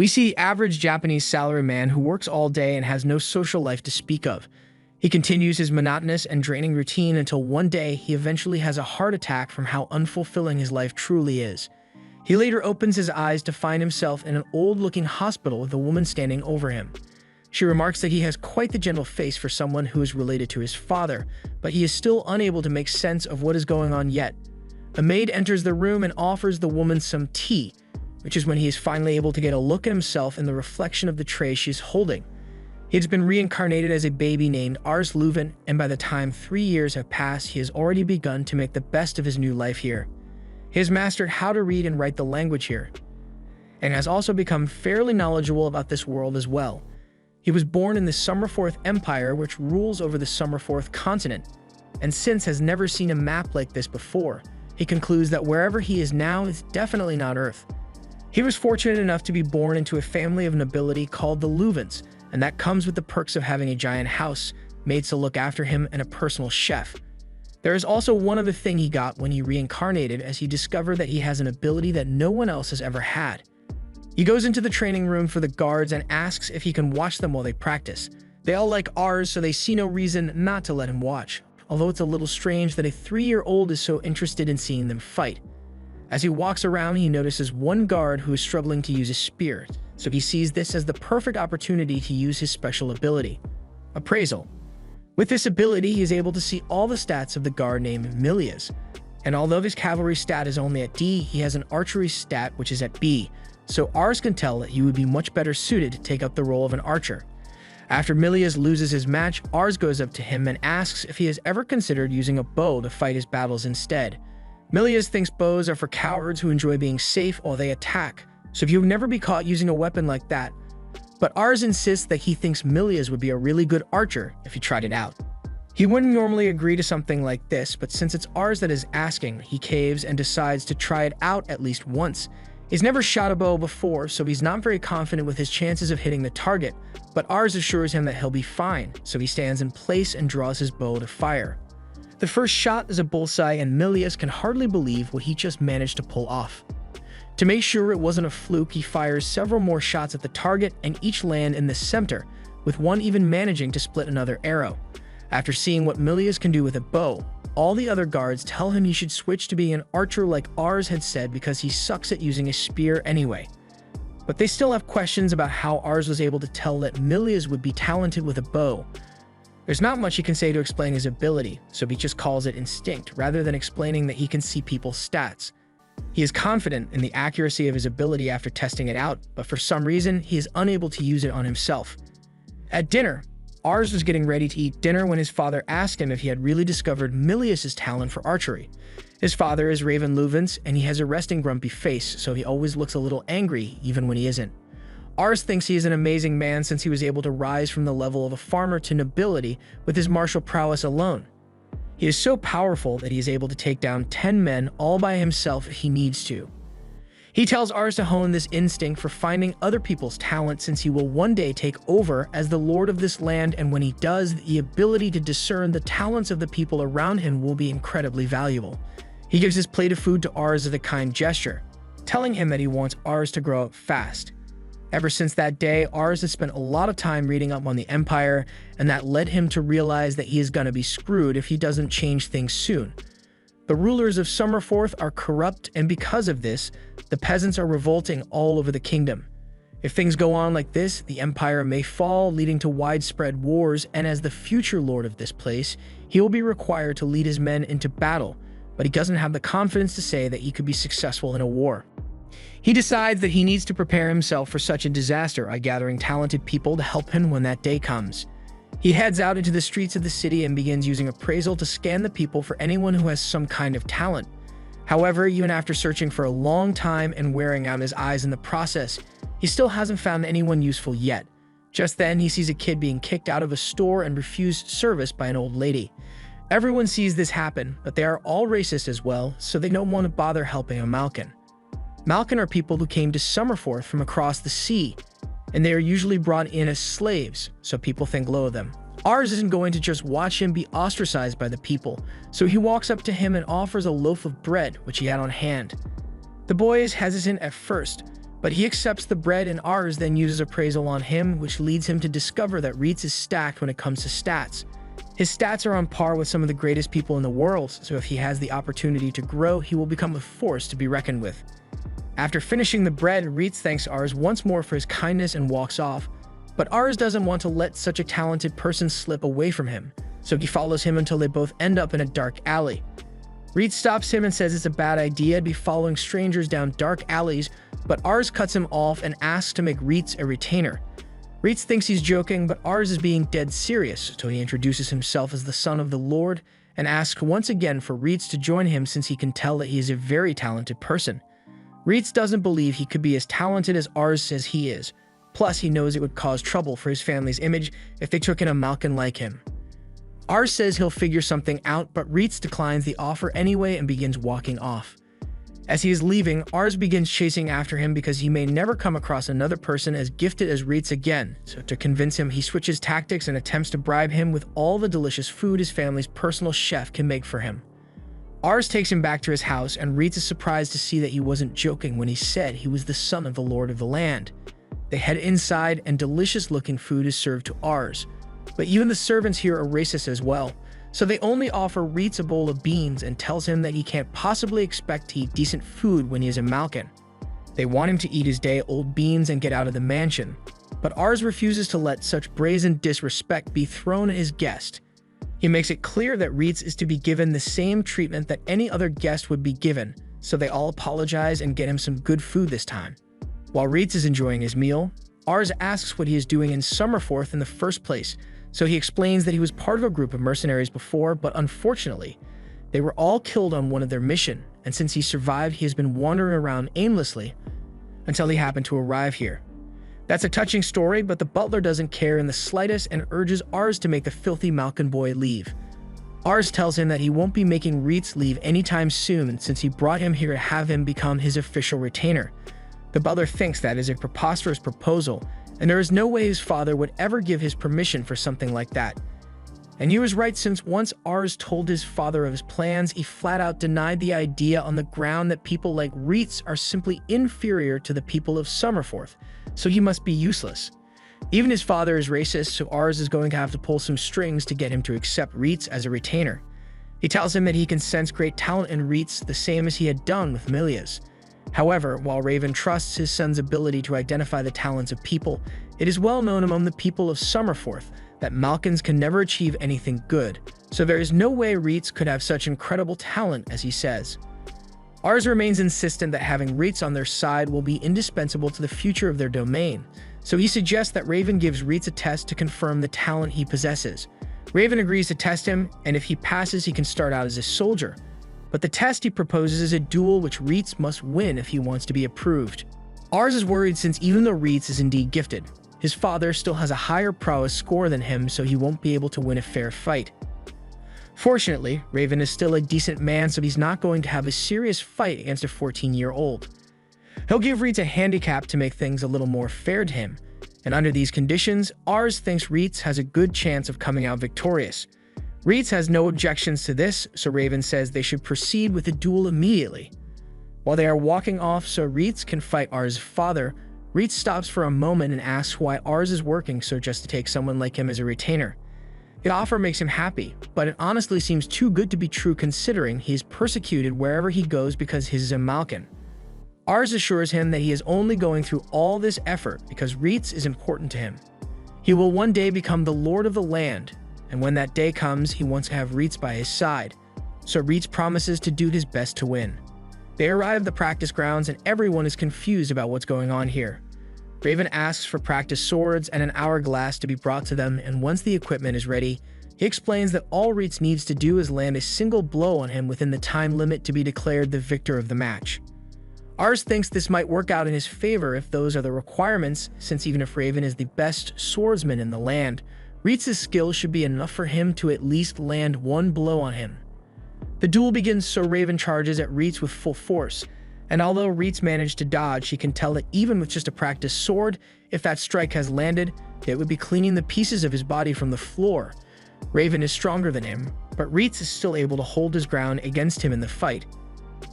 We see average Japanese salaryman who works all day and has no social life to speak of. He continues his monotonous and draining routine until one day he eventually has a heart attack from how unfulfilling his life truly is. He later opens his eyes to find himself in an old-looking hospital with a woman standing over him. She remarks that he has quite the gentle face for someone who is related to his father, but he is still unable to make sense of what is going on yet. A maid enters the room and offers the woman some tea, which is when he is finally able to get a look at himself in the reflection of the tray she is holding. He has been reincarnated as a baby named Ars Leuven, and by the time 3 years have passed, he has already begun to make the best of his new life here. He has mastered how to read and write the language here, and has also become fairly knowledgeable about this world as well. He was born in the Summerforth Empire, which rules over the Summerforth continent, and since has never seen a map like this before, he concludes that wherever he is now is definitely not Earth. He was fortunate enough to be born into a family of nobility called the Leuvens, and that comes with the perks of having a giant house, maids to look after him, and a personal chef. There is also one other thing he got when he reincarnated, as he discovered that he has an ability that no one else has ever had. He goes into the training room for the guards and asks if he can watch them while they practice. They all like Ars, so they see no reason not to let him watch, although it's a little strange that a 3-year-old is so interested in seeing them fight. As he walks around, he notices one guard who is struggling to use a spear, so he sees this as the perfect opportunity to use his special ability, Appraisal. With this ability, he is able to see all the stats of the guard named Milias, and although his cavalry stat is only at D, he has an archery stat which is at B, so Ars can tell that he would be much better suited to take up the role of an archer. After Milias loses his match, Ars goes up to him and asks if he has ever considered using a bow to fight his battles instead. Milias thinks bows are for cowards who enjoy being safe while they attack, so if you would never be caught using a weapon like that. But Ars insists that he thinks Milias would be a really good archer if he tried it out. He wouldn't normally agree to something like this, but since it's Ars that is asking, he caves and decides to try it out at least once. He's never shot a bow before, so he's not very confident with his chances of hitting the target, but Ars assures him that he'll be fine, so he stands in place and draws his bow to fire. The first shot is a bullseye, and Milias can hardly believe what he just managed to pull off. To make sure it wasn't a fluke, he fires several more shots at the target, and each land in the center, with one even managing to split another arrow. After seeing what Milias can do with a bow, all the other guards tell him he should switch to being an archer like Ars had said because he sucks at using a spear anyway. But they still have questions about how Ars was able to tell that Milias would be talented with a bow. There's not much he can say to explain his ability, so he just calls it instinct rather than explaining that he can see people's stats. He is confident in the accuracy of his ability after testing it out, but for some reason, he is unable to use it on himself. At dinner, Ars was getting ready to eat dinner when his father asked him if he had really discovered Milias' talent for archery. His father is Raven Leuvens, and he has a resting grumpy face, so he always looks a little angry even when he isn't. Ars thinks he is an amazing man since he was able to rise from the level of a farmer to nobility with his martial prowess alone. He is so powerful that he is able to take down 10 men all by himself if he needs to. He tells Ars to hone this instinct for finding other people's talent since he will one day take over as the lord of this land, and when he does, the ability to discern the talents of the people around him will be incredibly valuable. He gives his plate of food to Ars as a kind gesture, telling him that he wants Ars to grow up fast. Ever since that day, Ars has spent a lot of time reading up on the Empire, and that led him to realize that he is gonna be screwed if he doesn't change things soon. The rulers of Summerforth are corrupt, and because of this, the peasants are revolting all over the kingdom. If things go on like this, the Empire may fall, leading to widespread wars, and as the future lord of this place, he will be required to lead his men into battle, but he doesn't have the confidence to say that he could be successful in a war. He decides that he needs to prepare himself for such a disaster by gathering talented people to help him when that day comes. He heads out into the streets of the city and begins using appraisal to scan the people for anyone who has some kind of talent. However, even after searching for a long time and wearing out his eyes in the process, he still hasn't found anyone useful yet. Just then, he sees a kid being kicked out of a store and refused service by an old lady. Everyone sees this happen, but they are all racist as well, so they don't want to bother helping a Malkin. Malkin are people who came to Summerforth from across the sea, and they are usually brought in as slaves, so people think low of them. Ars isn't going to just watch him be ostracized by the people, so he walks up to him and offers a loaf of bread, which he had on hand. The boy is hesitant at first, But he accepts the bread, and Ars then uses appraisal on him, which leads him to discover that Reitz is stacked when it comes to stats. His stats are on par with some of the greatest people in the world, so if he has the opportunity to grow, he will become a force to be reckoned with. After finishing the bread, Reitz thanks Ars once more for his kindness and walks off, but Ars doesn't want to let such a talented person slip away from him, so he follows him until they both end up in a dark alley. Reitz stops him and says it's a bad idea to be following strangers down dark alleys, but Ars cuts him off and asks to make Reitz a retainer. Reitz thinks he's joking, but Ars is being dead serious, so he introduces himself as the son of the Lord and asks once again for Reitz to join him since he can tell that he is a very talented person. Reitz doesn't believe he could be as talented as Ars says he is, plus he knows it would cause trouble for his family's image if they took in a Malkin like him. Ars says he'll figure something out, but Reitz declines the offer anyway and begins walking off. As he is leaving, Ars begins chasing after him because he may never come across another person as gifted as Reitz again, so to convince him, he switches tactics and attempts to bribe him with all the delicious food his family's personal chef can make for him. Ars takes him back to his house, and Reitz is surprised to see that he wasn't joking when he said he was the son of the Lord of the land. They head inside, and delicious-looking food is served to Ars, but even the servants here are racist as well, so they only offer Reitz a bowl of beans and tells him that he can't possibly expect to eat decent food when he is a Malkin. They want him to eat his day-old beans and get out of the mansion, but Ars refuses to let such brazen disrespect be thrown at his guest. He makes it clear that Reitz is to be given the same treatment that any other guest would be given, so they all apologize and get him some good food this time. While Reitz is enjoying his meal, Ars asks what he is doing in Summerforth in the first place, so he explains that he was part of a group of mercenaries before, but unfortunately, they were all killed on one of their mission, and since he survived, he has been wandering around aimlessly until he happened to arrive here. That's a touching story, but the butler doesn't care in the slightest and urges Ars to make the filthy Malkin boy leave. Ars tells him that he won't be making Reitz leave anytime soon since he brought him here to have him become his official retainer. The butler thinks that is a preposterous proposal, and there is no way his father would ever give his permission for something like that. And he was right, since once Ars told his father of his plans, he flat out denied the idea on the ground that people like Reitz are simply inferior to the people of Summerforth, so he must be useless. Even his father is racist, so Ars is going to have to pull some strings to get him to accept Reitz as a retainer. He tells him that he can sense great talent in Reitz, the same as he had done with Milia's. However, while Raven trusts his son's ability to identify the talents of people, it is well known among the people of Summerforth that Malkins can never achieve anything good, so there is no way Reitz could have such incredible talent as he says. Ars remains insistent that having Reitz on their side will be indispensable to the future of their domain, so he suggests that Raven gives Reitz a test to confirm the talent he possesses. Raven agrees to test him, and if he passes, he can start out as a soldier. But the test he proposes is a duel which Reitz must win if he wants to be approved. Ars is worried since even though Reitz is indeed gifted, his father still has a higher prowess score than him, so he won't be able to win a fair fight. Fortunately, Raven is still a decent man, so he's not going to have a serious fight against a 14-year-old. He'll give Reitz a handicap to make things a little more fair to him, and under these conditions, Ars thinks Reitz has a good chance of coming out victorious. Reitz has no objections to this, so Raven says they should proceed with the duel immediately. While they are walking off so Reitz can fight Ars' father, Reitz stops for a moment and asks why Ars is working so just to take someone like him as a retainer. The offer makes him happy, but it honestly seems too good to be true considering he is persecuted wherever he goes because he is a Malkin. Ars assures him that he is only going through all this effort because Reitz is important to him. He will one day become the Lord of the Land, and when that day comes, he wants to have Reitz by his side, so Reitz promises to do his best to win. They arrive at the practice grounds and everyone is confused about what's going on here. Raven asks for practice swords and an hourglass to be brought to them, and once the equipment is ready, he explains that all Reitz needs to do is land a single blow on him within the time limit to be declared the victor of the match. Ars thinks this might work out in his favor if those are the requirements, since even if Raven is the best swordsman in the land, Reitz's skill should be enough for him to at least land one blow on him. The duel begins so Raven charges at Reitz with full force, and although Reitz managed to dodge, he can tell that even with just a practice sword, if that strike has landed, it would be cleaning the pieces of his body from the floor. Raven is stronger than him, but Reitz is still able to hold his ground against him in the fight.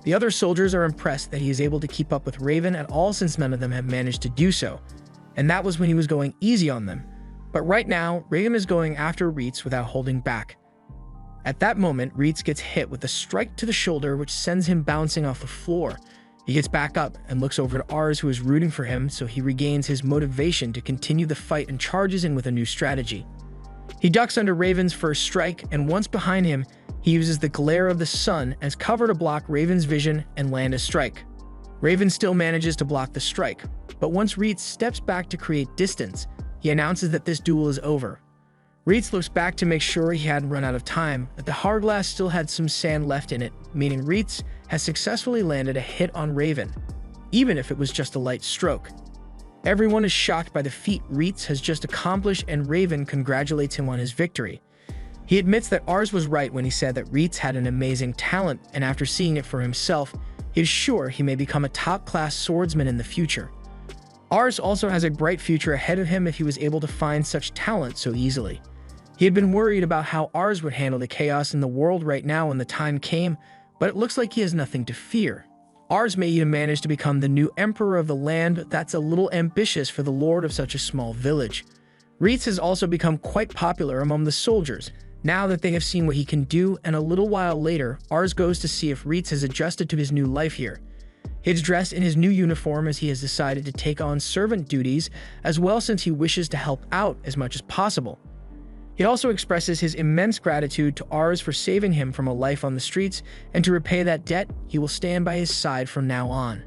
The other soldiers are impressed that he is able to keep up with Raven at all since none of them have managed to do so, and that was when he was going easy on them. But right now, Raven is going after Reitz without holding back. At that moment, Reitz gets hit with a strike to the shoulder which sends him bouncing off the floor. He gets back up and looks over to Ars, who is rooting for him, so he regains his motivation to continue the fight and charges in with a new strategy. He ducks under Raven's first strike, and once behind him, he uses the glare of the sun as cover to block Raven's vision and land a strike. Raven still manages to block the strike, but once Reitz steps back to create distance, he announces that this duel is over. Reitz looks back to make sure he hadn't run out of time, that the hourglass still had some sand left in it, meaning Reitz has successfully landed a hit on Raven, even if it was just a light stroke. Everyone is shocked by the feat Reitz has just accomplished, and Raven congratulates him on his victory. He admits that Ars was right when he said that Reitz had an amazing talent, and after seeing it for himself, he is sure he may become a top-class swordsman in the future. Ars also has a bright future ahead of him if he was able to find such talent so easily. He had been worried about how Ars would handle the chaos in the world right now when the time came, but it looks like he has nothing to fear. Ars may even manage to become the new emperor of the land, but that's a little ambitious for the lord of such a small village. Reitz has also become quite popular among the soldiers, now that they have seen what he can do, and a little while later, Ars goes to see if Reitz has adjusted to his new life here. He is dressed in his new uniform as he has decided to take on servant duties as well, since he wishes to help out as much as possible. He also expresses his immense gratitude to Ars for saving him from a life on the streets, and to repay that debt, he will stand by his side from now on.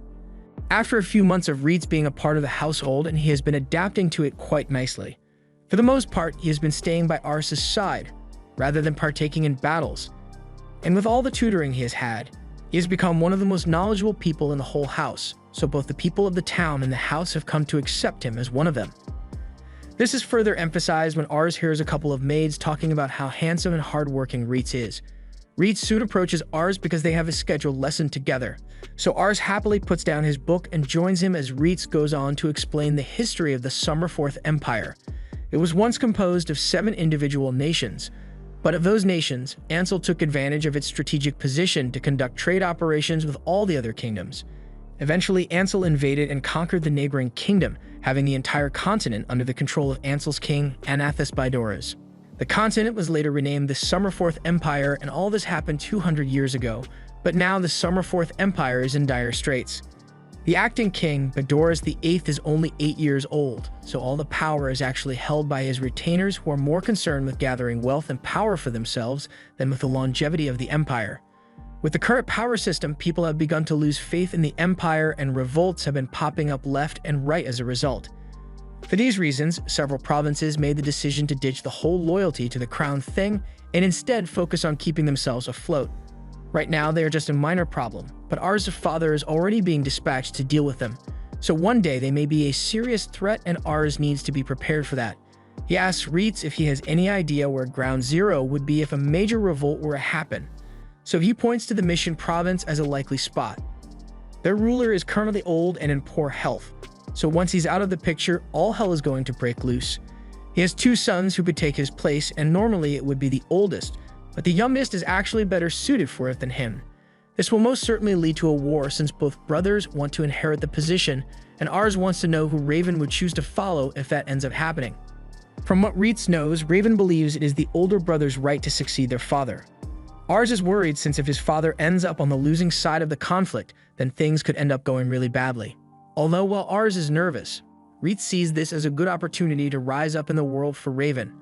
After a few months of Reitz being a part of the household, and he has been adapting to it quite nicely. For the most part, he has been staying by Ars's side, rather than partaking in battles. And with all the tutoring he has had, he has become one of the most knowledgeable people in the whole house, so both the people of the town and the house have come to accept him as one of them. This is further emphasized when Ars hears a couple of maids talking about how handsome and hardworking Reitz is. Reitz soon approaches Ars because they have a scheduled lesson together, so Ars happily puts down his book and joins him as Reitz goes on to explain the history of the Summerforth Empire. It was once composed of 7 individual nations, but of those nations, Ansel took advantage of its strategic position to conduct trade operations with all the other kingdoms. Eventually, Ansel invaded and conquered the neighboring kingdom, having the entire continent under the control of Ansel's king, Anathus Bidoris. The continent was later renamed the Summerforth Empire, and all this happened 200 years ago, but now the Summerforth Empire is in dire straits. The acting king, Bidoris VIII, is only 8 years old, so all the power is actually held by his retainers, who are more concerned with gathering wealth and power for themselves than with the longevity of the empire. With the current power system, people have begun to lose faith in the empire, and revolts have been popping up left and right as a result. For these reasons, several provinces made the decision to ditch the whole loyalty to the crown thing and instead focus on keeping themselves afloat. Right now, they are just a minor problem, but Ars' father is already being dispatched to deal with them. So one day they may be a serious threat, and Ars needs to be prepared for that. He asks Reitz if he has any idea where Ground Zero would be if a major revolt were to happen. So he points to the Mission province as a likely spot. Their ruler is currently old and in poor health, so once he's out of the picture, all hell is going to break loose. He has 2 sons who could take his place, and normally it would be the oldest, but the youngest is actually better suited for it than him. This will most certainly lead to a war, since both brothers want to inherit the position, and Ars wants to know who Raven would choose to follow if that ends up happening. From what Reitz knows, Raven believes it is the older brother's right to succeed their father. Ars is worried, since if his father ends up on the losing side of the conflict, then things could end up going really badly. Although while Ars is nervous, Reitz sees this as a good opportunity to rise up in the world for Raven.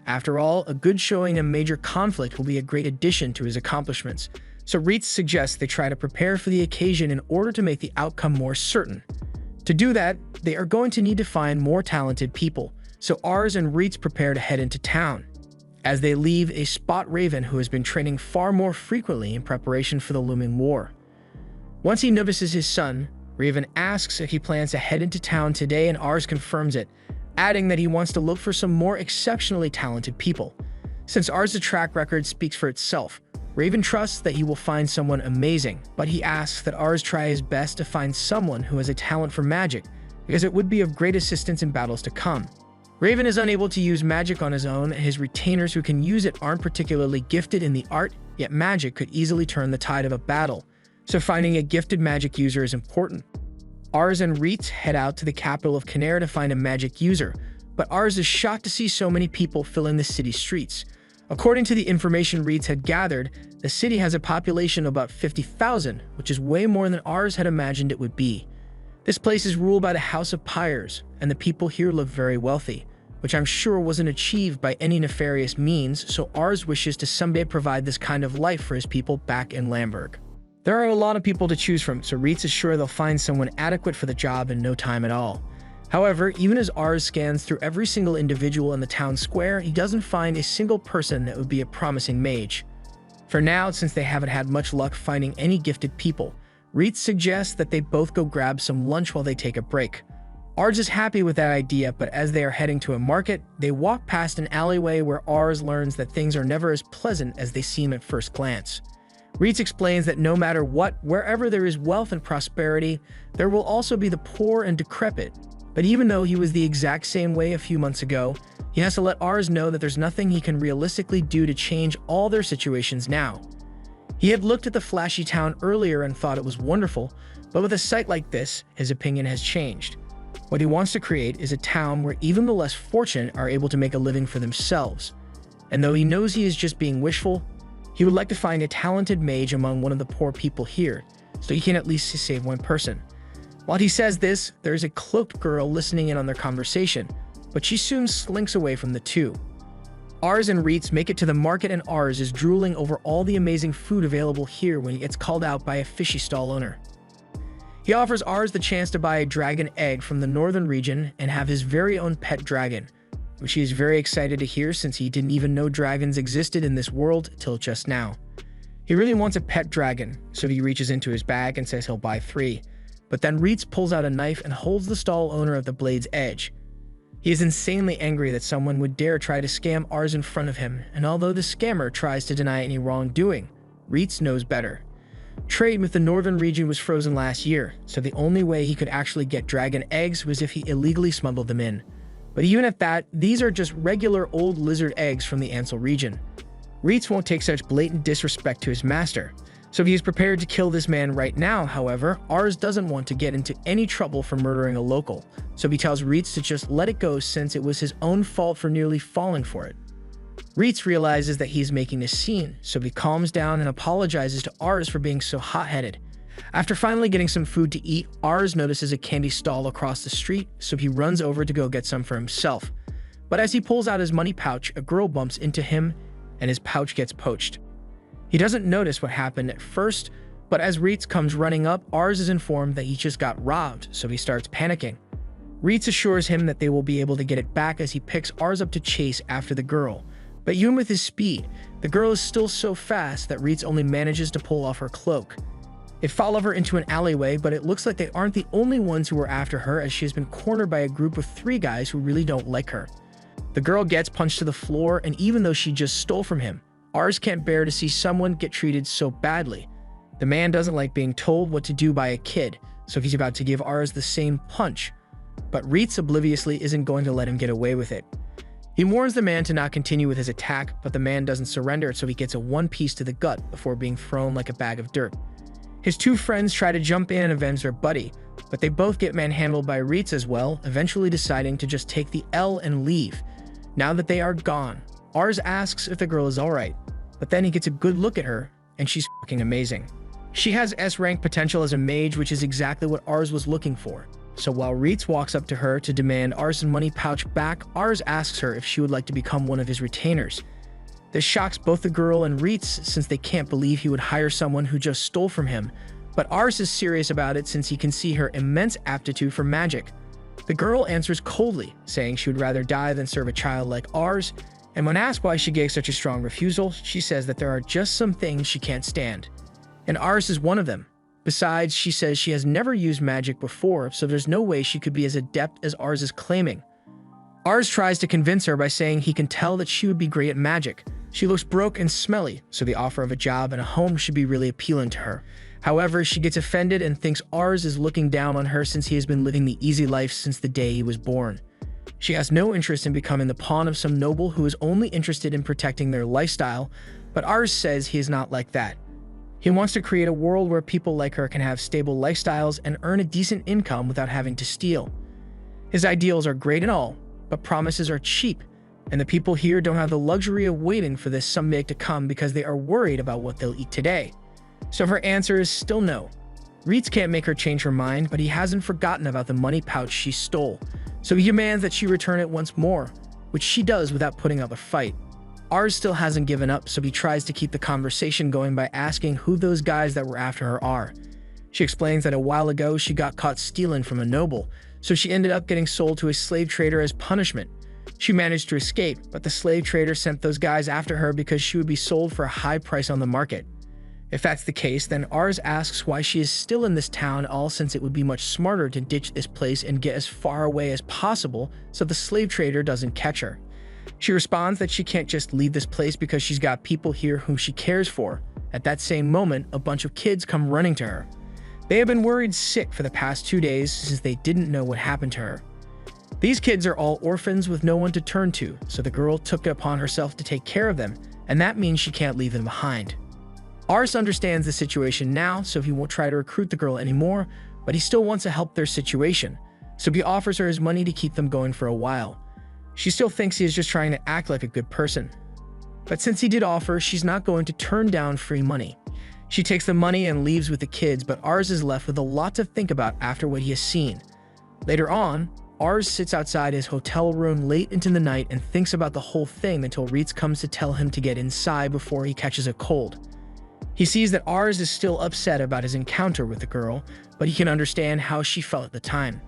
After all, a good showing in a major conflict will be a great addition to his accomplishments, so Reitz suggests they try to prepare for the occasion in order to make the outcome more certain. To do that, they are going to need to find more talented people, so Ars and Reitz prepare to head into town. As they leave, they spot Raven, who has been training far more frequently in preparation for the looming war. Once he notices his son, Raven asks if he plans to head into town today, and Ars confirms it, adding that he wants to look for some more exceptionally talented people. Since Ars' track record speaks for itself, Raven trusts that he will find someone amazing, but he asks that Ars try his best to find someone who has a talent for magic, because it would be of great assistance in battles to come. Raven is unable to use magic on his own, and his retainers who can use it aren't particularly gifted in the art, yet magic could easily turn the tide of a battle. so finding a gifted magic user is important. Ars and Reitz head out to the capital of Canare to find a magic user, but Ars is shocked to see so many people filling the city streets. According to the information Reitz had gathered, the city has a population of about 50,000, which is way more than Ars had imagined it would be. This place is ruled by the House of Pyres, and the people here live very wealthy, which I'm sure wasn't achieved by any nefarious means, so Ars wishes to someday provide this kind of life for his people back in Lamberg. There are a lot of people to choose from, so Reitz is sure they'll find someone adequate for the job in no time at all. However, even as Ars scans through every single individual in the town square, he doesn't find a single person that would be a promising mage. For now, since they haven't had much luck finding any gifted people, Reitz suggests that they both go grab some lunch while they take a break. Ars is happy with that idea, but as they are heading to a market, they walk past an alleyway where Ars learns that things are never as pleasant as they seem at first glance. Reitz explains that no matter what, wherever there is wealth and prosperity, there will also be the poor and decrepit. But even though he was the exact same way a few months ago, he has to let Ars know that there's nothing he can realistically do to change all their situations now. He had looked at the flashy town earlier and thought it was wonderful, but with a sight like this, his opinion has changed. What he wants to create is a town where even the less fortunate are able to make a living for themselves. And though he knows he is just being wishful, he would like to find a talented mage among one of the poor people here, so he can at least save one person. While he says this, there is a cloaked girl listening in on their conversation, but she soon slinks away from the two. Ars and Reitz make it to the market, and Ars is drooling over all the amazing food available here when he gets called out by a fishy stall owner. He offers Ars the chance to buy a dragon egg from the northern region and have his very own pet dragon, which he is very excited to hear since he didn't even know dragons existed in this world till just now. He really wants a pet dragon, so he reaches into his bag and says he'll buy 3, but then Reitz pulls out a knife and holds the stall owner at the blade's edge. He is insanely angry that someone would dare try to scam Ars in front of him, and although the scammer tries to deny any wrongdoing, Reitz knows better. Trade with the northern region was frozen last year, so the only way he could actually get dragon eggs was if he illegally smuggled them in. But even at that, these are just regular old lizard eggs from the Ansel region. Reitz won't take such blatant disrespect to his master, so he is prepared to kill this man right now. However, Ars doesn't want to get into any trouble for murdering a local, so he tells Reitz to just let it go since it was his own fault for nearly falling for it. Reitz realizes that he's making a scene, so he calms down and apologizes to Ars for being so hot-headed. After finally getting some food to eat, Ars notices a candy stall across the street, so he runs over to go get some for himself. But as he pulls out his money pouch, a girl bumps into him, and his pouch gets poached. He doesn't notice what happened at first, but as Reitz comes running up, Ars is informed that he just got robbed, so he starts panicking. Reitz assures him that they will be able to get it back as he picks Ars up to chase after the girl. But even with his speed, the girl is still so fast that Reitz only manages to pull off her cloak. They follow her into an alleyway, but it looks like they aren't the only ones who are after her, as she has been cornered by a group of 3 guys who really don't like her. The girl gets punched to the floor, and even though she just stole from him, Ars can't bear to see someone get treated so badly. The man doesn't like being told what to do by a kid, so he's about to give Ars the same punch. But Reitz obliviously isn't going to let him get away with it. He warns the man to not continue with his attack, but the man doesn't surrender, so he gets a 1 piece to the gut before being thrown like a bag of dirt. His 2 friends try to jump in and avenge their buddy, but they both get manhandled by Reitz as well, eventually deciding to just take the L and leave. Now that they are gone, Ars asks if the girl is alright, but then he gets a good look at her, and she's fucking amazing. She has S-rank potential as a mage, which is exactly what Ars was looking for. So while Reitz walks up to her to demand Ars' money pouch back, Ars asks her if she would like to become one of his retainers. This shocks both the girl and Reitz since they can't believe he would hire someone who just stole from him, but Ars is serious about it since he can see her immense aptitude for magic. The girl answers coldly, saying she would rather die than serve a child like Ars, and when asked why she gave such a strong refusal, she says that there are just some things she can't stand. And Ars is one of them. Besides, she says she has never used magic before, so there's no way she could be as adept as Ars is claiming. Ars tries to convince her by saying he can tell that she would be great at magic. She looks broke and smelly, so the offer of a job and a home should be really appealing to her. However, she gets offended and thinks Ars is looking down on her since he has been living the easy life since the day he was born. She has no interest in becoming the pawn of some noble who is only interested in protecting their lifestyle, but Ars says he is not like that. He wants to create a world where people like her can have stable lifestyles and earn a decent income without having to steal. His ideals are great and all, but promises are cheap, and the people here don't have the luxury of waiting for this someday to come because they are worried about what they'll eat today. So her answer is still no. Reitz can't make her change her mind, but he hasn't forgotten about the money pouch she stole, so he demands that she return it once more, which she does without putting up a fight. Ars still hasn't given up, so he tries to keep the conversation going by asking who those guys that were after her are. She explains that a while ago she got caught stealing from a noble, so she ended up getting sold to a slave trader as punishment. She managed to escape, but the slave trader sent those guys after her because she would be sold for a high price on the market. If that's the case, then Ars asks why she is still in this town, all since it would be much smarter to ditch this place and get as far away as possible so the slave trader doesn't catch her. She responds that she can't just leave this place because she's got people here whom she cares for. At that same moment, a bunch of kids come running to her. They have been worried sick for the past 2 days since they didn't know what happened to her. These kids are all orphans with no one to turn to, so the girl took it upon herself to take care of them, and that means she can't leave them behind. Ars understands the situation now, so he won't try to recruit the girl anymore, but he still wants to help their situation, so he offers her his money to keep them going for a while. She still thinks he is just trying to act like a good person. But since he did offer, she's not going to turn down free money. She takes the money and leaves with the kids, but Ars is left with a lot to think about after what he has seen. Later on, Ars sits outside his hotel room late into the night and thinks about the whole thing until Reitz comes to tell him to get inside before he catches a cold. He sees that Ars is still upset about his encounter with the girl, but he can understand how she felt at the time.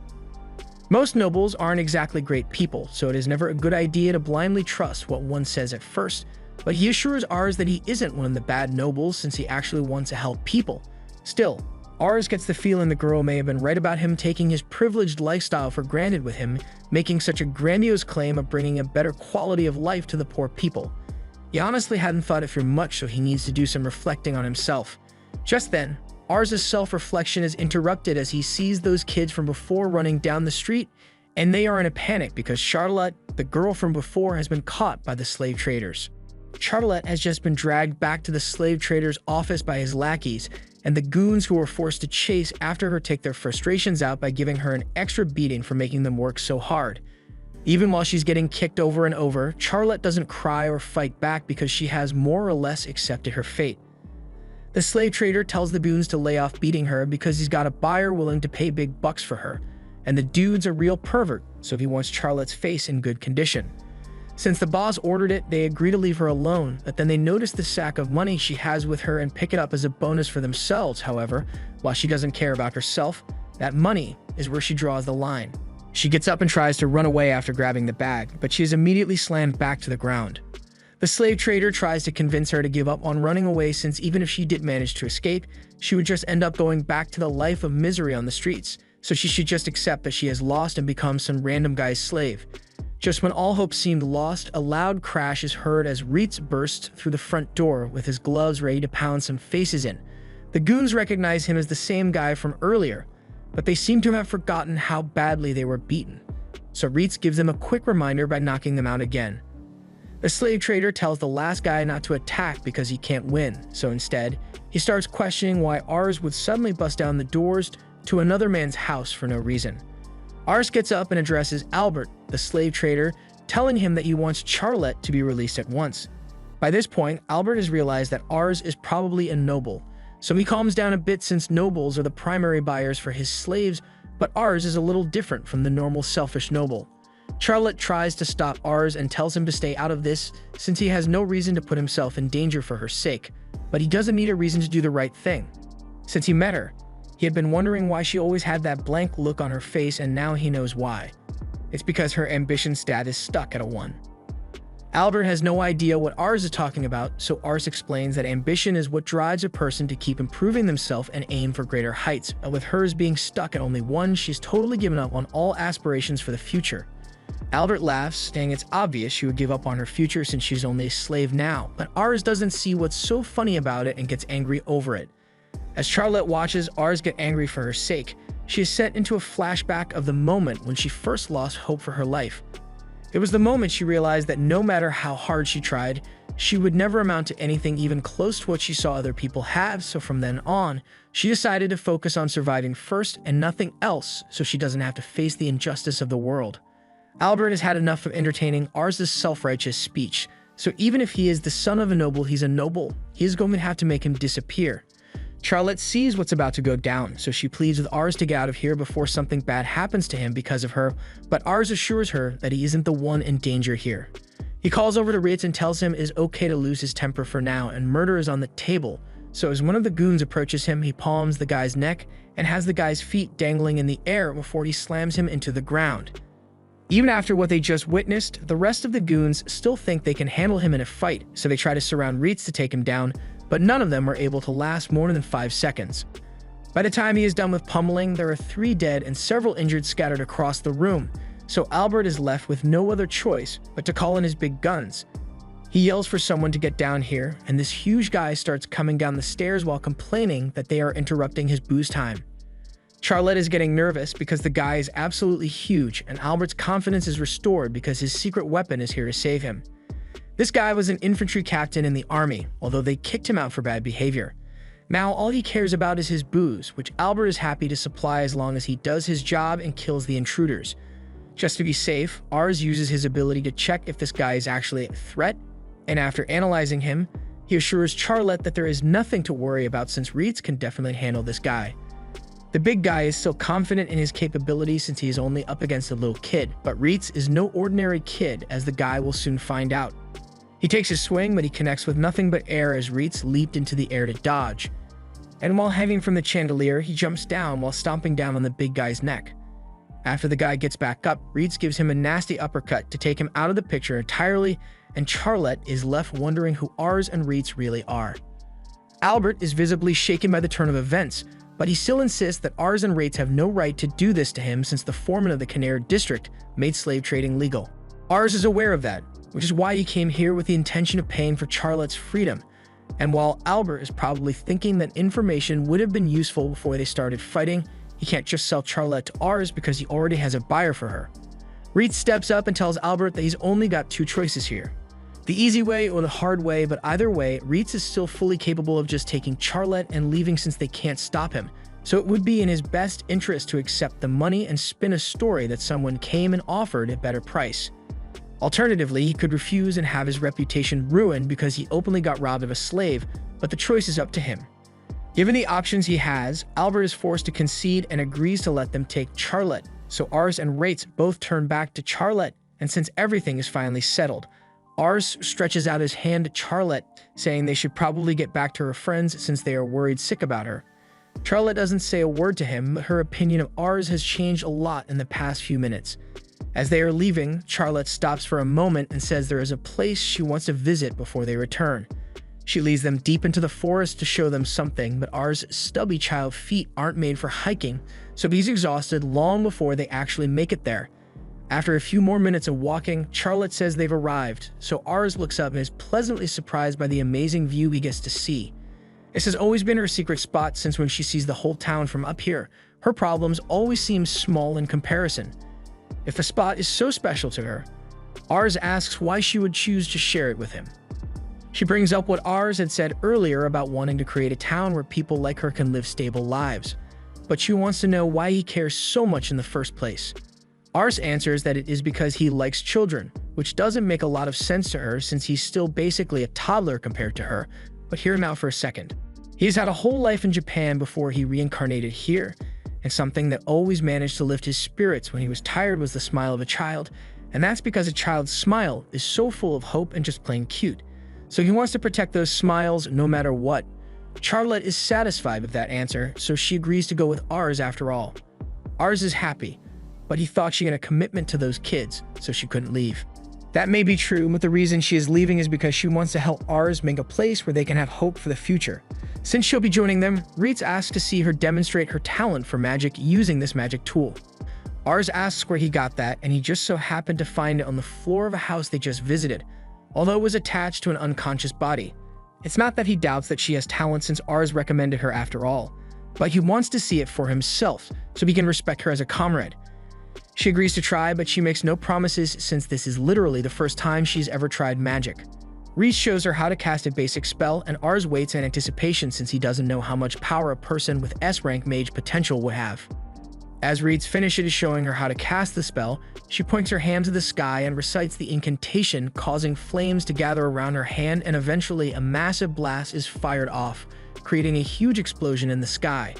Most nobles aren't exactly great people, so it is never a good idea to blindly trust what one says at first, but he assures Ars that he isn't one of the bad nobles since he actually wants to help people. Still, Ars gets the feeling the girl may have been right about him taking his privileged lifestyle for granted with him, making such a grandiose claim of bringing a better quality of life to the poor people. He honestly hadn't thought it through much, so he needs to do some reflecting on himself. Just then, Ars' self-reflection is interrupted as he sees those kids from before running down the street, and they are in a panic because Charlotte, the girl from before, has been caught by the slave traders. Charlotte has just been dragged back to the slave trader's office by his lackeys, and the goons who were forced to chase after her take their frustrations out by giving her an extra beating for making them work so hard. Even while she's getting kicked over and over, Charlotte doesn't cry or fight back because she has more or less accepted her fate. The slave trader tells the goons to lay off beating her because he's got a buyer willing to pay big bucks for her, and the dude's a real pervert, so he wants Charlotte's face in good condition. Since the boss ordered it, they agree to leave her alone, but then they notice the sack of money she has with her and pick it up as a bonus for themselves. However, while she doesn't care about herself, that money is where she draws the line. She gets up and tries to run away after grabbing the bag, but she is immediately slammed back to the ground. The slave trader tries to convince her to give up on running away since even if she did manage to escape, she would just end up going back to the life of misery on the streets, so she should just accept that she has lost and become some random guy's slave. Just when all hope seemed lost, a loud crash is heard as Reitz bursts through the front door with his gloves ready to pound some faces in. The goons recognize him as the same guy from earlier, but they seem to have forgotten how badly they were beaten. So Reitz gives them a quick reminder by knocking them out again. The slave trader tells the last guy not to attack because he can't win, so instead, he starts questioning why Ars would suddenly bust down the doors to another man's house for no reason. Ars gets up and addresses Albert, the slave trader, telling him that he wants Charlotte to be released at once. By this point, Albert has realized that Ars is probably a noble, so he calms down a bit since nobles are the primary buyers for his slaves, but Ars is a little different from the normal selfish noble. Charlotte tries to stop Ars and tells him to stay out of this since he has no reason to put himself in danger for her sake, but he doesn't need a reason to do the right thing. Since he met her, he had been wondering why she always had that blank look on her face, and now he knows why. It's because her ambition stat is stuck at a 1. Albert has no idea what Ars is talking about, so Ars explains that ambition is what drives a person to keep improving themselves and aim for greater heights, but with hers being stuck at only 1, she's totally given up on all aspirations for the future. Albert laughs, saying it's obvious she would give up on her future since she's only a slave now, but Ars doesn't see what's so funny about it and gets angry over it. As Charlotte watches Ars get angry for her sake, she is sent into a flashback of the moment when she first lost hope for her life. It was the moment she realized that no matter how hard she tried, she would never amount to anything even close to what she saw other people have, so from then on, she decided to focus on surviving first and nothing else so she doesn't have to face the injustice of the world. Albert has had enough of entertaining Ars's self-righteous speech, so even if he is the son of a noble, he's a noble. He is going to have to make him disappear. Charlotte sees what's about to go down, so she pleads with Ars to get out of here before something bad happens to him because of her, but Ars assures her that he isn't the one in danger here. He calls over to Ritz and tells him it is okay to lose his temper for now, and murder is on the table, so as one of the goons approaches him, he palms the guy's neck and has the guy's feet dangling in the air before he slams him into the ground. Even after what they just witnessed, the rest of the goons still think they can handle him in a fight, so they try to surround Ritz to take him down, but none of them are able to last more than 5 seconds. By the time he is done with pummeling, there are 3 dead and several injured scattered across the room, so Albert is left with no other choice but to call in his big guns. He yells for someone to get down here, and this huge guy starts coming down the stairs while complaining that they are interrupting his booze time. Charlotte is getting nervous because the guy is absolutely huge, and Albert's confidence is restored because his secret weapon is here to save him. This guy was an infantry captain in the army, although they kicked him out for bad behavior. Now all he cares about is his booze, which Albert is happy to supply as long as he does his job and kills the intruders. Just to be safe, Ars uses his ability to check if this guy is actually a threat, and after analyzing him, he assures Charlotte that there is nothing to worry about since Ritz can definitely handle this guy. The big guy is still confident in his capabilities since he is only up against a little kid, but Ritz is no ordinary kid, as the guy will soon find out. He takes his swing, but he connects with nothing but air as Ritz leaped into the air to dodge. And while hanging from the chandelier, he jumps down while stomping down on the big guy's neck. After the guy gets back up, Ritz gives him a nasty uppercut to take him out of the picture entirely, and Charlotte is left wondering who Ars and Ritz really are. Albert is visibly shaken by the turn of events, but he still insists that Ars and Ritz have no right to do this to him since the foreman of the Canary district made slave trading legal. Ars is aware of that, which is why he came here with the intention of paying for Charlotte's freedom. And while Albert is probably thinking that information would have been useful before they started fighting, he can't just sell Charlotte to Ars because he already has a buyer for her. Ritz steps up and tells Albert that he's only got 2 choices here: the easy way or the hard way, but either way, Ritz is still fully capable of just taking Charlotte and leaving since they can't stop him. So it would be in his best interest to accept the money and spin a story that someone came and offered a better price. Alternatively, he could refuse and have his reputation ruined because he openly got robbed of a slave, but the choice is up to him. Given the options he has, Albert is forced to concede and agrees to let them take Charlotte, so Ars and Ritz both turn back to Charlotte, and since everything is finally settled, Ars stretches out his hand to Charlotte, saying they should probably get back to her friends since they are worried sick about her. Charlotte doesn't say a word to him, but her opinion of Ars has changed a lot in the past few minutes. As they are leaving, Charlotte stops for a moment and says there is a place she wants to visit before they return. She leads them deep into the forest to show them something, but Ars' stubby child feet aren't made for hiking, so he's exhausted long before they actually make it there. After a few more minutes of walking, Charlotte says they've arrived, so Ars looks up and is pleasantly surprised by the amazing view he gets to see. This has always been her secret spot since when she sees the whole town from up here, her problems always seem small in comparison. If a spot is so special to her, Ars asks why she would choose to share it with him. She brings up what Ars had said earlier about wanting to create a town where people like her can live stable lives, but she wants to know why he cares so much in the first place. Ars answers that it is because he likes children, which doesn't make a lot of sense to her since he's still basically a toddler compared to her, but hear him out for a second. He's had a whole life in Japan before he reincarnated here, and something that always managed to lift his spirits when he was tired was the smile of a child, and that's because a child's smile is so full of hope and just plain cute. So he wants to protect those smiles no matter what. Charlotte is satisfied with that answer, so she agrees to go with Ars after all. Ars is happy, but he thought she had a commitment to those kids, so she couldn't leave. That may be true, but the reason she is leaving is because she wants to help Ars make a place where they can have hope for the future. Since she'll be joining them, Ritz asks to see her demonstrate her talent for magic using this magic tool. Ars asks where he got that, and he just so happened to find it on the floor of a house they just visited, although it was attached to an unconscious body. It's not that he doubts that she has talent since Ars recommended her after all, but he wants to see it for himself so he can respect her as a comrade. She agrees to try, but she makes no promises since this is literally the first time she's ever tried magic. Reese shows her how to cast a basic spell, and Ars waits in anticipation since he doesn't know how much power a person with S-rank mage potential would have. As Reese finishes showing her how to cast the spell, she points her hand to the sky and recites the incantation, causing flames to gather around her hand, and eventually a massive blast is fired off, creating a huge explosion in the sky.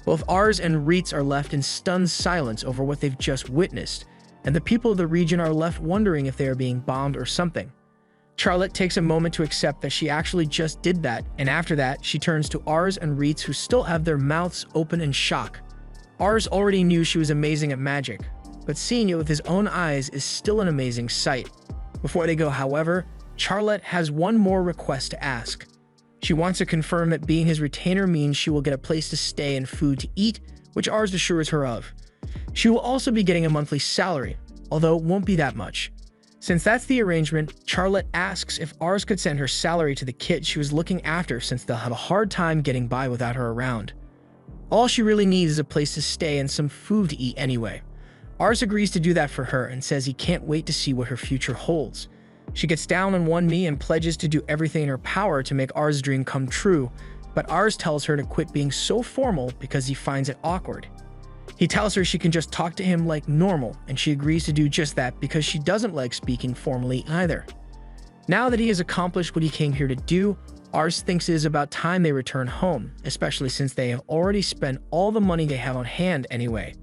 Both Ars and Reitz are left in stunned silence over what they've just witnessed, and the people of the region are left wondering if they are being bombed or something. Charlotte takes a moment to accept that she actually just did that, and after that, she turns to Ars and Reitz, who still have their mouths open in shock. Ars already knew she was amazing at magic, but seeing it with his own eyes is still an amazing sight. Before they go, however, Charlotte has one more request to ask. She wants to confirm that being his retainer means she will get a place to stay and food to eat, which Ars assures her of. She will also be getting a monthly salary, although it won't be that much. Since that's the arrangement, Charlotte asks if Ars could send her salary to the kid she was looking after, since they'll have a hard time getting by without her around. All she really needs is a place to stay and some food to eat anyway. Ars agrees to do that for her and says he can't wait to see what her future holds. She gets down on one knee and pledges to do everything in her power to make Ars' dream come true, but Ars tells her to quit being so formal because he finds it awkward. He tells her she can just talk to him like normal, and she agrees to do just that because she doesn't like speaking formally either. Now that he has accomplished what he came here to do, Ars thinks it is about time they return home, especially since they have already spent all the money they have on hand anyway.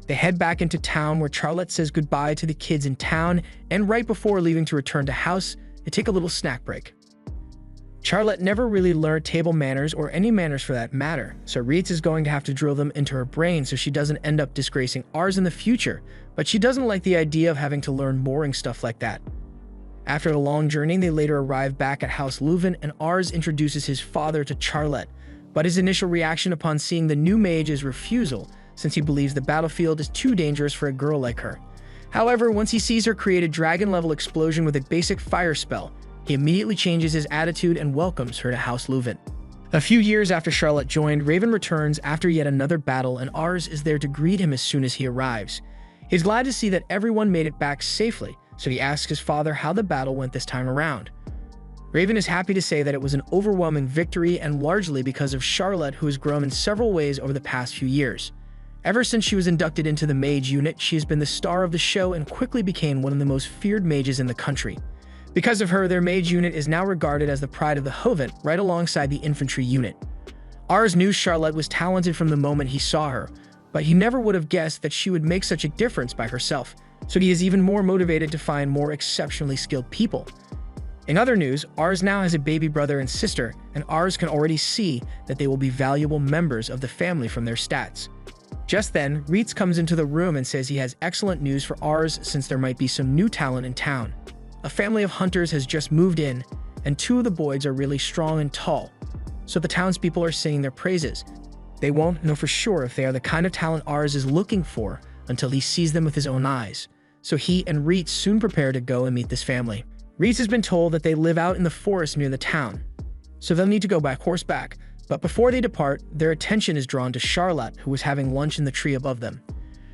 They head back into town, where Charlotte says goodbye to the kids in town, and right before leaving to return to house, they take a little snack break. Charlotte never really learned table manners, or any manners for that matter, so Reitz is going to have to drill them into her brain so she doesn't end up disgracing Ars in the future, but she doesn't like the idea of having to learn boring stuff like that. After a long journey, they later arrive back at House Leuven, and Ars introduces his father to Charlotte, but his initial reaction upon seeing the new mage is refusal, since he believes the battlefield is too dangerous for a girl like her. However, once he sees her create a dragon-level explosion with a basic fire spell, he immediately changes his attitude and welcomes her to House Leuven. A few years after Charlotte joined, Raven returns after yet another battle, and Ars is there to greet him as soon as he arrives. He's glad to see that everyone made it back safely, so he asks his father how the battle went this time around. Raven is happy to say that it was an overwhelming victory, and largely because of Charlotte, who has grown in several ways over the past few years. Ever since she was inducted into the mage unit, she has been the star of the show and quickly became one of the most feared mages in the country. Because of her, their mage unit is now regarded as the pride of the Hovent, right alongside the infantry unit. Ars knew Charlotte was talented from the moment he saw her, but he never would have guessed that she would make such a difference by herself, so he is even more motivated to find more exceptionally skilled people. In other news, Ars now has a baby brother and sister, and Ars can already see that they will be valuable members of the family from their stats. Just then, Reitz comes into the room and says he has excellent news for Ars, since there might be some new talent in town. A family of hunters has just moved in, and two of the boys are really strong and tall, so the townspeople are singing their praises. They won't know for sure if they are the kind of talent Ars is looking for until he sees them with his own eyes, so he and Reitz soon prepare to go and meet this family. Reitz has been told that they live out in the forest near the town, so they'll need to go back horseback, but before they depart, their attention is drawn to Charlotte, who is having lunch in the tree above them.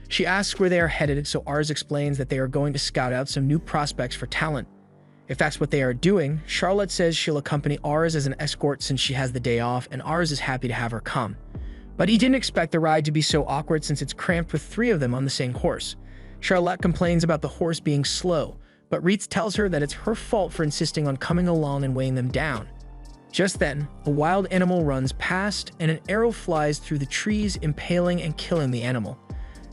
She asks where they are headed, so Ars explains that they are going to scout out some new prospects for talent. If that's what they are doing, Charlotte says she'll accompany Ars as an escort since she has the day off, and Ars is happy to have her come. But he didn't expect the ride to be so awkward since it's cramped with three of them on the same horse. Charlotte complains about the horse being slow, but Reitz tells her that it's her fault for insisting on coming along and weighing them down. Just then, a wild animal runs past, and an arrow flies through the trees, impaling and killing the animal.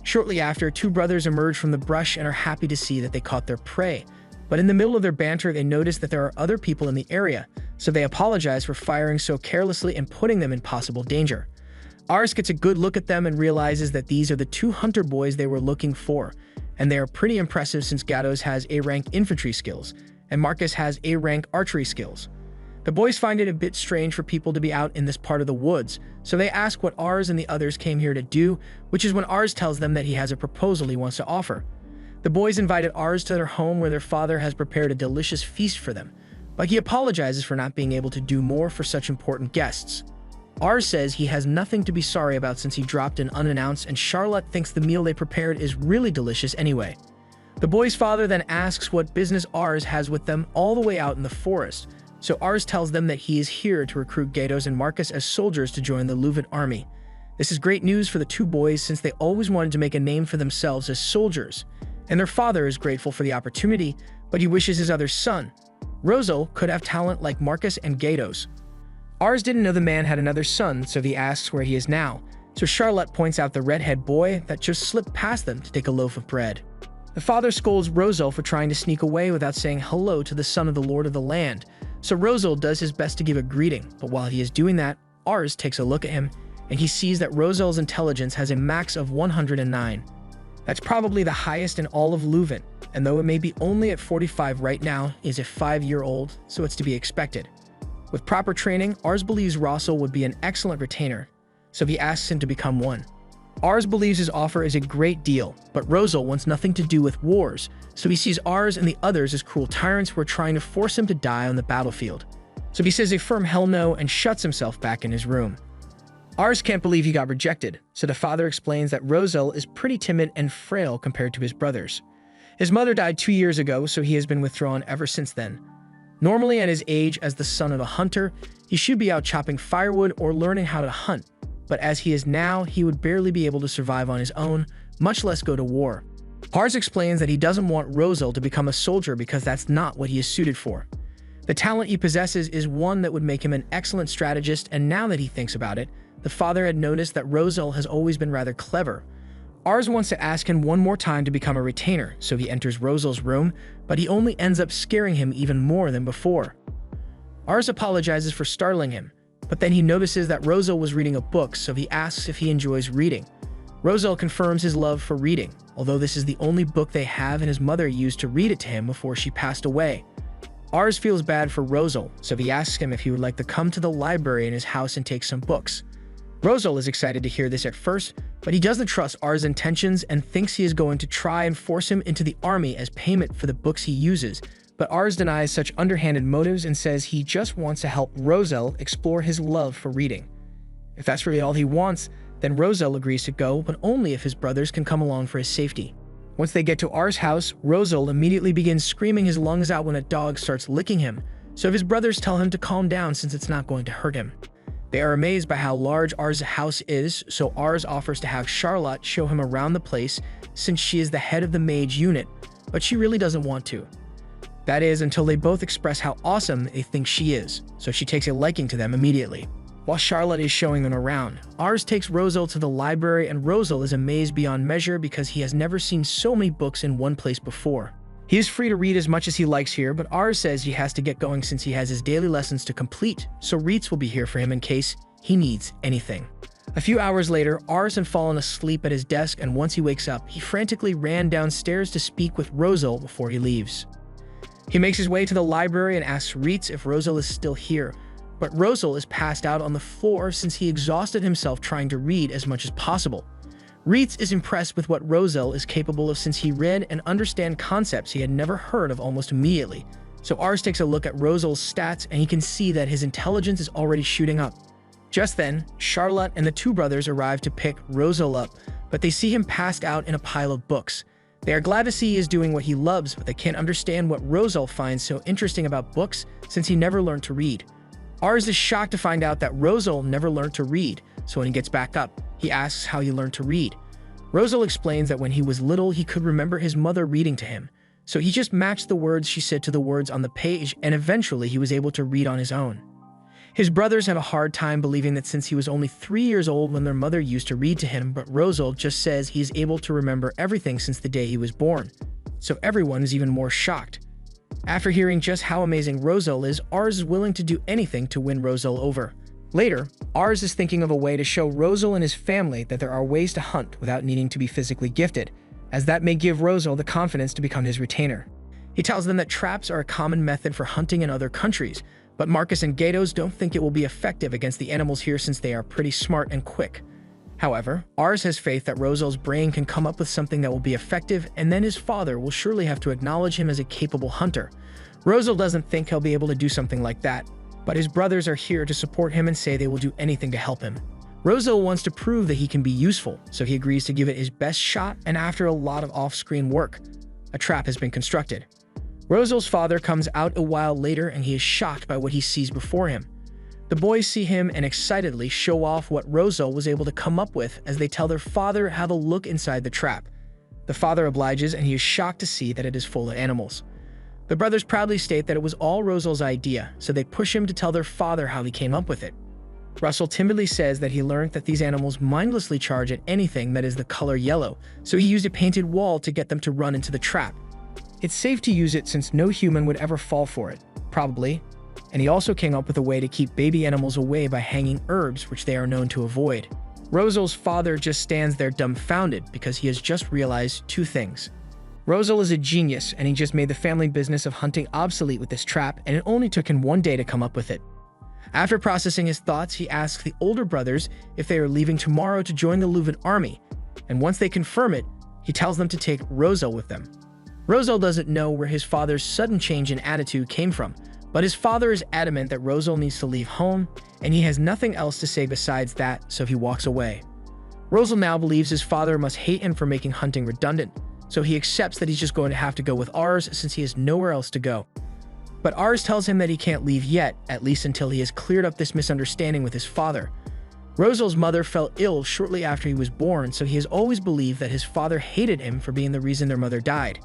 Shortly after, two brothers emerge from the brush and are happy to see that they caught their prey. But in the middle of their banter, they notice that there are other people in the area, so they apologize for firing so carelessly and putting them in possible danger. Ars gets a good look at them and realizes that these are the two hunter boys they were looking for, and they are pretty impressive since Gatos has A-rank infantry skills, and Marcus has A-rank archery skills. The boys find it a bit strange for people to be out in this part of the woods, so they ask what Ars and the others came here to do, which is when Ars tells them that he has a proposal he wants to offer. The boys invited Ars to their home, where their father has prepared a delicious feast for them, but he apologizes for not being able to do more for such important guests. Ars says he has nothing to be sorry about since he dropped in unannounced, and Charlotte thinks the meal they prepared is really delicious anyway. The boy's father then asks what business Ars has with them all the way out in the forest, So Ars tells them that he is here to recruit Gatos and Marcus as soldiers to join the Luvan army. This is great news for the two boys since they always wanted to make a name for themselves as soldiers, and their father is grateful for the opportunity, but he wishes his other son, Rosal, could have talent like Marcus and Gatos. Ars didn't know the man had another son, so he asks where he is now, so Charlotte points out the redhead boy that just slipped past them to take a loaf of bread. The father scolds Rosal for trying to sneak away without saying hello to the son of the Lord of the Land, so Rosal does his best to give a greeting, but while he is doing that, Ars takes a look at him, and he sees that Rosal's intelligence has a max of 109. That's probably the highest in all of Luvan, and though it may be only at 45 right now, is a 5-year-old, so it's to be expected. With proper training, Ars believes Rosal would be an excellent retainer, so he asks him to become one. Ars believes his offer is a great deal, but Rosal wants nothing to do with wars, so he sees Ars and the others as cruel tyrants who are trying to force him to die on the battlefield. So he says a firm hell no and shuts himself back in his room. Ars can't believe he got rejected, so the father explains that Rosal is pretty timid and frail compared to his brothers. His mother died 2 years ago, so he has been withdrawn ever since then. Normally at his age as the son of a hunter, he should be out chopping firewood or learning how to hunt, but as he is now, he would barely be able to survive on his own, much less go to war. Ars explains that he doesn't want Rosal to become a soldier because that's not what he is suited for. The talent he possesses is one that would make him an excellent strategist, and now that he thinks about it, the father had noticed that Rosal has always been rather clever. Ars wants to ask him one more time to become a retainer, so he enters Rosal's room, but he only ends up scaring him even more than before. Ars apologizes for startling him, but then he notices that Rosal was reading a book, so he asks if he enjoys reading. Rosal confirms his love for reading, although this is the only book they have and his mother used to read it to him before she passed away. Ars feels bad for Rosal, so he asks him if he would like to come to the library in his house and take some books. Rosal is excited to hear this at first, but he doesn't trust Ars' intentions and thinks he is going to try and force him into the army as payment for the books he uses, but Ars denies such underhanded motives and says he just wants to help Rosal explore his love for reading. If that's really all he wants, then Rosal agrees to go, but only if his brothers can come along for his safety. Once they get to Ars' house, Rosal immediately begins screaming his lungs out when a dog starts licking him, so his brothers tell him to calm down since it's not going to hurt him. They are amazed by how large Ars' house is, so Ars offers to have Charlotte show him around the place since she is the head of the mage unit, but she really doesn't want to. That is until they both express how awesome they think she is, so she takes a liking to them immediately. While Charlotte is showing them around, Ars takes Rosal to the library and Rosal is amazed beyond measure because he has never seen so many books in one place before. He is free to read as much as he likes here, but Ars says he has to get going since he has his daily lessons to complete, so Reitz will be here for him in case he needs anything. A few hours later, Ars had fallen asleep at his desk, and once he wakes up, he frantically ran downstairs to speak with Rosal before he leaves. He makes his way to the library and asks Reitz if Rosal is still here, but Rosal is passed out on the floor since he exhausted himself trying to read as much as possible. Reitz is impressed with what Rosal is capable of since he read and understand concepts he had never heard of almost immediately. So Ars takes a look at Rosal's stats and he can see that his intelligence is already shooting up. Just then, Charlotte and the two brothers arrive to pick Rosal up, but they see him passed out in a pile of books. They are glad to see he is doing what he loves, but they can't understand what Rosal finds so interesting about books since he never learned to read. Ars is shocked to find out that Rosal never learned to read, so when he gets back up, he asks how he learned to read. Rosal explains that when he was little, he could remember his mother reading to him, so he just matched the words she said to the words on the page, and eventually he was able to read on his own. His brothers have a hard time believing that since he was only 3 years old when their mother used to read to him, but Rosal just says he is able to remember everything since the day he was born, so everyone is even more shocked. After hearing just how amazing Rosal is, Ars is willing to do anything to win Rosal over. Later, Ars is thinking of a way to show Rosal and his family that there are ways to hunt without needing to be physically gifted, as that may give Rosal the confidence to become his retainer. He tells them that traps are a common method for hunting in other countries, but Marcus and Gatos don't think it will be effective against the animals here since they are pretty smart and quick. However, Ars has faith that Rosal's brain can come up with something that will be effective, and then his father will surely have to acknowledge him as a capable hunter. Rosal doesn't think he'll be able to do something like that, but his brothers are here to support him and say they will do anything to help him. Rosal wants to prove that he can be useful, so he agrees to give it his best shot, and after a lot of off-screen work, a trap has been constructed. Rosel's father comes out a while later and he is shocked by what he sees before him. The boys see him and excitedly show off what Rosel was able to come up with as they tell their father have a look inside the trap. The father obliges and he is shocked to see that it is full of animals. The brothers proudly state that it was all Rosel's idea, so they push him to tell their father how he came up with it. Russell timidly says that he learned that these animals mindlessly charge at anything that is the color yellow, so he used a painted wall to get them to run into the trap. It's safe to use it since no human would ever fall for it, probably, and he also came up with a way to keep baby animals away by hanging herbs, which they are known to avoid. Rosel's father just stands there dumbfounded because he has just realized two things. Rosel is a genius, and he just made the family business of hunting obsolete with this trap, and it only took him one day to come up with it. After processing his thoughts, he asks the older brothers if they are leaving tomorrow to join the Leuven army, and once they confirm it, he tells them to take Rosel with them. Rosel doesn't know where his father's sudden change in attitude came from, but his father is adamant that Rosel needs to leave home, and he has nothing else to say besides that, so he walks away. Rosel now believes his father must hate him for making hunting redundant, so he accepts that he's just going to have to go with Ars since he has nowhere else to go. But Ars tells him that he can't leave yet, at least until he has cleared up this misunderstanding with his father. Rosel's mother fell ill shortly after he was born, so he has always believed that his father hated him for being the reason their mother died.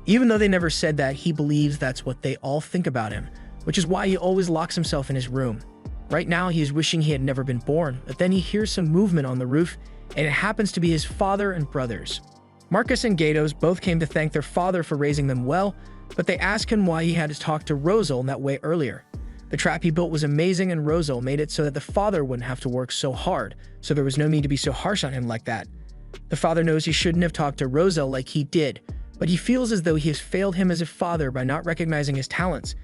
Even though they never said that, he believes that's what they all think about him, which is why he always locks himself in his room. Right now, he is wishing he had never been born, but then he hears some movement on the roof, and it happens to be his father and brothers. Marcus and Gatos both came to thank their father for raising them well, but they ask him why he had to talk to Rosel in that way earlier. The trap he built was amazing, and Rosel made it so that the father wouldn't have to work so hard, so there was no need to be so harsh on him like that. The father knows he shouldn't have talked to Rosel like he did, but he feels as though he has failed him as a father by not recognizing his talents.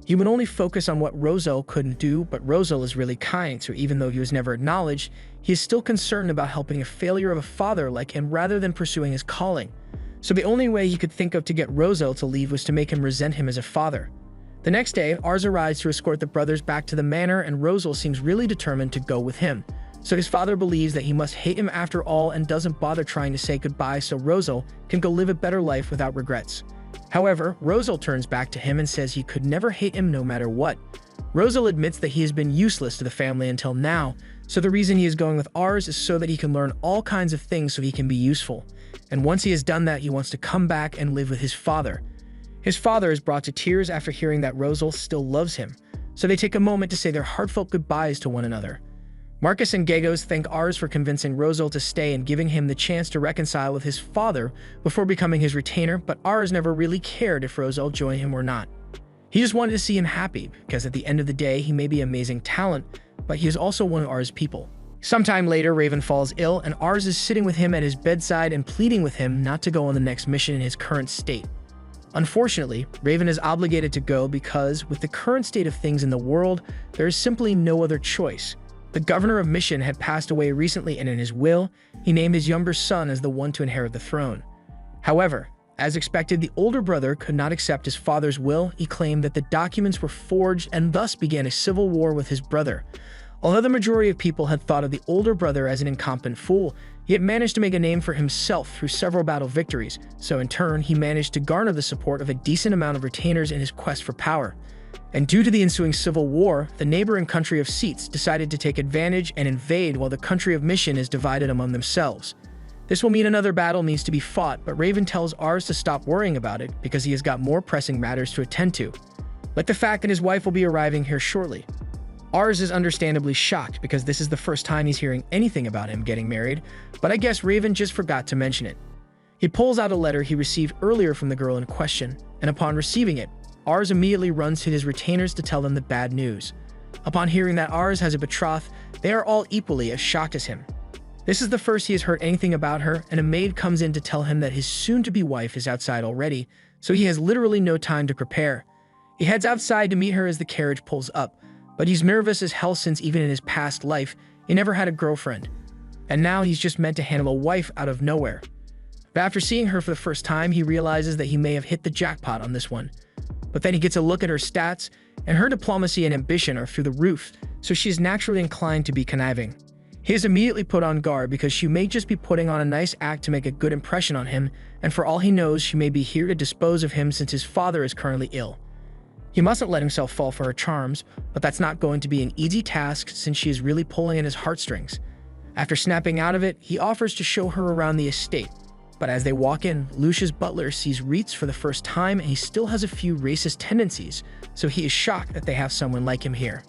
He would only focus on what Rosel couldn't do, but Rosel is really kind, so even though he was never acknowledged, he is still concerned about helping a failure of a father like him rather than pursuing his calling. So the only way he could think of to get Rosel to leave was to make him resent him as a father. The next day, Ars arrives to escort the brothers back to the manor, and Rosel seems really determined to go with him. So his father believes that he must hate him after all and doesn't bother trying to say goodbye so Rosel can go live a better life without regrets. However, Rosel turns back to him and says he could never hate him no matter what. Rosel admits that he has been useless to the family until now, so the reason he is going with Ars is so that he can learn all kinds of things so he can be useful. And once he has done that, he wants to come back and live with his father. His father is brought to tears after hearing that Rosel still loves him, so they take a moment to say their heartfelt goodbyes to one another. Marcus and Gatos thank Ars for convincing Rosel to stay and giving him the chance to reconcile with his father before becoming his retainer, but Ars never really cared if Rosel joined him or not. He just wanted to see him happy, because at the end of the day, he may be amazing talent, but he is also one of Ars' people. Sometime later, Raven falls ill, and Ars is sitting with him at his bedside and pleading with him not to go on the next mission in his current state. Unfortunately, Raven is obligated to go because, with the current state of things in the world, there is simply no other choice. The governor of Mission had passed away recently, and in his will, he named his younger son as the one to inherit the throne. However, as expected, the older brother could not accept his father's will. He claimed that the documents were forged and thus began a civil war with his brother. Although the majority of people had thought of the older brother as an incompetent fool, he had managed to make a name for himself through several battle victories, so in turn, he managed to garner the support of a decent amount of retainers in his quest for power. And due to the ensuing civil war, the neighboring country of Seats decided to take advantage and invade while the country of Mission is divided among themselves. This will mean another battle needs to be fought, but Raven tells Ars to stop worrying about it because he has got more pressing matters to attend to, like the fact that his wife will be arriving here shortly. Ars is understandably shocked because this is the first time he's hearing anything about him getting married, but I guess Raven just forgot to mention it. He pulls out a letter he received earlier from the girl in question, and upon receiving it, Ars immediately runs to his retainers to tell them the bad news. Upon hearing that Ars has a betrothed, they are all equally as shocked as him. This is the first he has heard anything about her, and a maid comes in to tell him that his soon-to-be wife is outside already, so he has literally no time to prepare. He heads outside to meet her as the carriage pulls up, but he's nervous as hell since even in his past life, he never had a girlfriend. And now he's just meant to handle a wife out of nowhere. But after seeing her for the first time, he realizes that he may have hit the jackpot on this one. But then he gets a look at her stats, and her diplomacy and ambition are through the roof, so she is naturally inclined to be conniving. He is immediately put on guard because she may just be putting on a nice act to make a good impression on him, and for all he knows, she may be here to dispose of him since his father is currently ill. He mustn't let himself fall for her charms, but that's not going to be an easy task since she is really pulling at his heartstrings. After snapping out of it, he offers to show her around the estate. But as they walk in, Lucia's butler sees Reitz for the first time and he still has a few racist tendencies, so he is shocked that they have someone like him here.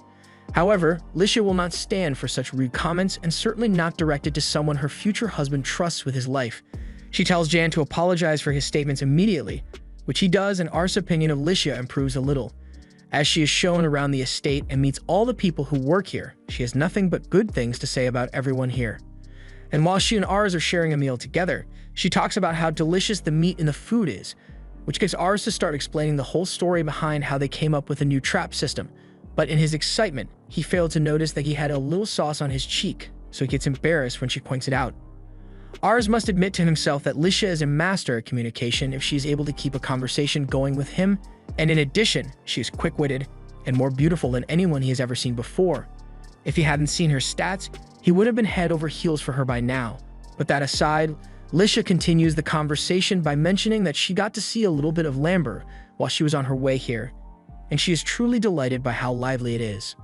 However, Licia will not stand for such rude comments and certainly not directed to someone her future husband trusts with his life. She tells Jan to apologize for his statements immediately, which he does, and Ars's opinion of Licia improves a little. As she is shown around the estate and meets all the people who work here, she has nothing but good things to say about everyone here. And while she and Ars are sharing a meal together, she talks about how delicious the meat in the food is, which gets Ars to start explaining the whole story behind how they came up with a new trap system. But in his excitement, he failed to notice that he had a little sauce on his cheek, so he gets embarrassed when she points it out. Ars must admit to himself that Licia is a master at communication if she is able to keep a conversation going with him, and in addition, she is quick-witted and more beautiful than anyone he has ever seen before. If he hadn't seen her stats, he would have been head over heels for her by now. But that aside, Licia continues the conversation by mentioning that she got to see a little bit of Lambert while she was on her way here, and she is truly delighted by how lively it is.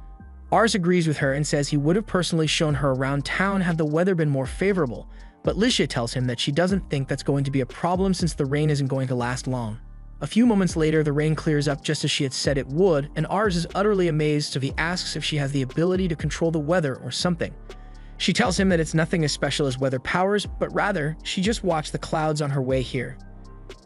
Ars agrees with her and says he would have personally shown her around town had the weather been more favorable, but Licia tells him that she doesn't think that's going to be a problem since the rain isn't going to last long. A few moments later, the rain clears up just as she had said it would, and Ars is utterly amazed, so he asks if she has the ability to control the weather or something. She tells him that it's nothing as special as weather powers, but rather, she just watched the clouds on her way here.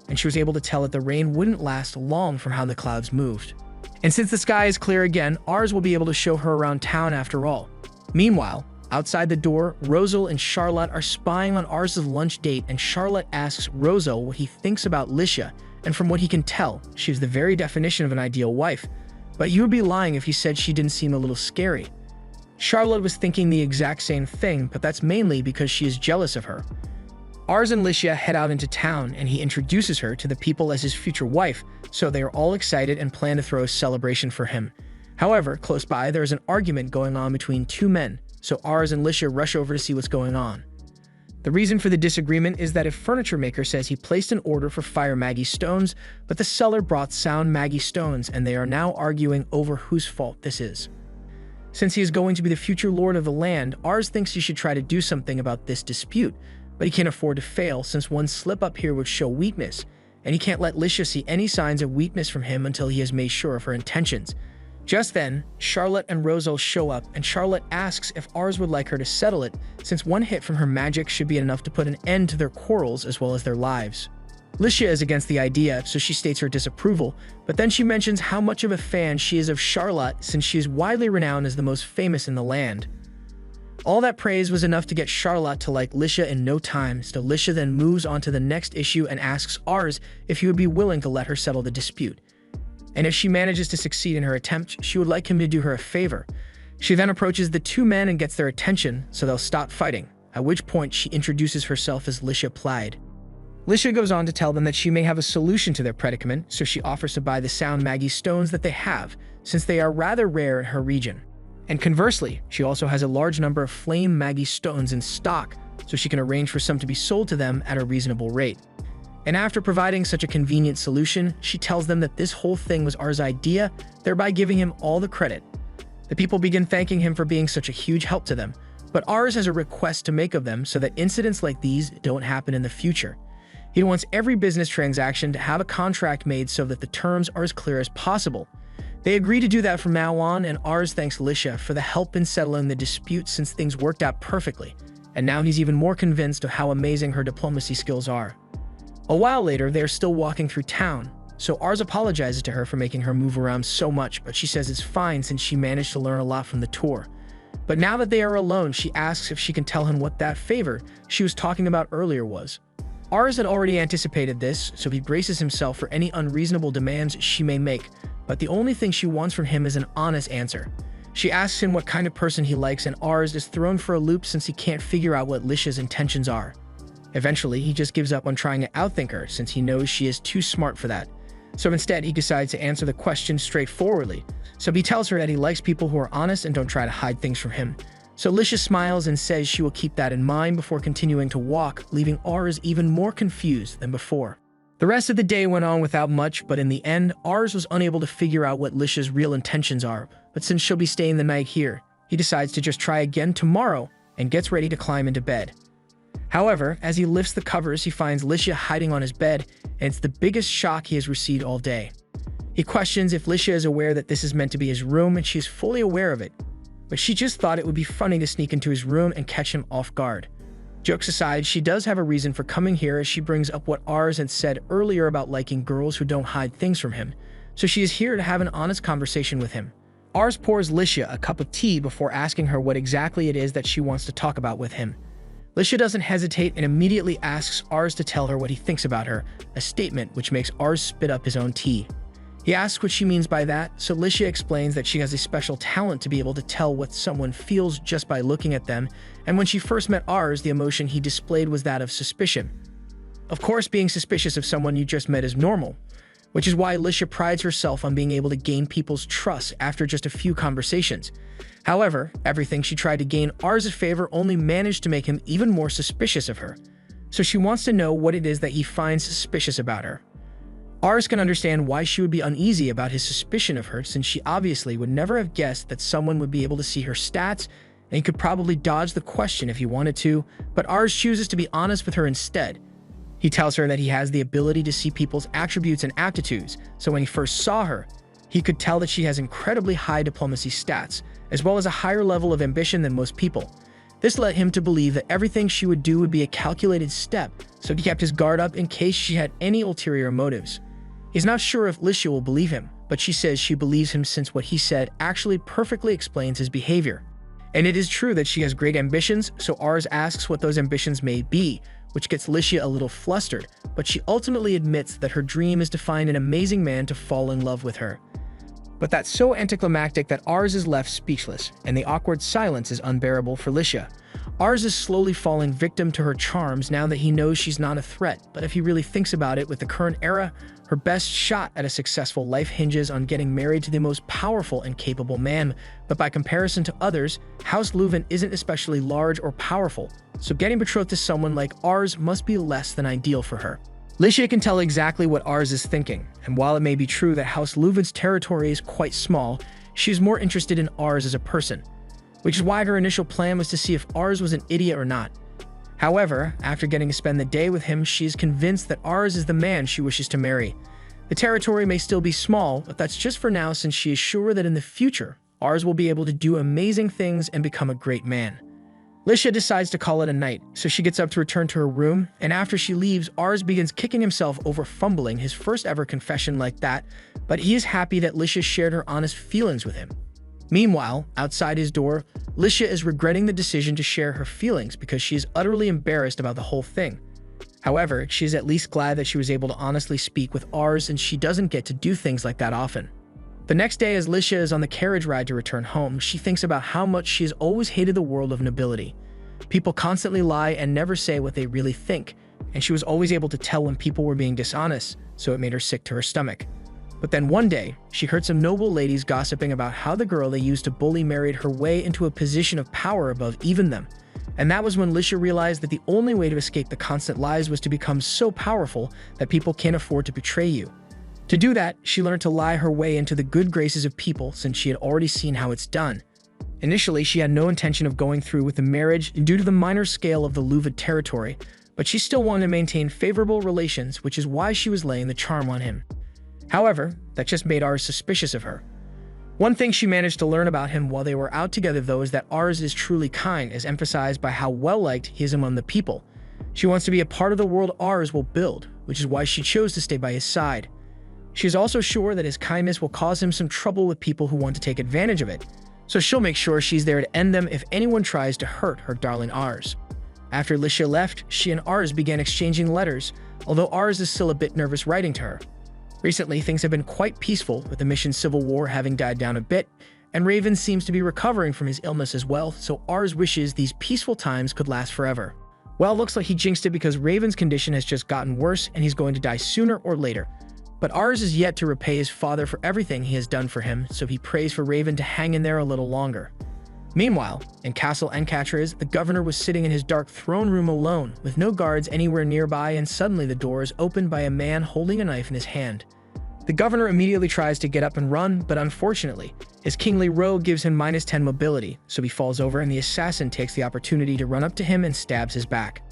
And she was able to tell that the rain wouldn't last long from how the clouds moved. And since the sky is clear again, Ars will be able to show her around town after all. Meanwhile, outside the door, Rosal and Charlotte are spying on Ars's lunch date, and Charlotte asks Rosal what he thinks about Licia, and from what he can tell, she is the very definition of an ideal wife. But you would be lying if you said she didn't seem a little scary. Charlotte was thinking the exact same thing, but that's mainly because she is jealous of her. Ars and Licia head out into town, and he introduces her to the people as his future wife, so they are all excited and plan to throw a celebration for him. However, close by, there is an argument going on between two men, so Ars and Licia rush over to see what's going on. The reason for the disagreement is that a furniture maker says he placed an order for fire Maggie stones, but the seller brought sound Maggie stones, and they are now arguing over whose fault this is. Since he is going to be the future lord of the land, Ars thinks he should try to do something about this dispute, but he can't afford to fail since one slip up here would show weakness, and he can't let Licia see any signs of weakness from him until he has made sure of her intentions. Just then, Charlotte and Rosal show up, and Charlotte asks if Ars would like her to settle it, since one hit from her magic should be enough to put an end to their quarrels as well as their lives. Licia is against the idea, so she states her disapproval, but then she mentions how much of a fan she is of Charlotte since she is widely renowned as the most famous in the land. All that praise was enough to get Charlotte to like Licia in no time, so Licia then moves on to the next issue and asks Ars if he would be willing to let her settle the dispute. And if she manages to succeed in her attempt, she would like him to do her a favor. She then approaches the two men and gets their attention, so they'll stop fighting, at which point she introduces herself as Licia Plaid. Licia goes on to tell them that she may have a solution to their predicament, so she offers to buy the sound Maggie stones that they have, since they are rather rare in her region. And conversely, she also has a large number of flame Maggie stones in stock, so she can arrange for some to be sold to them at a reasonable rate. And after providing such a convenient solution, she tells them that this whole thing was Ars' idea, thereby giving him all the credit. The people begin thanking him for being such a huge help to them, but Ars has a request to make of them so that incidents like these don't happen in the future. He wants every business transaction to have a contract made so that the terms are as clear as possible. They agree to do that from now on, and Ars thanks Licia for the help in settling the dispute since things worked out perfectly, and now he's even more convinced of how amazing her diplomacy skills are. A while later, they are still walking through town, so Ars apologizes to her for making her move around so much, but she says it's fine since she managed to learn a lot from the tour. But now that they are alone, she asks if she can tell him what that favor she was talking about earlier was. Ars had already anticipated this, so he braces himself for any unreasonable demands she may make, but the only thing she wants from him is an honest answer. She asks him what kind of person he likes, and Ars is thrown for a loop since he can't figure out what Licia's intentions are. Eventually, he just gives up on trying to outthink her since he knows she is too smart for that. So instead, he decides to answer the question straightforwardly. So he tells her that he likes people who are honest and don't try to hide things from him. So Lisha smiles and says she will keep that in mind before continuing to walk, leaving Ars even more confused than before. The rest of the day went on without much, but in the end, Ars was unable to figure out what Lisha's real intentions are. But since she'll be staying the night here, he decides to just try again tomorrow and gets ready to climb into bed. However, as he lifts the covers, he finds Lisha hiding on his bed, and it's the biggest shock he has received all day. He questions if Lisha is aware that this is meant to be his room, and she is fully aware of it. But she just thought it would be funny to sneak into his room and catch him off guard. Jokes aside, she does have a reason for coming here, as she brings up what Ars had said earlier about liking girls who don't hide things from him. So she is here to have an honest conversation with him. Ars pours Lisha a cup of tea before asking her what exactly it is that she wants to talk about with him. Lisha doesn't hesitate and immediately asks Ars to tell her what he thinks about her, a statement which makes Ars spit up his own tea. He asks what she means by that, so Lisha explains that she has a special talent to be able to tell what someone feels just by looking at them, and when she first met Ars, the emotion he displayed was that of suspicion. Of course, being suspicious of someone you just met is normal, which is why Lisha prides herself on being able to gain people's trust after just a few conversations. However, everything she tried to gain Ars' favor only managed to make him even more suspicious of her. So she wants to know what it is that he finds suspicious about her. Ars can understand why she would be uneasy about his suspicion of her, since she obviously would never have guessed that someone would be able to see her stats, and he could probably dodge the question if he wanted to, but Ars chooses to be honest with her instead. He tells her that he has the ability to see people's attributes and aptitudes, so when he first saw her, he could tell that she has incredibly high diplomacy stats, as well as a higher level of ambition than most people. This led him to believe that everything she would do would be a calculated step, so he kept his guard up in case she had any ulterior motives. He's not sure if Lisha will believe him, but she says she believes him since what he said actually perfectly explains his behavior. And it is true that she has great ambitions, so Ars asks what those ambitions may be, which gets Lisha a little flustered, but she ultimately admits that her dream is to find an amazing man to fall in love with her. But that's so anticlimactic that Ars is left speechless, and the awkward silence is unbearable for Lisha. Ars is slowly falling victim to her charms now that he knows she's not a threat, but if he really thinks about it, with the current era, her best shot at a successful life hinges on getting married to the most powerful and capable man, but by comparison to others, House Leuven isn't especially large or powerful, so getting betrothed to someone like Ars must be less than ideal for her. Lisha can tell exactly what Ars is thinking, and while it may be true that House Leuven's territory is quite small, she is more interested in Ars as a person, which is why her initial plan was to see if Ars was an idiot or not. However, after getting to spend the day with him, she is convinced that Ars is the man she wishes to marry. The territory may still be small, but that's just for now, since she is sure that in the future, Ars will be able to do amazing things and become a great man. Lisha decides to call it a night, so she gets up to return to her room, and after she leaves, Ars begins kicking himself over fumbling his first ever confession like that, but he is happy that Lisha shared her honest feelings with him. Meanwhile, outside his door, Lisha is regretting the decision to share her feelings because she is utterly embarrassed about the whole thing. However, she is at least glad that she was able to honestly speak with Ars, and she doesn't get to do things like that often. The next day, as Lisha is on the carriage ride to return home, she thinks about how much she has always hated the world of nobility. People constantly lie and never say what they really think, and she was always able to tell when people were being dishonest, so it made her sick to her stomach. But then one day, she heard some noble ladies gossiping about how the girl they used to bully married her way into a position of power above even them. And that was when Lisha realized that the only way to escape the constant lies was to become so powerful that people can't afford to betray you. To do that, she learned to lie her way into the good graces of people, since she had already seen how it's done. Initially, she had no intention of going through with the marriage due to the minor scale of the Leuven territory, but she still wanted to maintain favorable relations, which is why she was laying the charm on him. However, that just made Ars suspicious of her. One thing she managed to learn about him while they were out together, though, is that Ars is truly kind, as emphasized by how well-liked he is among the people. She wants to be a part of the world Ars will build, which is why she chose to stay by his side. She is also sure that his kindness will cause him some trouble with people who want to take advantage of it, so she'll make sure she's there to end them if anyone tries to hurt her darling Ars. After Lisha left, she and Ars began exchanging letters, although Ars is still a bit nervous writing to her. Recently, things have been quite peaceful, with the mission's civil war having died down a bit, and Raven seems to be recovering from his illness as well, so Ars wishes these peaceful times could last forever. Well, it looks like he jinxed it because Raven's condition has just gotten worse and he's going to die sooner or later. But Ars is yet to repay his father for everything he has done for him, so he prays for Raven to hang in there a little longer. Meanwhile, in Castle Encatraz, the governor was sitting in his dark throne room alone, with no guards anywhere nearby, and suddenly the door is opened by a man holding a knife in his hand. The governor immediately tries to get up and run, but unfortunately, his kingly robe gives him -10 mobility, so he falls over and the assassin takes the opportunity to run up to him and stabs his back.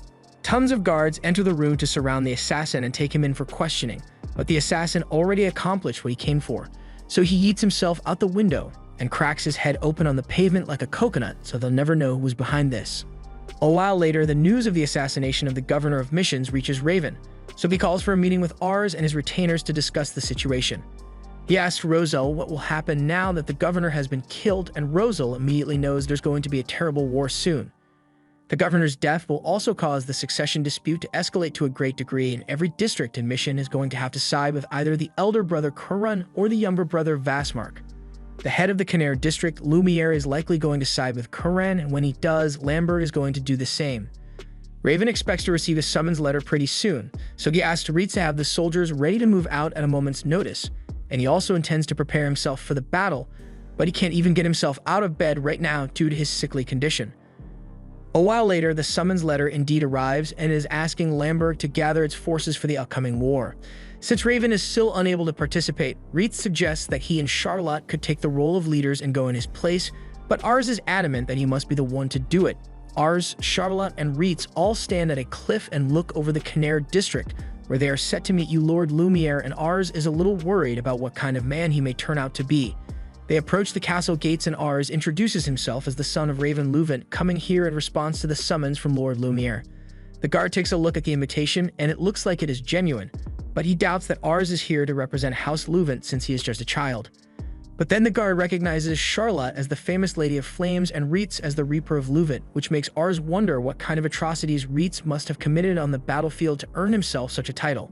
Tons of guards enter the room to surround the assassin and take him in for questioning, but the assassin already accomplished what he came for, so he yeets himself out the window and cracks his head open on the pavement like a coconut, so they'll never know who was behind this. A while later, the news of the assassination of the governor of missions reaches Raven, so he calls for a meeting with Ars and his retainers to discuss the situation. He asks Rosal what will happen now that the governor has been killed, and Rosal immediately knows there's going to be a terrible war soon. The governor's death will also cause the succession dispute to escalate to a great degree, and every district in Mission is going to have to side with either the elder brother Kurun or the younger brother Vasmark. The head of the Canare district, Lumiere, is likely going to side with Kurun, and when he does, Lambert is going to do the same. Raven expects to receive a summons letter pretty soon, so he asks Reitz to have the soldiers ready to move out at a moment's notice, and he also intends to prepare himself for the battle, but he can't even get himself out of bed right now due to his sickly condition. A while later, the summons letter indeed arrives and is asking Lambert to gather its forces for the upcoming war. Since Raven is still unable to participate, Reitz suggests that he and Charlotte could take the role of leaders and go in his place, but Ars is adamant that he must be the one to do it. Ars, Charlotte, and Reitz all stand at a cliff and look over the Canare district, where they are set to meet Lord Lumiere, and Ars is a little worried about what kind of man he may turn out to be. They approach the castle gates and Ars introduces himself as the son of Raven Luvent, coming here in response to the summons from Lord Lumiere. The guard takes a look at the invitation and it looks like it is genuine, but he doubts that Ars is here to represent House Luvent since he is just a child. But then the guard recognizes Charlotte as the famous Lady of Flames and Reitz as the Reaper of Luvent, which makes Ars wonder what kind of atrocities Reitz must have committed on the battlefield to earn himself such a title.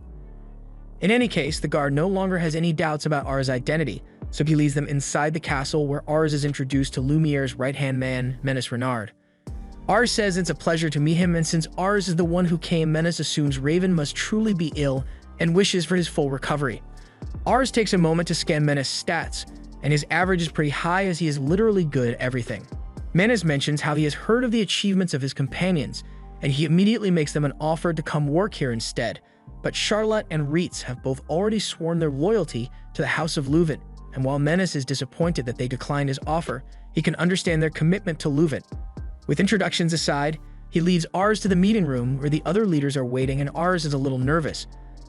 In any case, the guard no longer has any doubts about Ars' identity, so he leads them inside the castle where Ars is introduced to Lumiere's right-hand man, Menace Renard. Ars says it's a pleasure to meet him, and since Ars is the one who came, Menace assumes Raven must truly be ill and wishes for his full recovery. Ars takes a moment to scan Menace's stats, and his average is pretty high as he is literally good at everything. Menace mentions how he has heard of the achievements of his companions, and he immediately makes them an offer to come work here instead, but Charlotte and Reitz have both already sworn their loyalty to the House of Luvent, and while Menace is disappointed that they declined his offer, he can understand their commitment to Luvent. With introductions aside, he leads Ars to the meeting room where the other leaders are waiting, and Ars is a little nervous,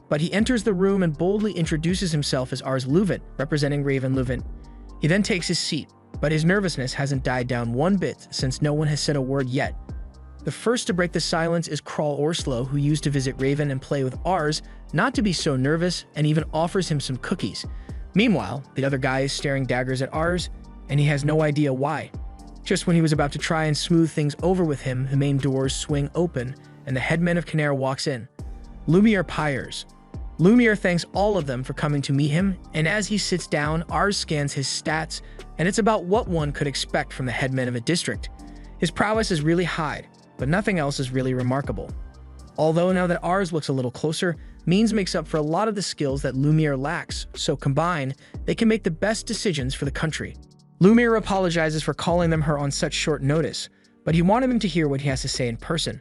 but he enters the room and boldly introduces himself as Ars Luvent, representing Raven Luvent. He then takes his seat, but his nervousness hasn't died down one bit since no one has said a word yet. The first to break the silence is Kral Orslo, who used to visit Raven and play with Ars, not to be so nervous, and even offers him some cookies. Meanwhile, the other guy is staring daggers at Ars, and he has no idea why. Just when he was about to try and smooth things over with him, the main doors swing open, and the headman of Canare walks in. Lumiere pyres. Lumiere thanks all of them for coming to meet him, and as he sits down, Ars scans his stats, and it's about what one could expect from the headman of a district. His prowess is really high, but nothing else is really remarkable. Although now that Ars looks a little closer, Means makes up for a lot of the skills that Lumiere lacks, so combined, they can make the best decisions for the country. Lumiere apologizes for calling them her on such short notice, but he wanted them to hear what he has to say in person.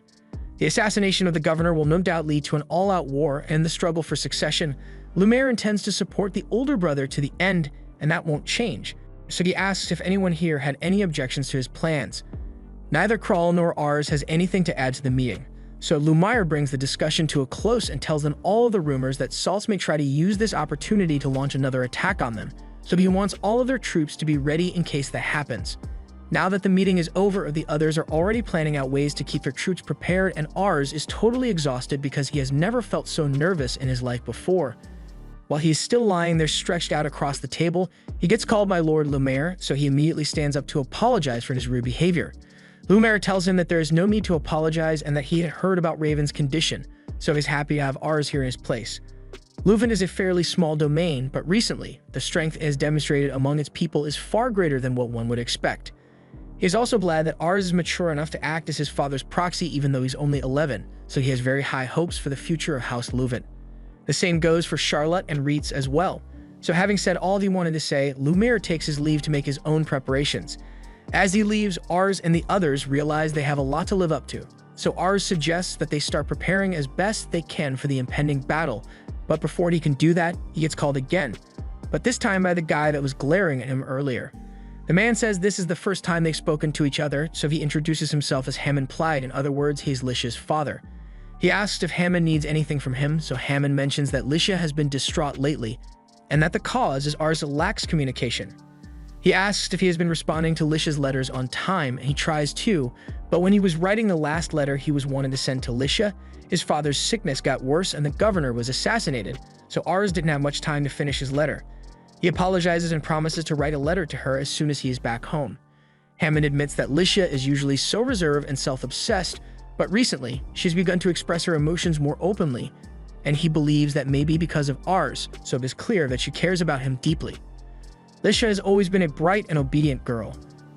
The assassination of the governor will no doubt lead to an all-out war and the struggle for succession. Lumiere intends to support the older brother to the end, and that won't change, so he asks if anyone here had any objections to his plans. Neither Kral nor Ars has anything to add to the meeting, so Lumiere brings the discussion to a close and tells them all of the rumors that Saltz may try to use this opportunity to launch another attack on them, so he wants all of their troops to be ready in case that happens. Now that the meeting is over, the others are already planning out ways to keep their troops prepared, and Ars is totally exhausted because he has never felt so nervous in his life before. While he is still lying there stretched out across the table, he gets called by Lord Lumiere, so he immediately stands up to apologize for his rude behavior. Lumiere tells him that there is no need to apologize and that he had heard about Raven's condition, so he's happy to have Ars here in his place. Luvent is a fairly small domain, but recently, the strength it has demonstrated among its people is far greater than what one would expect. He is also glad that Ars is mature enough to act as his father's proxy even though he's only 11, so he has very high hopes for the future of House Luvent. The same goes for Charlotte and Reitz as well. So having said all he wanted to say, Lumiere takes his leave to make his own preparations. As he leaves, Ars and the others realize they have a lot to live up to. So Ars suggests that they start preparing as best they can for the impending battle. But before he can do that, he gets called again. But this time by the guy that was glaring at him earlier. The man says this is the first time they've spoken to each other, so he introduces himself as Hammond Plyde. In other words, he's Lisha's father. He asks if Hammond needs anything from him, so Hammond mentions that Lisha has been distraught lately, and that the cause is Ars lacks communication. He asks if he has been responding to Lisha's letters on time, and he tries to, but when he was writing the last letter he was wanting to send to Lisha, his father's sickness got worse and the governor was assassinated, so Ars didn't have much time to finish his letter. He apologizes and promises to write a letter to her as soon as he is back home. Hammond admits that Lisha is usually so reserved and self-obsessed, but recently she's begun to express her emotions more openly, and he believes that maybe because of Ars, so it is clear that she cares about him deeply. Lisha has always been a bright and obedient girl,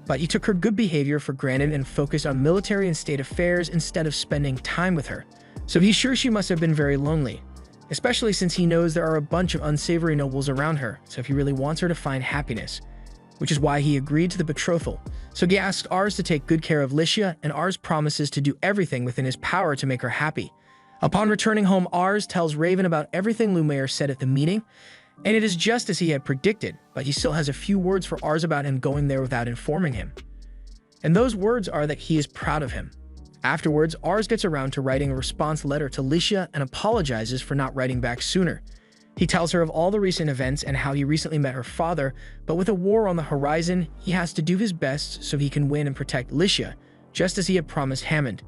but he took her good behavior for granted and focused on military and state affairs instead of spending time with her. So he's sure she must have been very lonely, especially since he knows there are a bunch of unsavory nobles around her, so he really wants her to find happiness, which is why he agreed to the betrothal. So he asked Ars to take good care of Lisha, and Ars promises to do everything within his power to make her happy. Upon returning home, Ars tells Raven about everything Lumiere said at the meeting, and it is just as he had predicted, but he still has a few words for Ars about him going there without informing him. And those words are that he is proud of him. Afterwards, Ars gets around to writing a response letter to Lisha and apologizes for not writing back sooner. He tells her of all the recent events and how he recently met her father, but with a war on the horizon, he has to do his best so he can win and protect Lisha, just as he had promised Hammond.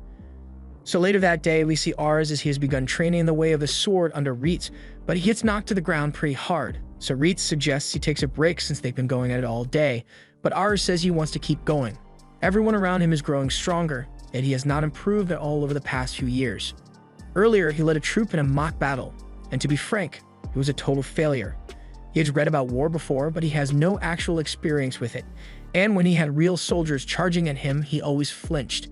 So later that day, we see Ars as he has begun training in the way of the sword under Reitz, but he gets knocked to the ground pretty hard. So Reitz suggests he takes a break since they've been going at it all day, but Ars says he wants to keep going. Everyone around him is growing stronger, and he has not improved at all over the past few years. Earlier, he led a troop in a mock battle, and to be frank, it was a total failure. He had read about war before, but he has no actual experience with it, and when he had real soldiers charging at him, he always flinched.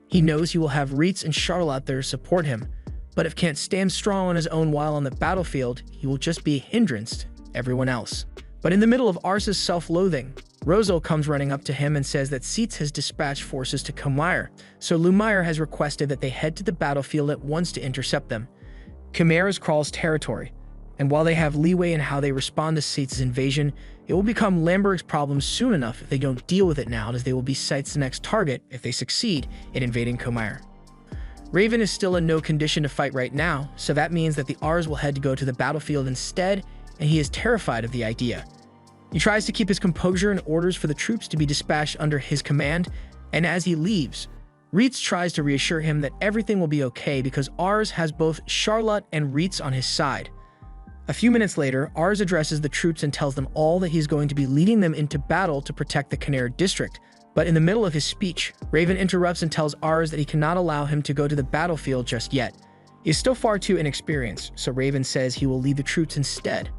He knows he will have Reitz and Charlotte there to support him, but if can't stand strong on his own while on the battlefield, he will just be a hindrance to everyone else. But in the middle of Ars's self-loathing, Rosal comes running up to him and says that Seitz has dispatched forces to Khmer, so Lumiere has requested that they head to the battlefield at once to intercept them. Khmer is Krall's territory, and while they have leeway in how they respond to Seitz's invasion, it will become Lamberg's problem soon enough if they don't deal with it now, as they will be Seitz's next target if they succeed in invading Khmer. Raven is still in no condition to fight right now, so that means that the Ars will head to go to the battlefield instead, and he is terrified of the idea. He tries to keep his composure and orders for the troops to be dispatched under his command, and as he leaves, Reitz tries to reassure him that everything will be okay because Ars has both Charlotte and Reitz on his side. A few minutes later, Ars addresses the troops and tells them all that he's going to be leading them into battle to protect the Khmer district. But in the middle of his speech, Raven interrupts and tells Ars that he cannot allow him to go to the battlefield just yet. He is still far too inexperienced, so Raven says he will lead the troops instead.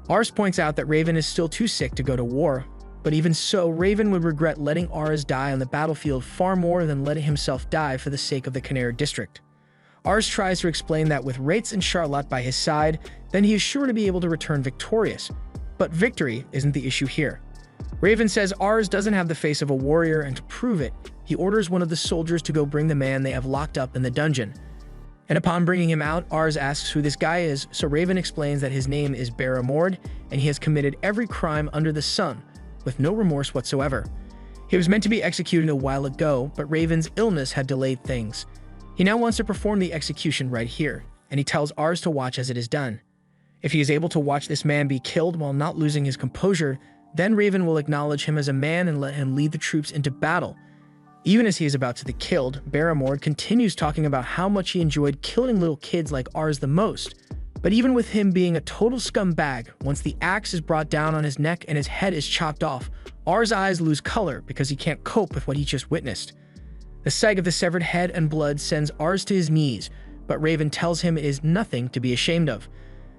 Ars points out that Raven is still too sick to go to war, but even so, Raven would regret letting Ars die on the battlefield far more than letting himself die for the sake of the Khmer district. Ars tries to explain that with Reitz and Charlotte by his side, then he is sure to be able to return victorious. But victory isn't the issue here. Raven says Ars doesn't have the face of a warrior, and to prove it, he orders one of the soldiers to go bring the man they have locked up in the dungeon. And upon bringing him out, Ars asks who this guy is, so Raven explains that his name is Baramord, and he has committed every crime under the sun, with no remorse whatsoever. He was meant to be executed a while ago, but Raven's illness had delayed things. He now wants to perform the execution right here, and he tells Ars to watch as it is done. If he is able to watch this man be killed while not losing his composure, then Raven will acknowledge him as a man and let him lead the troops into battle. Even as he is about to be killed, Baramord continues talking about how much he enjoyed killing little kids like Ars the most. But even with him being a total scumbag, once the axe is brought down on his neck and his head is chopped off, Ars' eyes lose color because he can't cope with what he just witnessed. The sight of the severed head and blood sends Ars to his knees, but Raven tells him it is nothing to be ashamed of.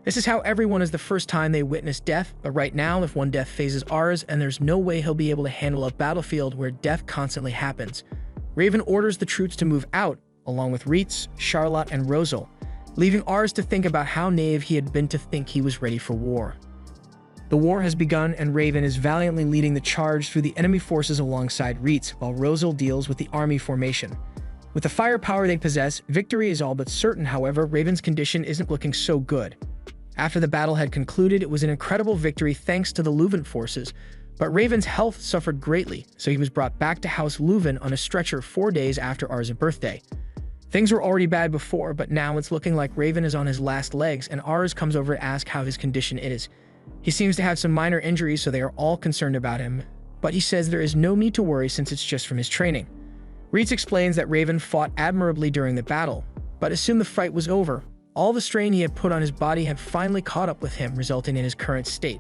This is how everyone is the first time they witness death, but right now, if one death phases Ars, and there's no way he'll be able to handle a battlefield where death constantly happens. Raven orders the troops to move out, along with Reitz, Charlotte, and Rosal, leaving Ars to think about how naive he had been to think he was ready for war. The war has begun, and Raven is valiantly leading the charge through the enemy forces alongside Reitz, while Rosal deals with the army formation. With the firepower they possess, victory is all but certain. However, Raven's condition isn't looking so good. After the battle had concluded, it was an incredible victory thanks to the Leuven forces, but Raven's health suffered greatly, so he was brought back to House Leuven on a stretcher 4 days after Ars' birthday. Things were already bad before, but now it's looking like Raven is on his last legs, and Ars comes over to ask how his condition is. He seems to have some minor injuries, so they are all concerned about him, but he says there is no need to worry since it's just from his training. Reitz explains that Raven fought admirably during the battle, but as soon as the fight was over, all the strain he had put on his body had finally caught up with him, resulting in his current state.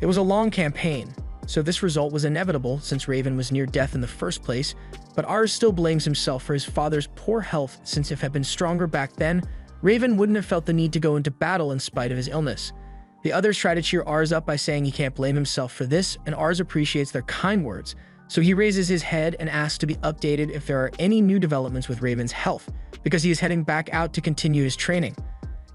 It was a long campaign, so this result was inevitable since Raven was near death in the first place, but Ars still blames himself for his father's poor health since if he had been stronger back then, Raven wouldn't have felt the need to go into battle in spite of his illness. The others try to cheer Ars up by saying he can't blame himself for this, and Ars appreciates their kind words, so he raises his head and asks to be updated if there are any new developments with Raven's health, because he is heading back out to continue his training.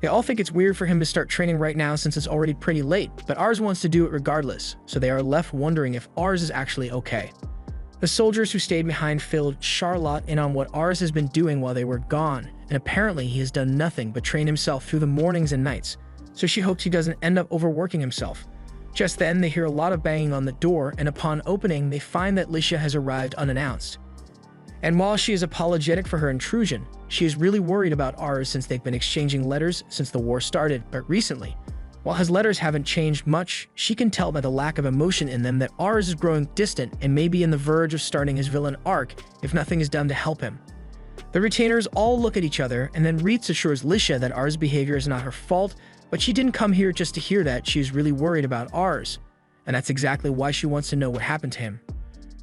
They all think it's weird for him to start training right now since it's already pretty late, but Ars wants to do it regardless, so they are left wondering if Ars is actually okay. The soldiers who stayed behind filled Charlotte in on what Ars has been doing while they were gone, and apparently he has done nothing but train himself through the mornings and nights, so she hopes he doesn't end up overworking himself. Just then, they hear a lot of banging on the door, and upon opening, they find that Licia has arrived unannounced. And while she is apologetic for her intrusion, she is really worried about Ars since they've been exchanging letters since the war started, but recently. While his letters haven't changed much, she can tell by the lack of emotion in them that Ars is growing distant and may be on the verge of starting his villain arc if nothing is done to help him. The retainers all look at each other, and then Reitz assures Licia that Ars' behavior is not her fault, but she didn't come here just to hear that. She is really worried about Ars, and that's exactly why she wants to know what happened to him.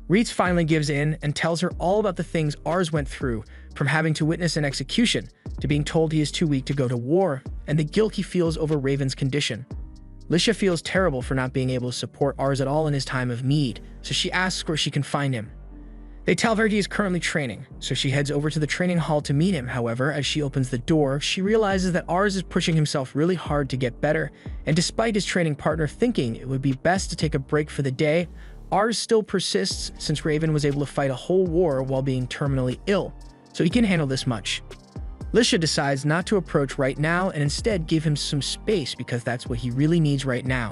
Reitz finally gives in and tells her all about the things Ars went through, from having to witness an execution, to being told he is too weak to go to war, and the guilt he feels over Raven's condition. Licia feels terrible for not being able to support Ars at all in his time of need, so she asks where she can find him. They tell her he is currently training, so she heads over to the training hall to meet him. However, as she opens the door, she realizes that Ars is pushing himself really hard to get better, and despite his training partner thinking it would be best to take a break for the day, Ars still persists since Raven was able to fight a whole war while being terminally ill, so he can handle this much. Licia decides not to approach right now and instead give him some space because that's what he really needs right now.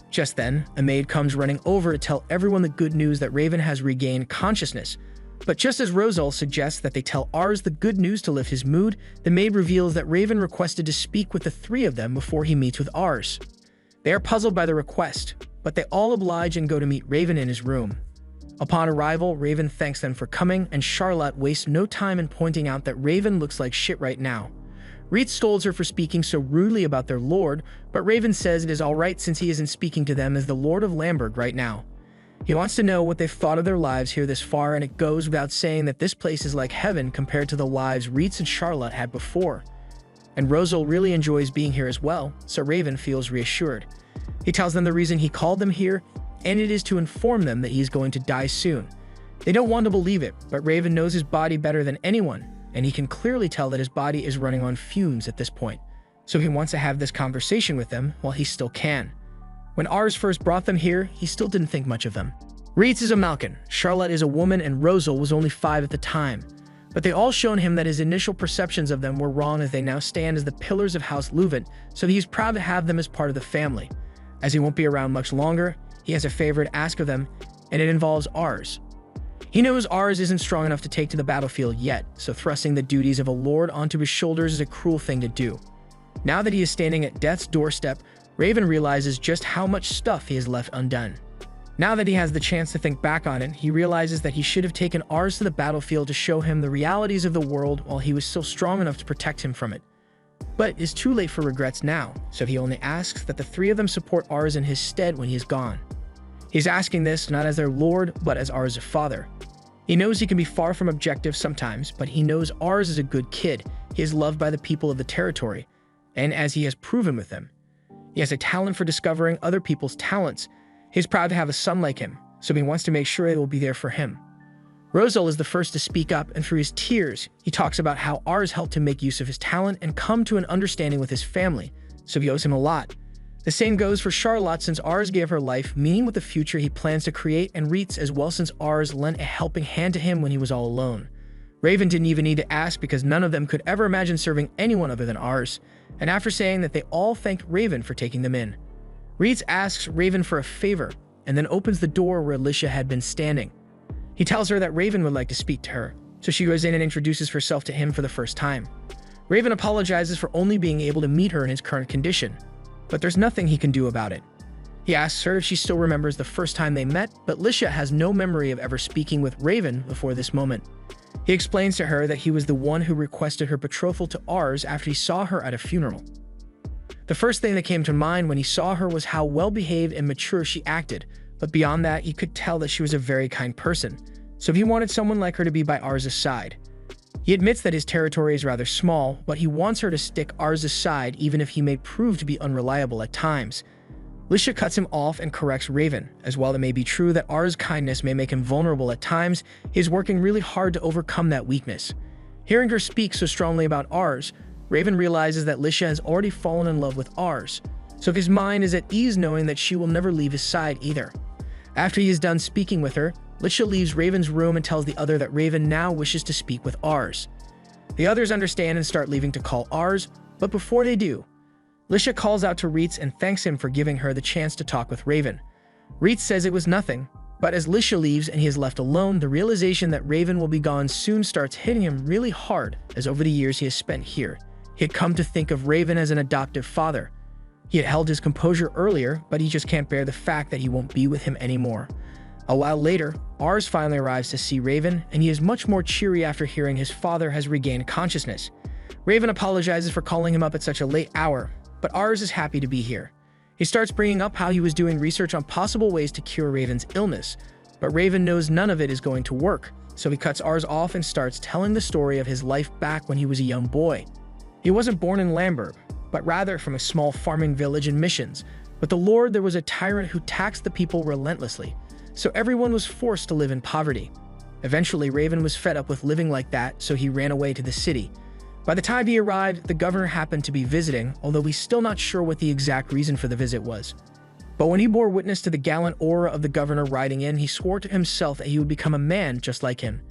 Just then, a maid comes running over to tell everyone the good news that Raven has regained consciousness. But just as Rosal suggests that they tell Ars the good news to lift his mood, the maid reveals that Raven requested to speak with the three of them before he meets with Ars. They are puzzled by the request, but they all oblige and go to meet Raven in his room. Upon arrival, Raven thanks them for coming, and Charlotte wastes no time in pointing out that Raven looks like shit right now. Reitz scolds her for speaking so rudely about their lord, but Raven says it is alright since he isn't speaking to them as the Lord of Lamberg right now. He wants to know what they've thought of their lives here this far, and it goes without saying that this place is like heaven compared to the lives Reitz and Charlotte had before. And Rosal really enjoys being here as well, so Raven feels reassured. He tells them the reason he called them here, and it is to inform them that he is going to die soon. They don't want to believe it, but Raven knows his body better than anyone, and he can clearly tell that his body is running on fumes at this point, so he wants to have this conversation with them while he still can. When Ars first brought them here, he still didn't think much of them. Reitz is a Malkin, Charlotte is a woman, and Rosal was only 5 at the time. But they all shown him that his initial perceptions of them were wrong, as they now stand as the pillars of House Leuven, so he is proud to have them as part of the family. As he won't be around much longer, he has a favor to ask of them, and it involves Ars. He knows Ars isn't strong enough to take to the battlefield yet, so thrusting the duties of a lord onto his shoulders is a cruel thing to do. Now that he is standing at death's doorstep, Raven realizes just how much stuff he has left undone. Now that he has the chance to think back on it, he realizes that he should have taken Ars to the battlefield to show him the realities of the world while he was still strong enough to protect him from it. But it's too late for regrets now, so he only asks that the three of them support Ars in his stead when he is gone. He's asking this not as their lord, but as Ars' father. He knows he can be far from objective sometimes, but he knows Ars is a good kid. He is loved by the people of the territory, and as he has proven with them. He has a talent for discovering other people's talents. He's proud to have a son like him, so he wants to make sure it will be there for him. Rosal is the first to speak up, and through his tears, he talks about how Ars helped him make use of his talent and come to an understanding with his family, so he owes him a lot. The same goes for Charlotte, since Ars gave her life meaning with the future he plans to create, and Reitz as well, since Ars lent a helping hand to him when he was all alone. Raven didn't even need to ask, because none of them could ever imagine serving anyone other than Ars, and after saying that, they all thanked Raven for taking them in. Reitz asks Raven for a favor, and then opens the door where Alicia had been standing. He tells her that Raven would like to speak to her, so she goes in and introduces herself to him for the first time. Raven apologizes for only being able to meet her in his current condition, but there's nothing he can do about it. He asks her if she still remembers the first time they met, but Alicia has no memory of ever speaking with Raven before this moment. He explains to her that he was the one who requested her betrothal to Ars after he saw her at a funeral. The first thing that came to mind when he saw her was how well-behaved and mature she acted, but beyond that, he could tell that she was a very kind person, so he wanted someone like her to be by Ars' side. He admits that his territory is rather small, but he wants her to stick Ars' side even if he may prove to be unreliable at times. Alicia cuts him off and corrects Raven, as while it may be true that Ars' kindness may make him vulnerable at times, he is working really hard to overcome that weakness. Hearing her speak so strongly about Ars, Raven realizes that Alicia has already fallen in love with Ars, so his mind is at ease knowing that she will never leave his side either. After he is done speaking with her, Alicia leaves Raven's room and tells the other that Raven now wishes to speak with Ars. The others understand and start leaving to call Ars, but before they do, Alicia calls out to Reitz and thanks him for giving her the chance to talk with Raven. Reitz says it was nothing, but as Alicia leaves and he is left alone, the realization that Raven will be gone soon starts hitting him really hard, as over the years he has spent here, he had come to think of Raven as an adoptive father. He had held his composure earlier, but he just can't bear the fact that he won't be with him anymore. A while later, Ars finally arrives to see Raven, and he is much more cheery after hearing his father has regained consciousness. Raven apologizes for calling him up at such a late hour, but Ars is happy to be here. He starts bringing up how he was doing research on possible ways to cure Raven's illness, but Raven knows none of it is going to work, so he cuts Ars off and starts telling the story of his life back when he was a young boy. He wasn't born in Lamberg, but rather from a small farming village in Missions. With the Lord, there was a tyrant who taxed the people relentlessly, so everyone was forced to live in poverty. Eventually, Raven was fed up with living like that, so he ran away to the city. By the time he arrived, the governor happened to be visiting, although he's still not sure what the exact reason for the visit was. But when he bore witness to the gallant aura of the governor riding in, he swore to himself that he would become a man just like him.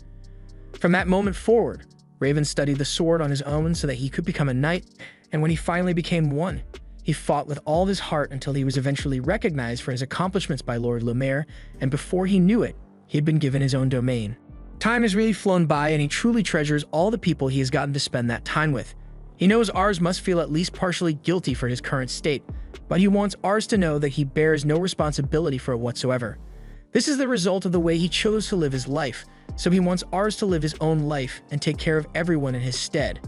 From that moment forward, Raven studied the sword on his own so that he could become a knight, and when he finally became one, he fought with all his heart until he was eventually recognized for his accomplishments by Lord Lumiere, and before he knew it, he had been given his own domain. Time has really flown by, and he truly treasures all the people he has gotten to spend that time with. He knows Ars must feel at least partially guilty for his current state, but he wants Ars to know that he bears no responsibility for it whatsoever. This is the result of the way he chose to live his life, so he wants Ars to live his own life and take care of everyone in his stead.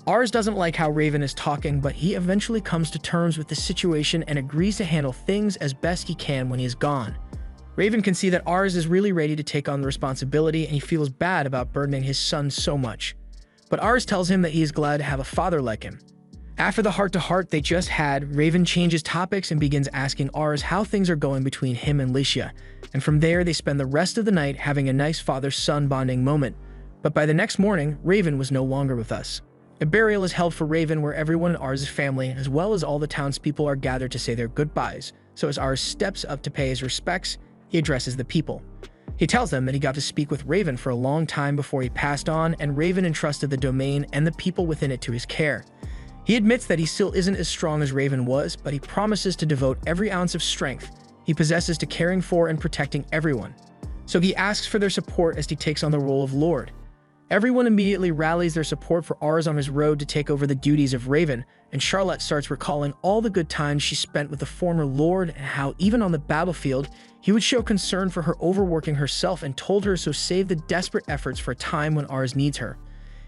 Ars doesn't like how Raven is talking, but he eventually comes to terms with the situation and agrees to handle things as best he can when he is gone. Raven can see that Ars is really ready to take on the responsibility, and he feels bad about burdening his son so much. But Ars tells him that he is glad to have a father like him. After the heart-to-heart they just had, Raven changes topics and begins asking Ars how things are going between him and Licia, and from there they spend the rest of the night having a nice father-son bonding moment. But by the next morning, Raven was no longer with us. A burial is held for Raven where everyone in Ars' family, as well as all the townspeople, are gathered to say their goodbyes. So as Ars steps up to pay his respects, he addresses the people. He tells them that he got to speak with Raven for a long time before he passed on, and Raven entrusted the domain and the people within it to his care. He admits that he still isn't as strong as Raven was, but he promises to devote every ounce of strength he possesses to caring for and protecting everyone. So he asks for their support as he takes on the role of Lord. Everyone immediately rallies their support for Ars on his road to take over the duties of Raven, and Charlotte starts recalling all the good times she spent with the former Lord and how even on the battlefield, he would show concern for her overworking herself and told her so save the desperate efforts for a time when Ars needs her.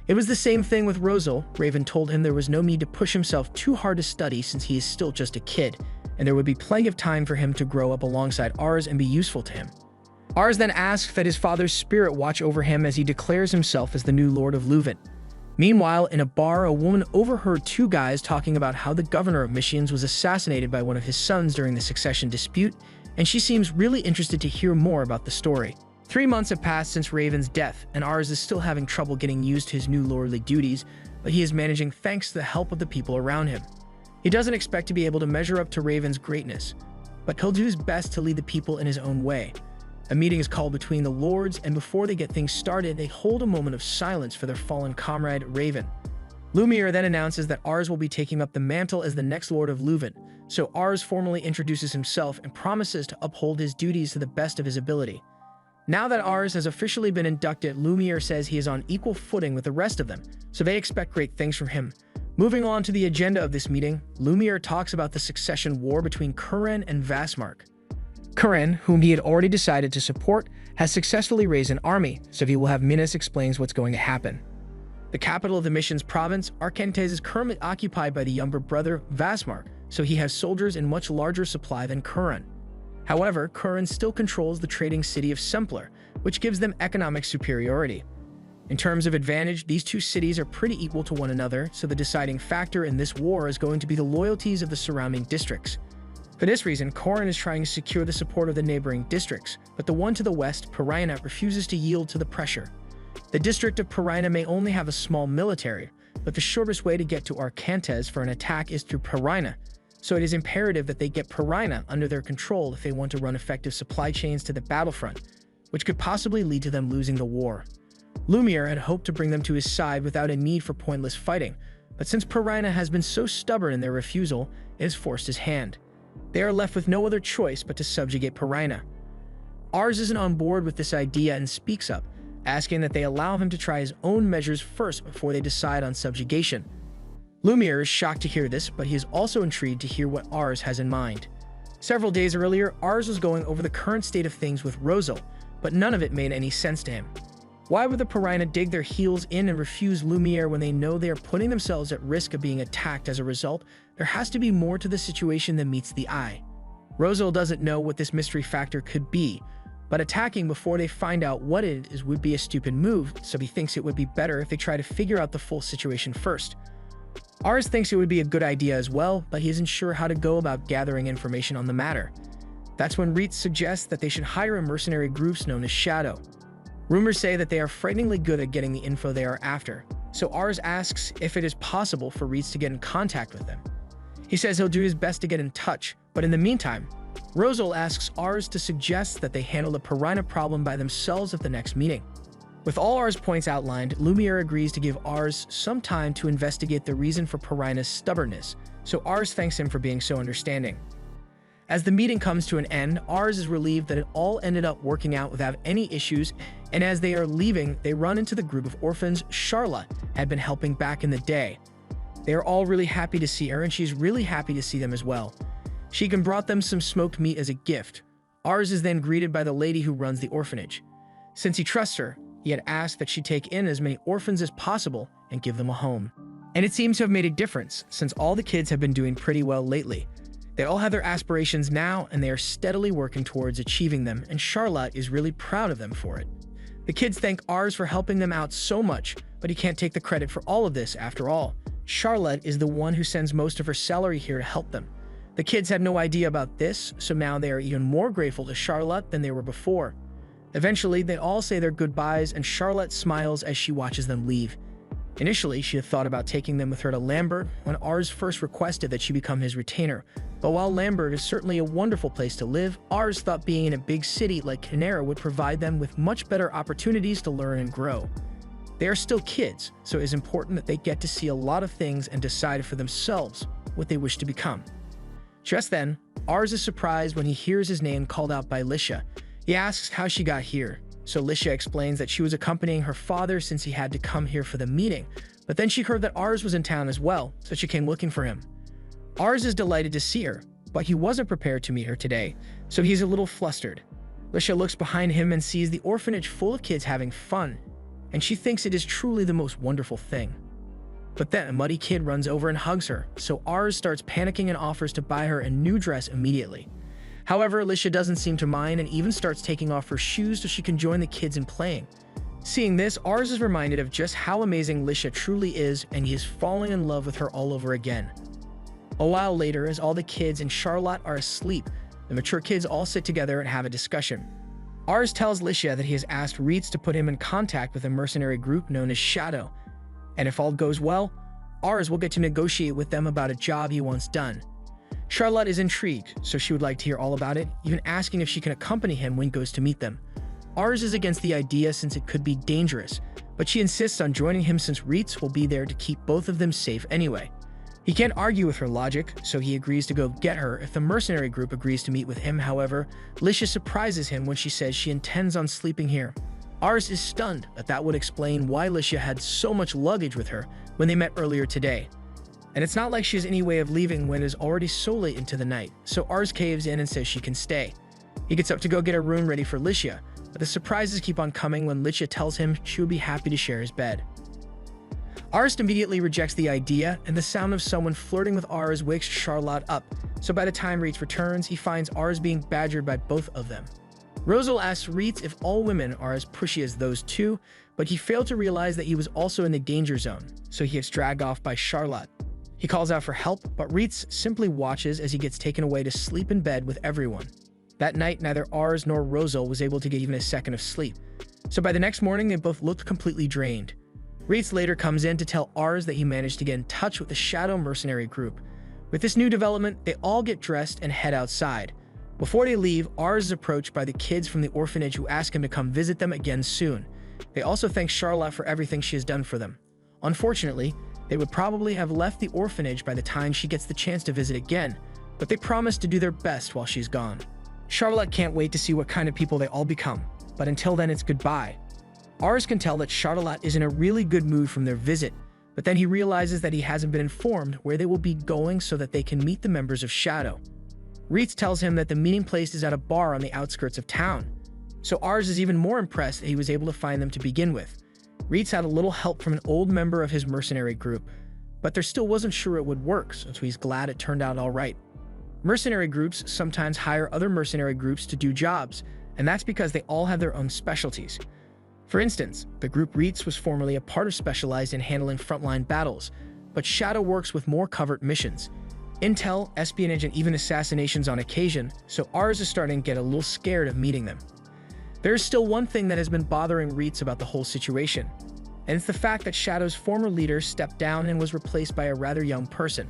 It was the same thing with Rosal. Raven told him there was no need to push himself too hard to study since he is still just a kid, and there would be plenty of time for him to grow up alongside Ars and be useful to him. Ars then asks that his father's spirit watch over him as he declares himself as the new Lord of Leuven. Meanwhile, in a bar, a woman overheard two guys talking about how the governor of Missions was assassinated by one of his sons during the succession dispute, and she seems really interested to hear more about the story. 3 months have passed since Raven's death, and Ars is still having trouble getting used to his new lordly duties, but he is managing thanks to the help of the people around him. He doesn't expect to be able to measure up to Raven's greatness, but he'll do his best to lead the people in his own way. A meeting is called between the lords, and before they get things started, they hold a moment of silence for their fallen comrade, Raven. Lumiere then announces that Ars will be taking up the mantle as the next Lord of Leuven, so Ars formally introduces himself and promises to uphold his duties to the best of his ability. Now that Ars has officially been inducted, Lumiere says he is on equal footing with the rest of them, so they expect great things from him. Moving on to the agenda of this meeting, Lumiere talks about the succession war between Kuren and Vasmark. Kuren, whom he had already decided to support, has successfully raised an army, so he will have Minas explains what's going to happen. The capital of the mission's province, Arkantes, is currently occupied by the younger brother, Vasmark, so he has soldiers in much larger supply than Kuren. However, Kuren still controls the trading city of Sempler, which gives them economic superiority. In terms of advantage, these two cities are pretty equal to one another, so the deciding factor in this war is going to be the loyalties of the surrounding districts. For this reason, Kuren is trying to secure the support of the neighboring districts, but the one to the west, Piraina, refuses to yield to the pressure. The district of Piraina may only have a small military, but the shortest way to get to Arkantes for an attack is through Piraina, so it is imperative that they get Piraina under their control if they want to run effective supply chains to the battlefront, which could possibly lead to them losing the war. Lumiere had hoped to bring them to his side without a need for pointless fighting, but since Piraina has been so stubborn in their refusal, it has forced his hand. They are left with no other choice but to subjugate Piraina. Ars isn't on board with this idea and speaks up, asking that they allow him to try his own measures first before they decide on subjugation. Lumiere is shocked to hear this, but he is also intrigued to hear what Ars has in mind. Several days earlier, Ars was going over the current state of things with Rosal, but none of it made any sense to him. Why would the Piraina dig their heels in and refuse Lumiere when they know they are putting themselves at risk of being attacked as a result? There has to be more to the situation than meets the eye. Rosal doesn't know what this mystery factor could be, but attacking before they find out what it is would be a stupid move, so he thinks it would be better if they try to figure out the full situation first. Ars thinks it would be a good idea as well, but he isn't sure how to go about gathering information on the matter. That's when Reitz suggests that they should hire a mercenary group known as Shadow. Rumors say that they are frighteningly good at getting the info they are after, so Ars asks if it is possible for Reitz to get in contact with them. He says he'll do his best to get in touch, but in the meantime, Rosal asks Ars to suggest that they handle the Piraina problem by themselves at the next meeting. With all Ars' points outlined, Lumiere agrees to give Ars some time to investigate the reason for Piraina's stubbornness, so Ars thanks him for being so understanding. As the meeting comes to an end, Ars is relieved that it all ended up working out without any issues, and as they are leaving, they run into the group of orphans Charlotte had been helping back in the day. They are all really happy to see her, and she's really happy to see them as well. Sheikhan brought them some smoked meat as a gift. Ars is then greeted by the lady who runs the orphanage. Since he trusts her, he had asked that she take in as many orphans as possible and give them a home. And it seems to have made a difference, since all the kids have been doing pretty well lately. They all have their aspirations now, and they are steadily working towards achieving them, and Charlotte is really proud of them for it. The kids thank Ars for helping them out so much, but he can't take the credit for all of this after all. Charlotte is the one who sends most of her salary here to help them. The kids had no idea about this, so now they are even more grateful to Charlotte than they were before. Eventually, they all say their goodbyes, and Charlotte smiles as she watches them leave. Initially, she had thought about taking them with her to Lambert when Ars first requested that she become his retainer. But while Lambert is certainly a wonderful place to live, Ars thought being in a big city like Canera would provide them with much better opportunities to learn and grow. They are still kids, so it is important that they get to see a lot of things and decide for themselves what they wish to become. Just then, Ars is surprised when he hears his name called out by Lisha. He asks how she got here, so Lisha explains that she was accompanying her father since he had to come here for the meeting, but then she heard that Ars was in town as well, so she came looking for him. Ars is delighted to see her, but he wasn't prepared to meet her today, so he's a little flustered. Lisha looks behind him and sees the orphanage full of kids having fun, and she thinks it is truly the most wonderful thing. But then a muddy kid runs over and hugs her, so Ars starts panicking and offers to buy her a new dress immediately. However, Lisha doesn't seem to mind and even starts taking off her shoes so she can join the kids in playing. Seeing this, Ars is reminded of just how amazing Lisha truly is, and he is falling in love with her all over again. A while later, as all the kids and Charlotte are asleep, the mature kids all sit together and have a discussion. Ars tells Lisha that he has asked Reitz to put him in contact with a mercenary group known as Shadow, and if all goes well, Ars will get to negotiate with them about a job he wants done. Charlotte is intrigued, so she would like to hear all about it, even asking if she can accompany him when he goes to meet them. Ars is against the idea since it could be dangerous, but she insists on joining him since Reitz will be there to keep both of them safe anyway. He can't argue with her logic, so he agrees to go get her if the mercenary group agrees to meet with him. However, Licia surprises him when she says she intends on sleeping here. Ars is stunned that would explain why Licia had so much luggage with her when they met earlier today. And it's not like she has any way of leaving when it is already so late into the night, so Ars caves in and says she can stay. He gets up to go get a room ready for Licia, but the surprises keep on coming when Licia tells him she would be happy to share his bed. Ars immediately rejects the idea, and the sound of someone flirting with Ars wakes Charlotte up, so by the time Reitz returns, he finds Ars being badgered by both of them. Rosal asks Reitz if all women are as pushy as those two, but he failed to realize that he was also in the danger zone, so he gets dragged off by Charlotte. He calls out for help, but Reitz simply watches as he gets taken away to sleep in bed with everyone. That night, neither Ars nor Rosal was able to get even a second of sleep, so by the next morning, they both looked completely drained. Reitz later comes in to tell Ars that he managed to get in touch with the Shadow mercenary group. With this new development, they all get dressed and head outside. Before they leave, Ars is approached by the kids from the orphanage who ask him to come visit them again soon. They also thank Charlotte for everything she has done for them. Unfortunately, they would probably have left the orphanage by the time she gets the chance to visit again, but they promise to do their best while she's gone. Charlotte can't wait to see what kind of people they all become, but until then it's goodbye. Ars can tell that Charlotte is in a really good mood from their visit, but then he realizes that he hasn't been informed where they will be going so that they can meet the members of Shadow. Reitz tells him that the meeting place is at a bar on the outskirts of town, so Ars is even more impressed that he was able to find them to begin with. Reitz had a little help from an old member of his mercenary group, but there still wasn't sure it would work, so he's glad it turned out alright. Mercenary groups sometimes hire other mercenary groups to do jobs, and that's because they all have their own specialties. For instance, the group Reitz was formerly a part of specialized in handling frontline battles, but Shadow works with more covert missions. Intel, espionage, and even assassinations on occasion, so Ars is starting to get a little scared of meeting them. There is still one thing that has been bothering Reitz about the whole situation, and it's the fact that Shadow's former leader stepped down and was replaced by a rather young person.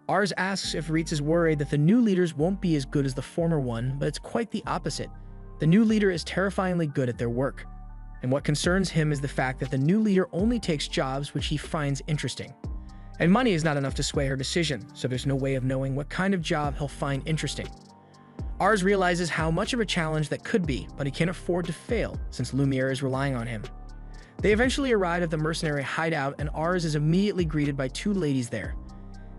Ars asks if Reitz is worried that the new leaders won't be as good as the former one, but it's quite the opposite. The new leader is terrifyingly good at their work, and what concerns him is the fact that the new leader only takes jobs which he finds interesting. And money is not enough to sway her decision, so there's no way of knowing what kind of job he'll find interesting. Ars realizes how much of a challenge that could be, but he can't afford to fail since Lumiere is relying on him. They eventually arrive at the mercenary hideout, and Ars is immediately greeted by two ladies there.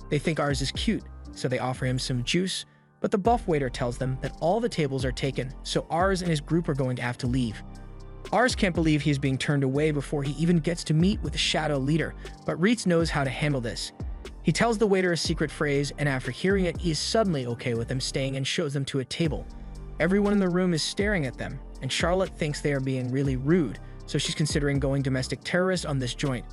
They think Ars is cute, so they offer him some juice, but the buff waiter tells them that all the tables are taken, so Ars and his group are going to have to leave. Ars can't believe he is being turned away before he even gets to meet with the Shadow leader, but Reitz knows how to handle this. He tells the waiter a secret phrase, and after hearing it, he is suddenly okay with them staying and shows them to a table. Everyone in the room is staring at them, and Charlotte thinks they are being really rude, so she's considering going domestic terrorist on this joint.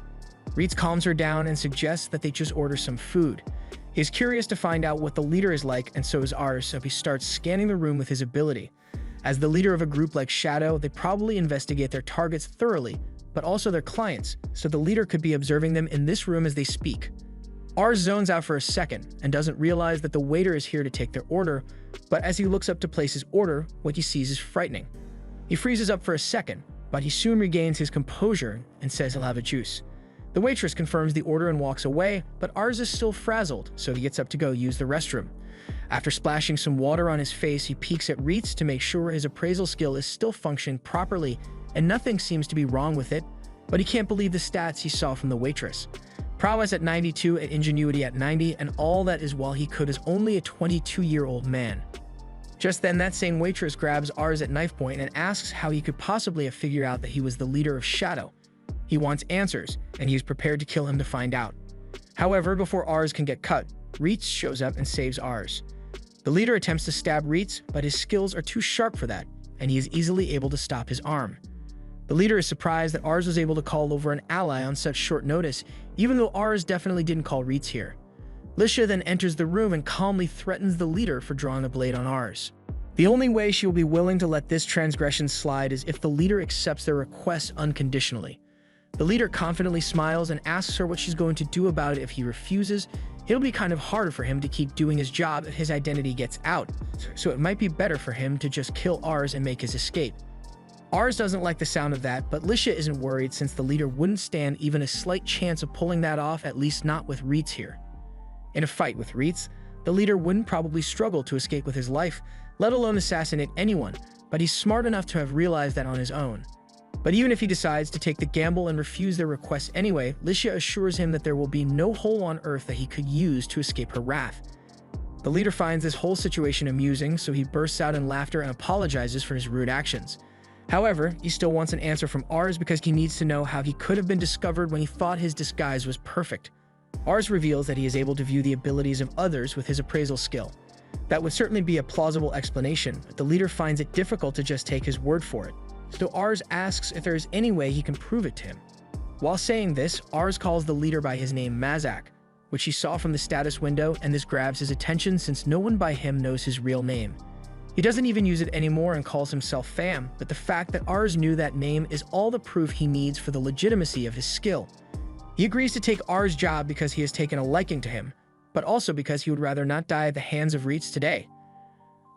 Reitz calms her down and suggests that they just order some food. He is curious to find out what the leader is like, and so is Ars, so he starts scanning the room with his ability. As the leader of a group like Shadow, they probably investigate their targets thoroughly, but also their clients, so the leader could be observing them in this room as they speak. Ars zones out for a second and doesn't realize that the waiter is here to take their order, but as he looks up to place his order, what he sees is frightening. He freezes up for a second, but he soon regains his composure and says he'll have a juice. The waitress confirms the order and walks away, but Ars is still frazzled, so he gets up to go use the restroom. After splashing some water on his face, he peeks at Reitz to make sure his appraisal skill is still functioning properly, and nothing seems to be wrong with it, but he can't believe the stats he saw from the waitress. Prowess at 92 and ingenuity at 90, and all that is while he could as only a 22-year-old man. Just then, that same waitress grabs Ars at knife point and asks how he could possibly have figured out that he was the leader of Shadow. He wants answers, and he is prepared to kill him to find out. However, before Ars can get cut, Reitz shows up and saves Ars. The leader attempts to stab Reitz, but his skills are too sharp for that, and he is easily able to stop his arm. The leader is surprised that Ars was able to call over an ally on such short notice, even though Ars definitely didn't call Reitz here. Licia then enters the room and calmly threatens the leader for drawing a blade on Ars. The only way she will be willing to let this transgression slide is if the leader accepts their request unconditionally. The leader confidently smiles and asks her what she's going to do about it if he refuses. It'll be kind of harder for him to keep doing his job if his identity gets out, so it might be better for him to just kill Ars and make his escape. Ars doesn't like the sound of that, but Licia isn't worried since the leader wouldn't stand even a slight chance of pulling that off, at least not with Reitz here. In a fight with Reitz, the leader wouldn't probably struggle to escape with his life, let alone assassinate anyone, but he's smart enough to have realized that on his own. But even if he decides to take the gamble and refuse their request anyway, Licia assures him that there will be no hole on earth that he could use to escape her wrath. The leader finds this whole situation amusing, so he bursts out in laughter and apologizes for his rude actions. However, he still wants an answer from Ars because he needs to know how he could have been discovered when he thought his disguise was perfect. Ars reveals that he is able to view the abilities of others with his appraisal skill. That would certainly be a plausible explanation, but the leader finds it difficult to just take his word for it. So Ars asks if there is any way he can prove it to him. While saying this, Ars calls the leader by his name Mazak, which he saw from the status window, and this grabs his attention since no one by him knows his real name. He doesn't even use it anymore and calls himself Pham, but the fact that Ars knew that name is all the proof he needs for the legitimacy of his skill. He agrees to take Ars' job because he has taken a liking to him, but also because he would rather not die at the hands of Reitz today.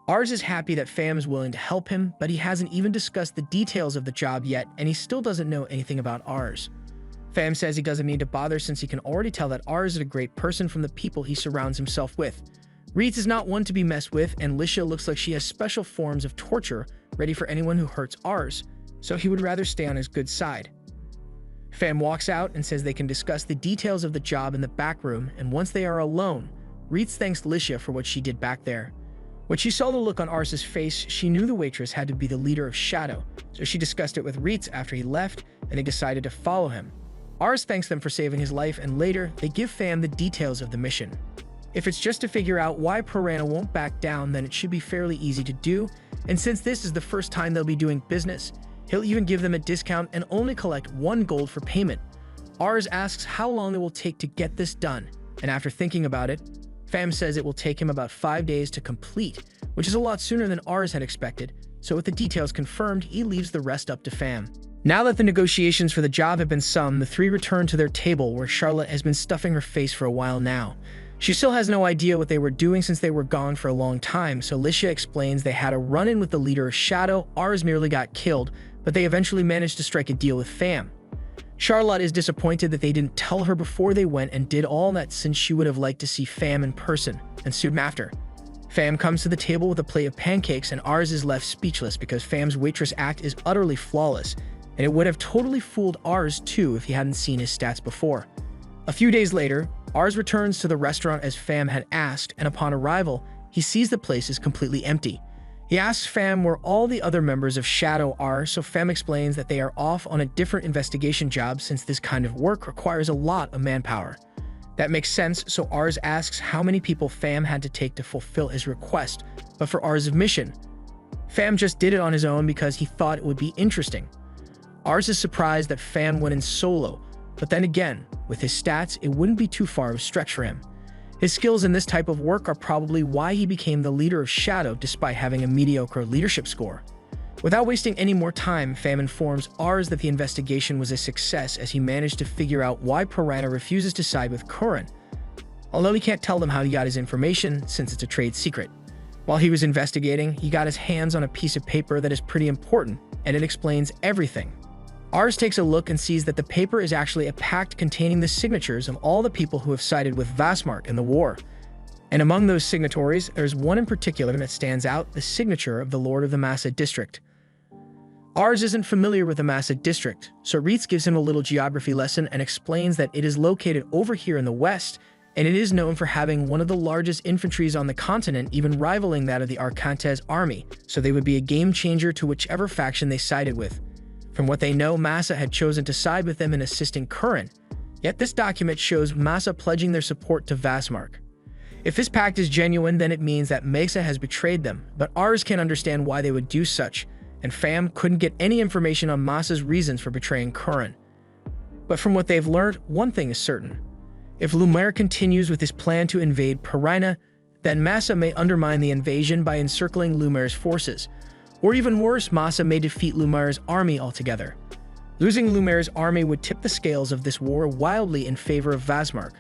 Ars is happy that Pham is willing to help him, but he hasn't even discussed the details of the job yet, and he still doesn't know anything about Ars. Pham says he doesn't need to bother since he can already tell that Ars is a great person from the people he surrounds himself with. Reitz is not one to be messed with, and Licia looks like she has special forms of torture ready for anyone who hurts Ars, so he would rather stay on his good side. Pham walks out and says they can discuss the details of the job in the back room, and once they are alone, Reitz thanks Licia for what she did back there. When she saw the look on Ars's face, she knew the waitress had to be the leader of Shadow, so she discussed it with Reitz after he left, and they decided to follow him. Ars thanks them for saving his life, and later, they give Pham the details of the mission. If it's just to figure out why Piranha won't back down, then it should be fairly easy to do, and since this is the first time they'll be doing business, he'll even give them a discount and only collect 1 gold for payment. Ars asks how long it will take to get this done, and after thinking about it, Pham says it will take him about 5 days to complete, which is a lot sooner than Ars had expected, so with the details confirmed, he leaves the rest up to Pham. Now that the negotiations for the job have been summed, the three return to their table where Charlotte has been stuffing her face for a while now. She still has no idea what they were doing since they were gone for a long time, so Licia explains they had a run-in with the leader of Shadow. Ars merely got killed, but they eventually managed to strike a deal with Pham. Charlotte is disappointed that they didn't tell her before they went and did all that since she would have liked to see Pham in person, and soon after. Pham comes to the table with a plate of pancakes, and Ars is left speechless because Pham's waitress act is utterly flawless, and it would have totally fooled Ars too if he hadn't seen his stats before. A few days later, Ars returns to the restaurant as Pham had asked, and upon arrival, he sees the place is completely empty. He asks Pham where all the other members of Shadow are, so Pham explains that they are off on a different investigation job since this kind of work requires a lot of manpower. That makes sense, so Ars asks how many people Pham had to take to fulfill his request, but for Ars' mission, Pham just did it on his own because he thought it would be interesting. Ars is surprised that Pham went in solo, but then again, with his stats, it wouldn't be too far of a stretch for him. His skills in this type of work are probably why he became the leader of Shadow despite having a mediocre leadership score. Without wasting any more time, Pham informs Ars that the investigation was a success as he managed to figure out why Piranha refuses to side with Curran, although he can't tell them how he got his information since it's a trade secret. While he was investigating, he got his hands on a piece of paper that is pretty important, and it explains everything. Ars takes a look and sees that the paper is actually a pact containing the signatures of all the people who have sided with Vasmark in the war. And among those signatories, there's one in particular that stands out, the signature of the Lord of the Massa District. Ars isn't familiar with the Massa District, so Reitz gives him a little geography lesson and explains that it is located over here in the west, and it is known for having one of the largest infantries on the continent, even rivaling that of the Arcantes army, so they would be a game changer to whichever faction they sided with. From what they know, Massa had chosen to side with them in assisting Curran, yet this document shows Massa pledging their support to Vasmark. If this pact is genuine, then it means that Mesa has betrayed them, but Ars can't understand why they would do such, and Pham couldn't get any information on Massa's reasons for betraying Curran. But from what they've learned, one thing is certain. If Lumiere continues with his plan to invade Piranha, then Massa may undermine the invasion by encircling Lumiere's forces, or even worse, Massa may defeat Lumiere's army altogether. Losing Lumaire's army would tip the scales of this war wildly in favor of Vazmark.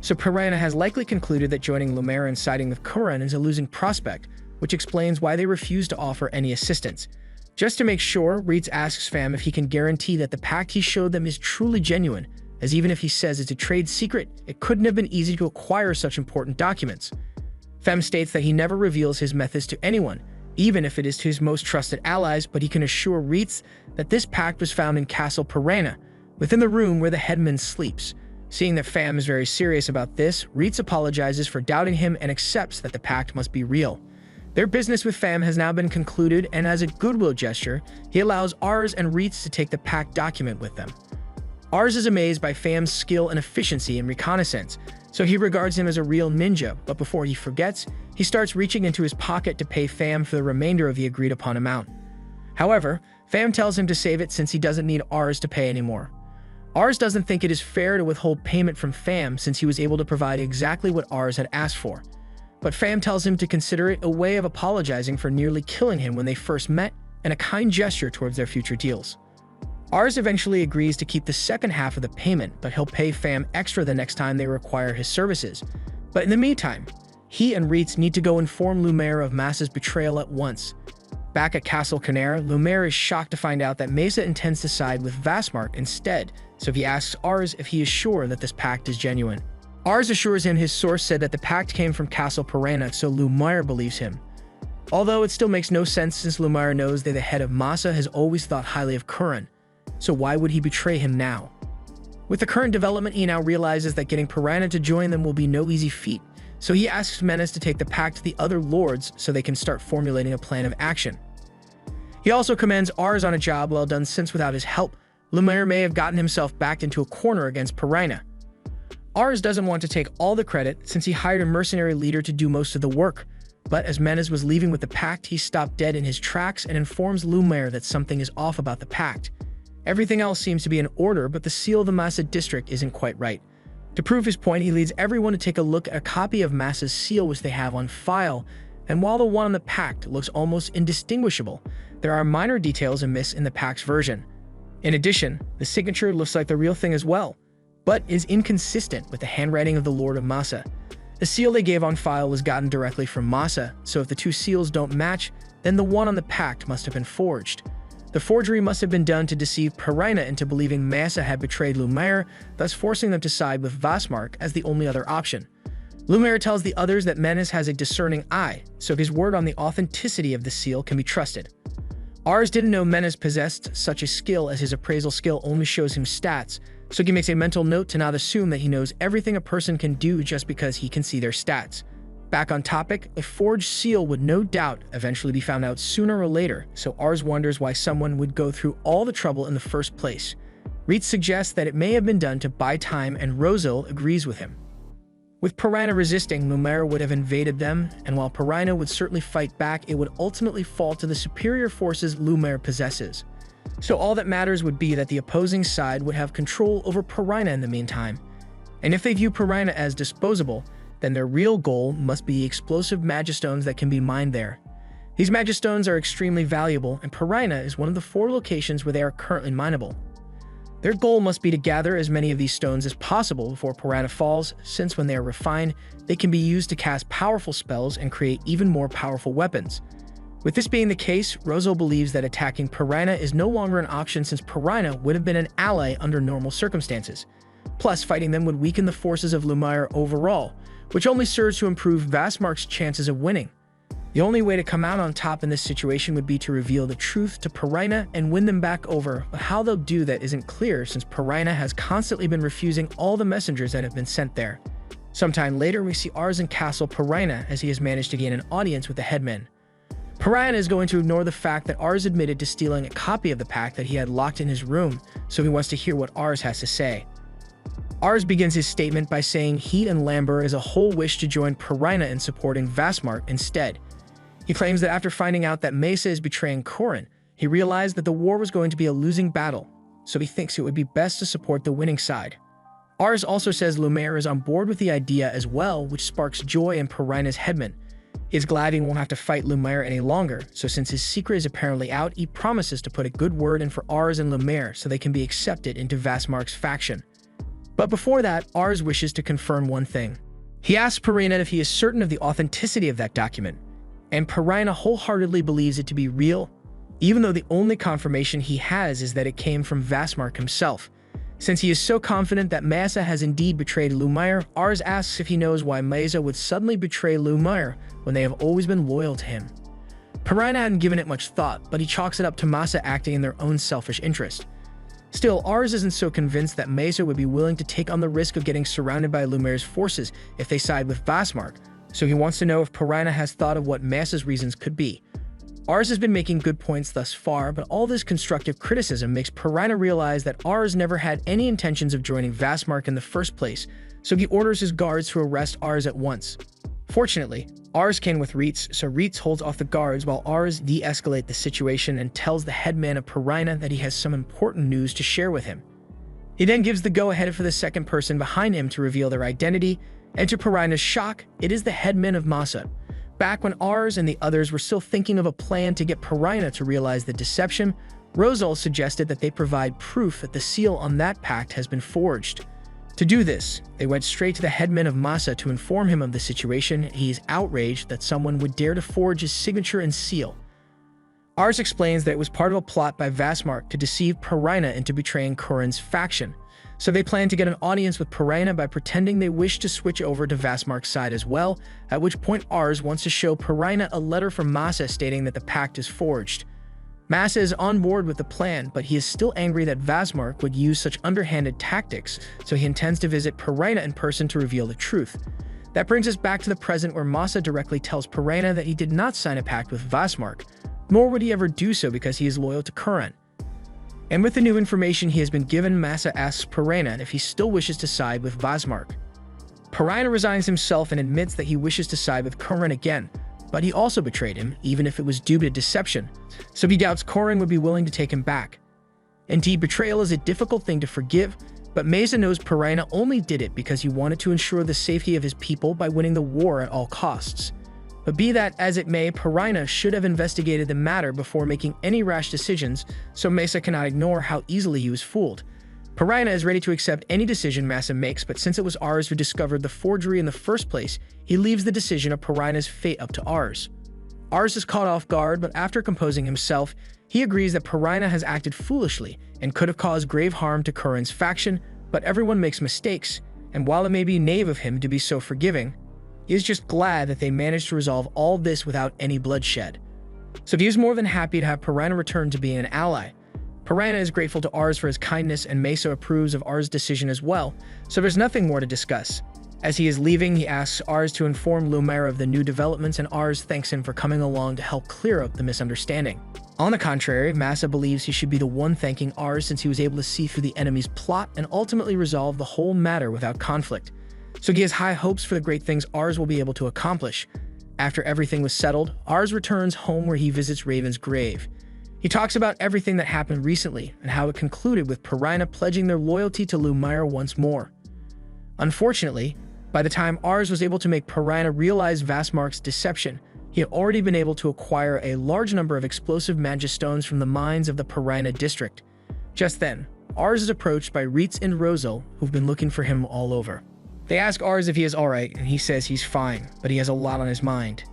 So Piranha has likely concluded that joining Lumaire and siding with Curran is a losing prospect, which explains why they refuse to offer any assistance. Just to make sure, Reitz asks Pham if he can guarantee that the pact he showed them is truly genuine, as even if he says it's a trade secret, it couldn't have been easy to acquire such important documents. Pham states that he never reveals his methods to anyone, even if it is to his most trusted allies, but he can assure Reitz that this pact was found in Castle Piranha, within the room where the headman sleeps. Seeing that Pham is very serious about this, Reitz apologizes for doubting him and accepts that the pact must be real. Their business with Pham has now been concluded, and as a goodwill gesture, he allows Ars and Reitz to take the pact document with them. Ars is amazed by Pham's skill and efficiency in reconnaissance, so he regards him as a real ninja, but before he forgets, he starts reaching into his pocket to pay Pham for the remainder of the agreed-upon amount. However, Pham tells him to save it since he doesn't need Ars to pay anymore. Ars doesn't think it is fair to withhold payment from Pham since he was able to provide exactly what Ars had asked for. But Pham tells him to consider it a way of apologizing for nearly killing him when they first met and a kind gesture towards their future deals. Ars eventually agrees to keep the second half of the payment, but he'll pay Pham extra the next time they require his services. But in the meantime, he and Reitz need to go inform Lumaire of Masa's betrayal at once. Back at Castle Canaire, Lumaire is shocked to find out that Mesa intends to side with Vazmark instead, so he asks Ars if he is sure that this pact is genuine. Ars assures him his source said that the pact came from Castle Piranha, so Lumaire believes him. Although it still makes no sense since Lumaire knows that the head of Masa has always thought highly of Curran, so why would he betray him now? With the current development, he now realizes that getting Piranha to join them will be no easy feat, so he asks Menace to take the pact to the other lords so they can start formulating a plan of action. He also commends Ars on a job well done since without his help, Lumaire may have gotten himself backed into a corner against Piranha. Ars doesn't want to take all the credit since he hired a mercenary leader to do most of the work, but as Menace was leaving with the pact, he stopped dead in his tracks and informs Lumaire that something is off about the pact. Everything else seems to be in order, but the seal of the Masa district isn't quite right. To prove his point, he leads everyone to take a look at a copy of Masa's seal which they have on file, and while the one on the pact looks almost indistinguishable, there are minor details amiss in the pact's version. In addition, the signature looks like the real thing as well, but is inconsistent with the handwriting of the Lord of Masa. The seal they gave on file was gotten directly from Masa, so if the two seals don't match, then the one on the pact must have been forged. The forgery must have been done to deceive Piranha into believing Masa had betrayed Lumaire, thus forcing them to side with Vazmark as the only other option. Lumaire tells the others that Menace has a discerning eye, so his word on the authenticity of the seal can be trusted. Ars didn't know Menace possessed such a skill, as his appraisal skill only shows him stats, so he makes a mental note to not assume that he knows everything a person can do just because he can see their stats. Back on topic, a forged seal would no doubt eventually be found out sooner or later, so Ars wonders why someone would go through all the trouble in the first place. Reitz suggests that it may have been done to buy time, and Rosil agrees with him. With Piranha resisting, Lumaire would have invaded them, and while Piranha would certainly fight back, it would ultimately fall to the superior forces Lumaire possesses. So all that matters would be that the opposing side would have control over Piranha in the meantime. And if they view Piranha as disposable, then their real goal must be explosive magistones that can be mined there. These magistones are extremely valuable, and Piranha is one of the 4 locations where they are currently mineable. Their goal must be to gather as many of these stones as possible before Piranha falls, since when they are refined, they can be used to cast powerful spells and create even more powerful weapons. With this being the case, Rosil believes that attacking Piranha is no longer an option since Piranha would have been an ally under normal circumstances. Plus, fighting them would weaken the forces of Lumaire overall, which only serves to improve Vazmark's chances of winning. The only way to come out on top in this situation would be to reveal the truth to Piranha and win them back over, but how they'll do that isn't clear since Piranha has constantly been refusing all the messengers that have been sent there. Sometime later, we see Ars in Castle Piranha as he has managed to gain an audience with the headman. Piranha is going to ignore the fact that Ars admitted to stealing a copy of the pact that he had locked in his room, so he wants to hear what Ars has to say. Ars begins his statement by saying he and Lambert as a whole wish to join Piranha in supporting Vazmark instead. He claims that after finding out that Mesa is betraying Curran, he realized that the war was going to be a losing battle, so he thinks it would be best to support the winning side. Ars also says Lumaire is on board with the idea as well, which sparks joy in Piranha's headman. He is glad he won't have to fight Lumiere any longer, so since his secret is apparently out, he promises to put a good word in for Ars and Lumiere so they can be accepted into Vastmark's faction. But before that, Ars wishes to confirm one thing. He asks Pirina if he is certain of the authenticity of that document, and Pirina wholeheartedly believes it to be real, even though the only confirmation he has is that it came from Vastmark himself. Since he is so confident that Mesa has indeed betrayed Lumiere, Ars asks if he knows why Mesa would suddenly betray Lumiere when they have always been loyal to him. Pirina hadn't given it much thought, but he chalks it up to Mesa acting in their own selfish interest. Still, Ars isn't so convinced that Mesa would be willing to take on the risk of getting surrounded by Lumiere's forces if they side with Vastmark, so he wants to know if Pirina has thought of what Mesa's reasons could be. Ars has been making good points thus far, but all this constructive criticism makes Pirina realize that Ars never had any intentions of joining Vastmark in the first place, so he orders his guards to arrest Ars at once. Fortunately, Ars came with Reitz, so Reitz holds off the guards while Ars de-escalates the situation and tells the headman of Pirina that he has some important news to share with him. He then gives the go-ahead for the second person behind him to reveal their identity, and to Pirina's shock, it is the headman of Masa. Back when Ars and the others were still thinking of a plan to get Pirina to realize the deception, Rosal suggested that they provide proof that the seal on that pact has been forged. To do this, they went straight to the headman of Masa to inform him of the situation. He is outraged that someone would dare to forge his signature and seal. Ars explains that it was part of a plot by Vastmark to deceive Pirina into betraying Curran's faction, so they plan to get an audience with Pirina by pretending they wish to switch over to Vastmark's side as well, at which point Ars wants to show Pirina a letter from Masa stating that the pact is forged. Masa is on board with the plan, but he is still angry that Vastmark would use such underhanded tactics, so he intends to visit Pirina in person to reveal the truth. That brings us back to the present where Masa directly tells Pirina that he did not sign a pact with Vastmark, nor would he ever do so because he is loyal to Curran. And with the new information he has been given, Masa asks Pirina if he still wishes to side with Vastmark. Pirina resigns himself and admits that he wishes to side with Curran again, but he also betrayed him, even if it was due to deception, so he doubts Curran would be willing to take him back. Indeed, betrayal is a difficult thing to forgive, but Mesa knows Pirina only did it because he wanted to ensure the safety of his people by winning the war at all costs. But be that as it may, Pirina should have investigated the matter before making any rash decisions, so Mesa cannot ignore how easily he was fooled. Pirina is ready to accept any decision Mesa makes, but since it was Ars who discovered the forgery in the first place, he leaves the decision of Pirina's fate up to Ars. Ars is caught off guard, but after composing himself, he agrees that Pirina has acted foolishly and could have caused grave harm to Curran's faction, but everyone makes mistakes, and while it may be naive of him to be so forgiving, he is just glad that they managed to resolve all this without any bloodshed. So he is more than happy to have Pirina return to being an ally. Pirina is grateful to Ars for his kindness, and Mesa approves of Ars' decision as well, so there's nothing more to discuss. As he is leaving, he asks Ars to inform Lumiere of the new developments, and Ars thanks him for coming along to help clear up the misunderstanding. On the contrary, Masa believes he should be the one thanking Ars since he was able to see through the enemy's plot and ultimately resolve the whole matter without conflict. So he has high hopes for the great things Ars will be able to accomplish. After everything was settled, Ars returns home where he visits Raven's grave. He talks about everything that happened recently and how it concluded with Pirina pledging their loyalty to Lumiere once more. Unfortunately, by the time Ars was able to make Pirina realize Vastmark's deception, he had already been able to acquire a large number of explosive magistones from the mines of the Pirina district. Just then, Ars is approached by Reitz and Rosal, who've been looking for him all over. They ask Ars if he is alright, and he says he's fine, but he has a lot on his mind.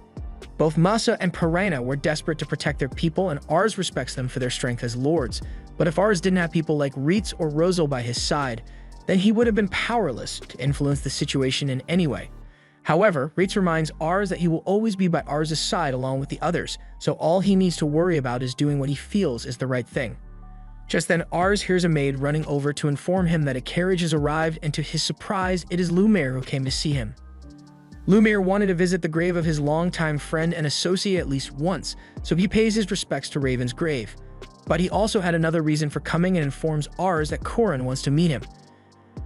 Both Masa and Pirina were desperate to protect their people, and Ars respects them for their strength as lords, but if Ars didn't have people like Reitz or Rosal by his side, then he would have been powerless to influence the situation in any way. However, Reitz reminds Ars that he will always be by Ars' side along with the others, so all he needs to worry about is doing what he feels is the right thing. Just then, Ars hears a maid running over to inform him that a carriage has arrived, and to his surprise, it is Lumiere who came to see him. Lumiere wanted to visit the grave of his longtime friend and associate at least once, so he pays his respects to Raven's grave. But he also had another reason for coming and informs Ars that Curran wants to meet him.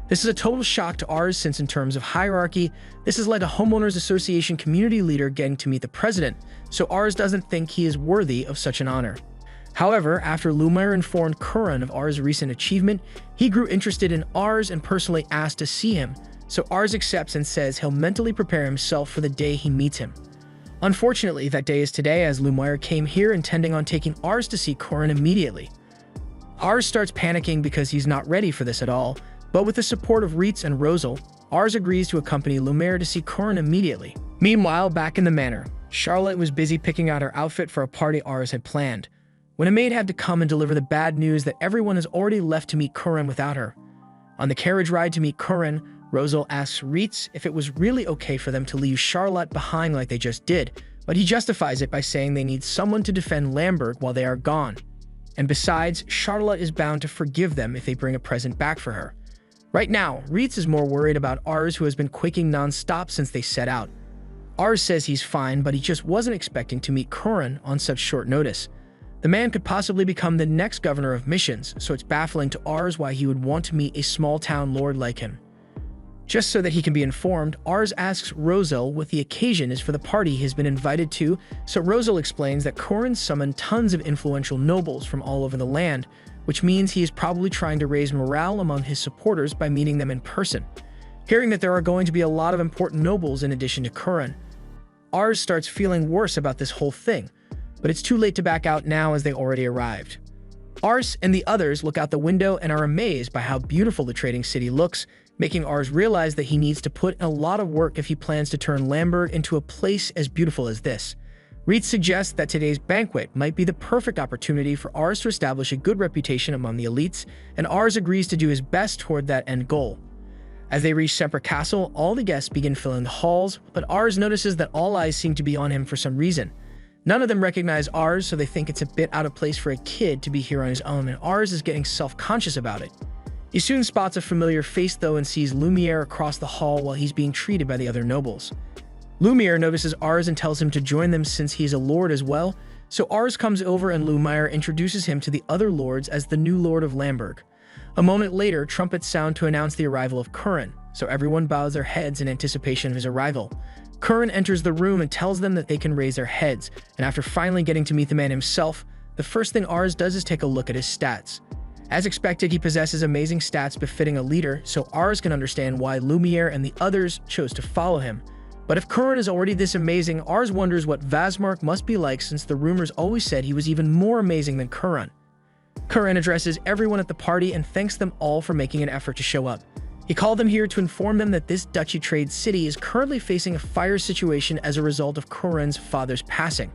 This is a total shock to Ars since in terms of hierarchy, this is like a homeowners association community leader getting to meet the president, so Ars doesn't think he is worthy of such an honor. However, after Lumiere informed Curran of Ars' recent achievement, he grew interested in Ars and personally asked to see him, so Ars accepts and says he'll mentally prepare himself for the day he meets him. Unfortunately, that day is today as Lumiere came here intending on taking Ars to see Corin immediately. Ars starts panicking because he's not ready for this at all, but with the support of Reitz and Rosal, Ars agrees to accompany Lumiere to see Corin immediately. Meanwhile, back in the manor, Charlotte was busy picking out her outfit for a party Ars had planned, when a maid had to come and deliver the bad news that everyone has already left to meet Corin without her. On the carriage ride to meet Corin, Rosal asks Reitz if it was really okay for them to leave Charlotte behind like they just did, but he justifies it by saying they need someone to defend Lamberg while they are gone. And besides, Charlotte is bound to forgive them if they bring a present back for her. Right now, Reitz is more worried about Ars, who has been quaking non-stop since they set out. Ars says he's fine, but he just wasn't expecting to meet Corin on such short notice. The man could possibly become the next governor of missions, so it's baffling to Ars why he would want to meet a small-town lord like him. Just so that he can be informed, Ars asks Rosal what the occasion is for the party he has been invited to, so Rosal explains that Corin summoned tons of influential nobles from all over the land, which means he is probably trying to raise morale among his supporters by meeting them in person. Hearing that there are going to be a lot of important nobles in addition to Corin, Ars starts feeling worse about this whole thing, but it's too late to back out now as they already arrived. Ars and the others look out the window and are amazed by how beautiful the trading city looks, making Ars realize that he needs to put in a lot of work if he plans to turn Lamberg into a place as beautiful as this. Reitz suggests that today's banquet might be the perfect opportunity for Ars to establish a good reputation among the elites, and Ars agrees to do his best toward that end goal. As they reach Semper Castle, all the guests begin filling the halls, but Ars notices that all eyes seem to be on him for some reason. None of them recognize Ars, so they think it's a bit out of place for a kid to be here on his own, and Ars is getting self-conscious about it. He soon spots a familiar face though and sees Lumiere across the hall while he's being treated by the other nobles. Lumiere notices Ars and tells him to join them since he is a lord as well, so Ars comes over and Lumiere introduces him to the other lords as the new lord of Lamberg. A moment later, trumpets sound to announce the arrival of Corin, so everyone bows their heads in anticipation of his arrival. Corin enters the room and tells them that they can raise their heads, and after finally getting to meet the man himself, the first thing Ars does is take a look at his stats. As expected, he possesses amazing stats befitting a leader, so Ars can understand why Lumiere and the others chose to follow him. But if Corin is already this amazing, Ars wonders what Vasmark must be like since the rumors always said he was even more amazing than Corin. Corin addresses everyone at the party and thanks them all for making an effort to show up. He called them here to inform them that this Duchy Trade City is currently facing a fire situation as a result of Corin's father's passing.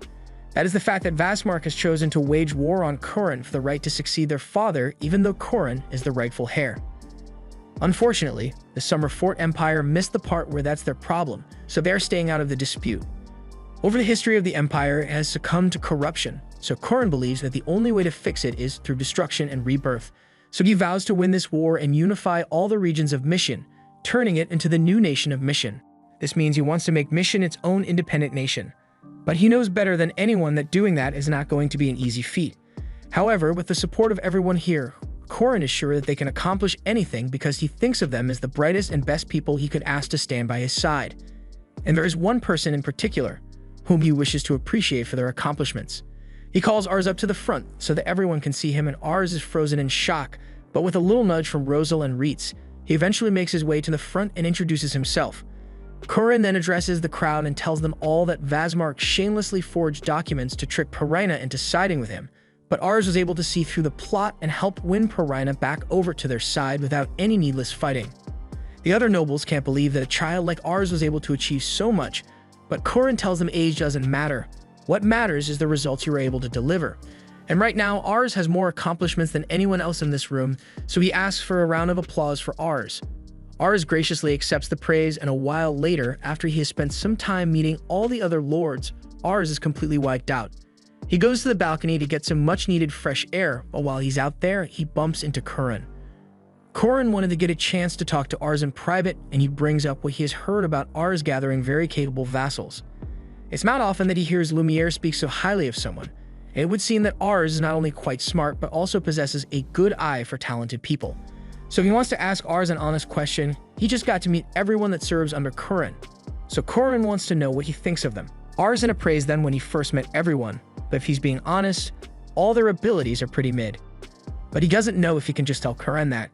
That is the fact that Vasmark has chosen to wage war on Corin for the right to succeed their father, even though Corin is the rightful heir. Unfortunately, the Summerfort Empire missed the part where that's their problem, so they're staying out of the dispute. Over the history of the Empire, it has succumbed to corruption, so Corin believes that the only way to fix it is through destruction and rebirth. So he vows to win this war and unify all the regions of Mission, turning it into the new nation of Mission. This means he wants to make Mission its own independent nation. But he knows better than anyone that doing that is not going to be an easy feat. However, with the support of everyone here, Corin is sure that they can accomplish anything because he thinks of them as the brightest and best people he could ask to stand by his side. And there is one person in particular, whom he wishes to appreciate for their accomplishments. He calls Ars up to the front so that everyone can see him, and Ars is frozen in shock, but with a little nudge from Rosal and Reitz, he eventually makes his way to the front and introduces himself. Corin then addresses the crowd and tells them all that Vasmark shamelessly forged documents to trick Perina into siding with him, but Ars was able to see through the plot and help win Perina back over to their side without any needless fighting. The other nobles can't believe that a child like Ars was able to achieve so much, but Corin tells them age doesn't matter. What matters is the results you were able to deliver. And right now, Ars has more accomplishments than anyone else in this room, so he asks for a round of applause for Ars. Ars graciously accepts the praise, and a while later, after he has spent some time meeting all the other lords, Ars is completely wiped out. He goes to the balcony to get some much-needed fresh air, but while he's out there, he bumps into Corin. Corin wanted to get a chance to talk to Ars in private, and he brings up what he has heard about Ars gathering very capable vassals. It's not often that he hears Lumiere speak so highly of someone, and it would seem that Ars is not only quite smart, but also possesses a good eye for talented people. So if he wants to ask Ars an honest question, he just got to meet everyone that serves under Corin. So Corin wants to know what he thinks of them. Ars in appraised them when he first met everyone, but if he's being honest, all their abilities are pretty mid. But he doesn't know if he can just tell Corin that.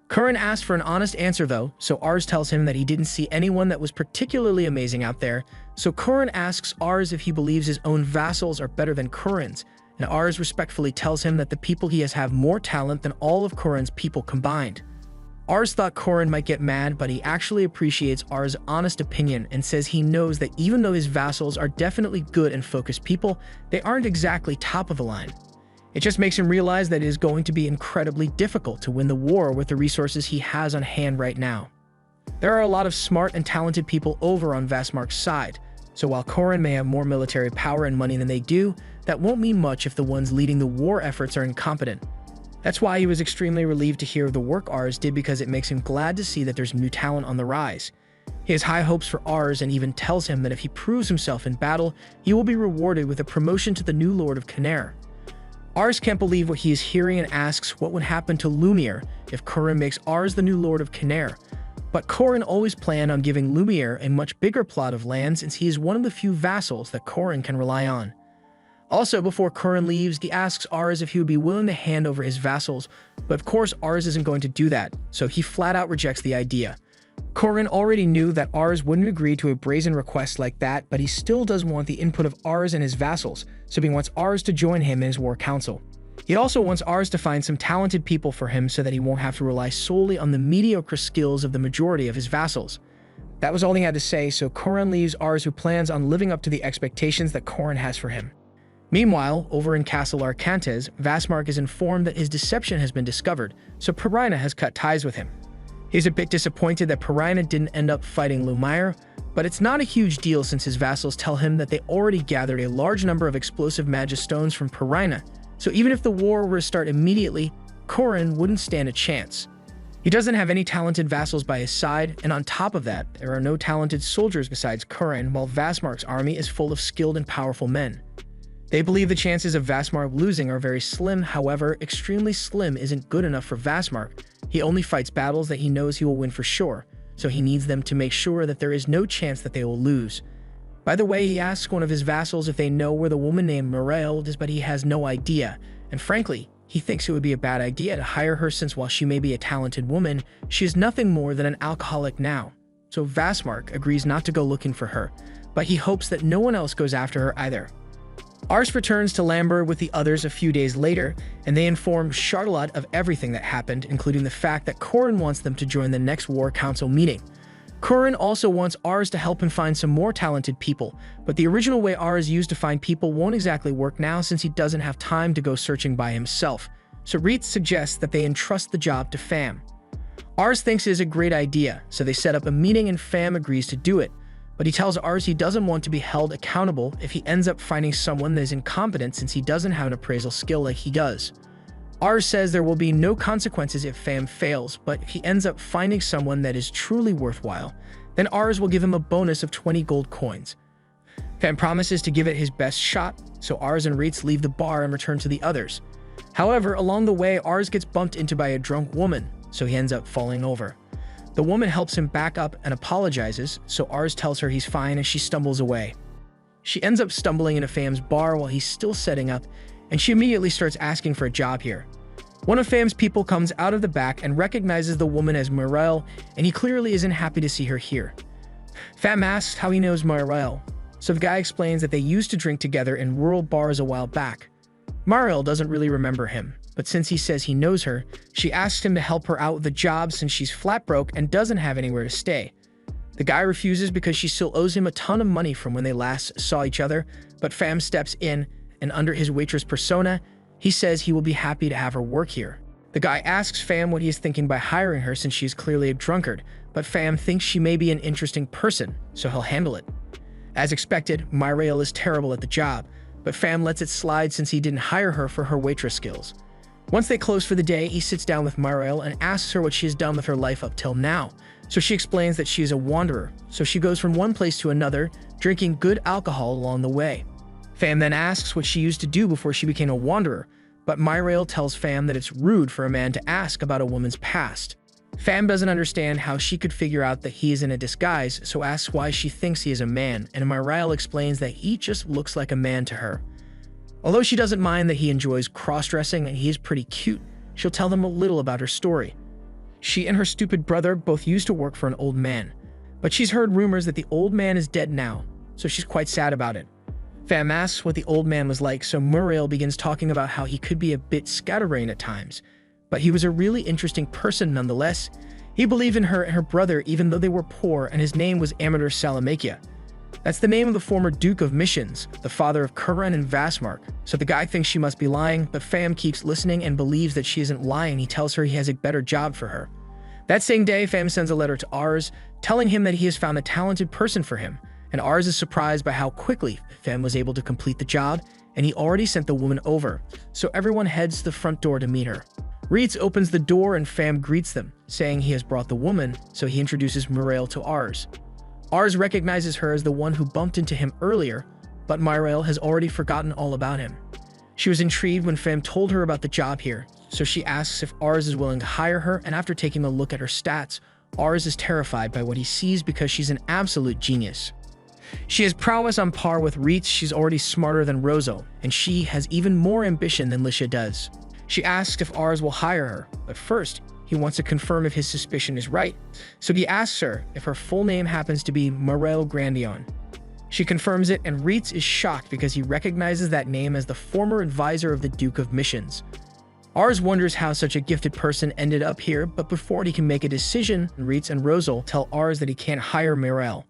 Curran asks for an honest answer though, so Ars tells him that he didn't see anyone that was particularly amazing out there, so Curran asks Ars if he believes his own vassals are better than Curran's, and Ars respectfully tells him that the people he has have more talent than all of Curran's people combined. Ars thought Curran might get mad, but he actually appreciates Ars' honest opinion and says he knows that even though his vassals are definitely good and focused people, they aren't exactly top of the line. It just makes him realize that it is going to be incredibly difficult to win the war with the resources he has on hand right now. There are a lot of smart and talented people over on Vastmark's side, so while Curran may have more military power and money than they do, that won't mean much if the ones leading the war efforts are incompetent. That's why he was extremely relieved to hear of the work Ars did, because it makes him glad to see that there's new talent on the rise. He has high hopes for Ars and even tells him that if he proves himself in battle, he will be rewarded with a promotion to the new Lord of Caner. Ars can't believe what he is hearing and asks what would happen to Lumiere if Curran makes Ars the new Lord of Caner. But Curran always planned on giving Lumiere a much bigger plot of land, since he is one of the few vassals that Curran can rely on. Also, before Curran leaves, he asks Ars if he would be willing to hand over his vassals, but of course Ars isn't going to do that, so he flat out rejects the idea. Curran already knew that Ars wouldn't agree to a brazen request like that, but he still does want the input of Ars and his vassals, so he wants Ars to join him in his war council. He also wants Ars to find some talented people for him so that he won't have to rely solely on the mediocre skills of the majority of his vassals. That was all he had to say, so Curran leaves Ars, who plans on living up to the expectations that Curran has for him. Meanwhile, over in Castle Arcantes, Vastmark is informed that his deception has been discovered, so Pirina has cut ties with him. He's a bit disappointed that Pirina didn't end up fighting Lumiere, but it's not a huge deal since his vassals tell him that they already gathered a large number of explosive magistones from Pirina, so even if the war were to start immediately, Curran wouldn't stand a chance. He doesn't have any talented vassals by his side, and on top of that, there are no talented soldiers besides Curran, while Vastmark's army is full of skilled and powerful men. They believe the chances of Vastmark losing are very slim. However, extremely slim isn't good enough for Vastmark. He only fights battles that he knows he will win for sure, so he needs them to make sure that there is no chance that they will lose. By the way, he asks one of his vassals if they know where the woman named Morel is, but he has no idea, and frankly, he thinks it would be a bad idea to hire her, since while she may be a talented woman, she is nothing more than an alcoholic now. So Vastmark agrees not to go looking for her, but he hopes that no one else goes after her either. Ars returns to Lambert with the others a few days later, and they inform Charlotte of everything that happened, including the fact that Curran wants them to join the next War Council meeting. Curran also wants Ars to help him find some more talented people, but the original way Ars used to find people won't exactly work now, since he doesn't have time to go searching by himself, so Reitz suggests that they entrust the job to Pham. Ars thinks it is a great idea, so they set up a meeting and Pham agrees to do it. But he tells Ars he doesn't want to be held accountable if he ends up finding someone that is incompetent, since he doesn't have an appraisal skill like he does. Ars says there will be no consequences if Pham fails, but if he ends up finding someone that is truly worthwhile, then Ars will give him a bonus of 20 gold coins. Pham promises to give it his best shot, so Ars and Reitz leave the bar and return to the others. However, along the way, Ars gets bumped into by a drunk woman, so he ends up falling over. The woman helps him back up and apologizes, so Ars tells her he's fine and she stumbles away. She ends up stumbling into Pham's bar while he's still setting up, and she immediately starts asking for a job here. One of Pham's people comes out of the back and recognizes the woman as Morel, and he clearly isn't happy to see her here. Pham asks how he knows Morel, so the guy explains that they used to drink together in rural bars a while back. Morel doesn't really remember him, but since he says he knows her, she asks him to help her out with the job since she's flat broke and doesn't have anywhere to stay. The guy refuses because she still owes him a ton of money from when they last saw each other, but Pham steps in, and under his waitress persona, he says he will be happy to have her work here. The guy asks Pham what he is thinking by hiring her since she is clearly a drunkard, but Pham thinks she may be an interesting person, so he'll handle it. As expected, Myrael is terrible at the job, but Pham lets it slide since he didn't hire her for her waitress skills. Once they close for the day, he sits down with Myrael and asks her what she has done with her life up till now. So she explains that she is a wanderer, so she goes from one place to another, drinking good alcohol along the way. Pham then asks what she used to do before she became a wanderer, but Myrael tells Pham that it's rude for a man to ask about a woman's past. Pham doesn't understand how she could figure out that he is in a disguise, so asks why she thinks he is a man, and Myrael explains that he just looks like a man to her. Although she doesn't mind that he enjoys cross-dressing and he is pretty cute, she'll tell them a little about her story. She and her stupid brother both used to work for an old man, but she's heard rumors that the old man is dead now, so she's quite sad about it. Fam asks what the old man was like, so Muriel begins talking about how he could be a bit scatterbrained at times, but he was a really interesting person nonetheless. He believed in her and her brother even though they were poor, and his name was Amador Salamakia. That's the name of the former Duke of Missions, the father of Kuran and Vasmark. So the guy thinks she must be lying, but Fam keeps listening and believes that she isn't lying. He tells her he has a better job for her. That same day, Fam sends a letter to Ars, telling him that he has found a talented person for him, and Ars is surprised by how quickly Fam was able to complete the job, and he already sent the woman over, so everyone heads to the front door to meet her. Reitz opens the door and Fam greets them, saying he has brought the woman, so he introduces Muriel to Ars. Ars recognizes her as the one who bumped into him earlier, but Muriel has already forgotten all about him. She was intrigued when Fam told her about the job here, so she asks if Ars is willing to hire her, and after taking a look at her stats, Ars is terrified by what he sees because she's an absolute genius. She has prowess on par with Reitz. She's already smarter than Rozo, and she has even more ambition than Lisha does. She asks if Ars will hire her, but first, he wants to confirm if his suspicion is right, so he asks her if her full name happens to be Muriel Grandion. She confirms it, and Reitz is shocked because he recognizes that name as the former advisor of the Duke of Missions. Ars wonders how such a gifted person ended up here, but before he can make a decision, Reitz and Rosal tell Ars that he can't hire Muriel.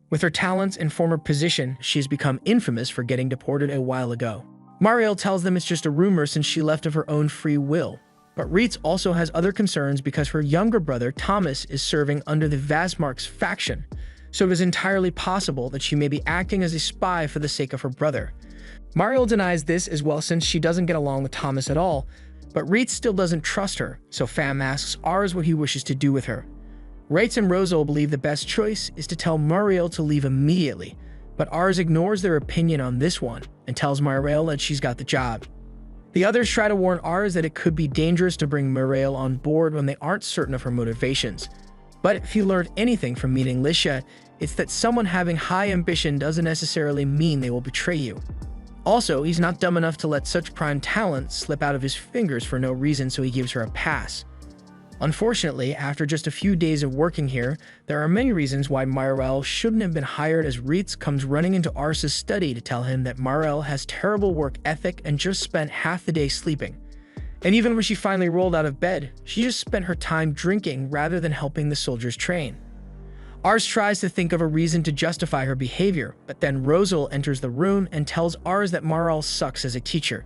With her talents and former position, she has become infamous for getting deported a while ago. Muriel tells them it's just a rumor since she left of her own free will. But Reitz also has other concerns because her younger brother, Thomas, is serving under the Vasmark's faction, so it is entirely possible that she may be acting as a spy for the sake of her brother. Muriel denies this as well since she doesn't get along with Thomas at all, but Reitz still doesn't trust her, so Fam asks Ars what he wishes to do with her. Reitz and Rosal believe the best choice is to tell Muriel to leave immediately, but Ars ignores their opinion on this one and tells Muriel that she's got the job. The others try to warn Ars that it could be dangerous to bring Muriel on board when they aren't certain of her motivations. But if you learned anything from meeting Lisha, it's that someone having high ambition doesn't necessarily mean they will betray you. Also, he's not dumb enough to let such prime talent slip out of his fingers for no reason, so he gives her a pass. Unfortunately, after just a few days of working here, there are many reasons why Muriel shouldn't have been hired, as Reitz comes running into Ars's study to tell him that Muriel has terrible work ethic and just spent half the day sleeping. And even when she finally rolled out of bed, she just spent her time drinking rather than helping the soldiers train. Ars tries to think of a reason to justify her behavior, but then Rosal enters the room and tells Ars that Muriel sucks as a teacher.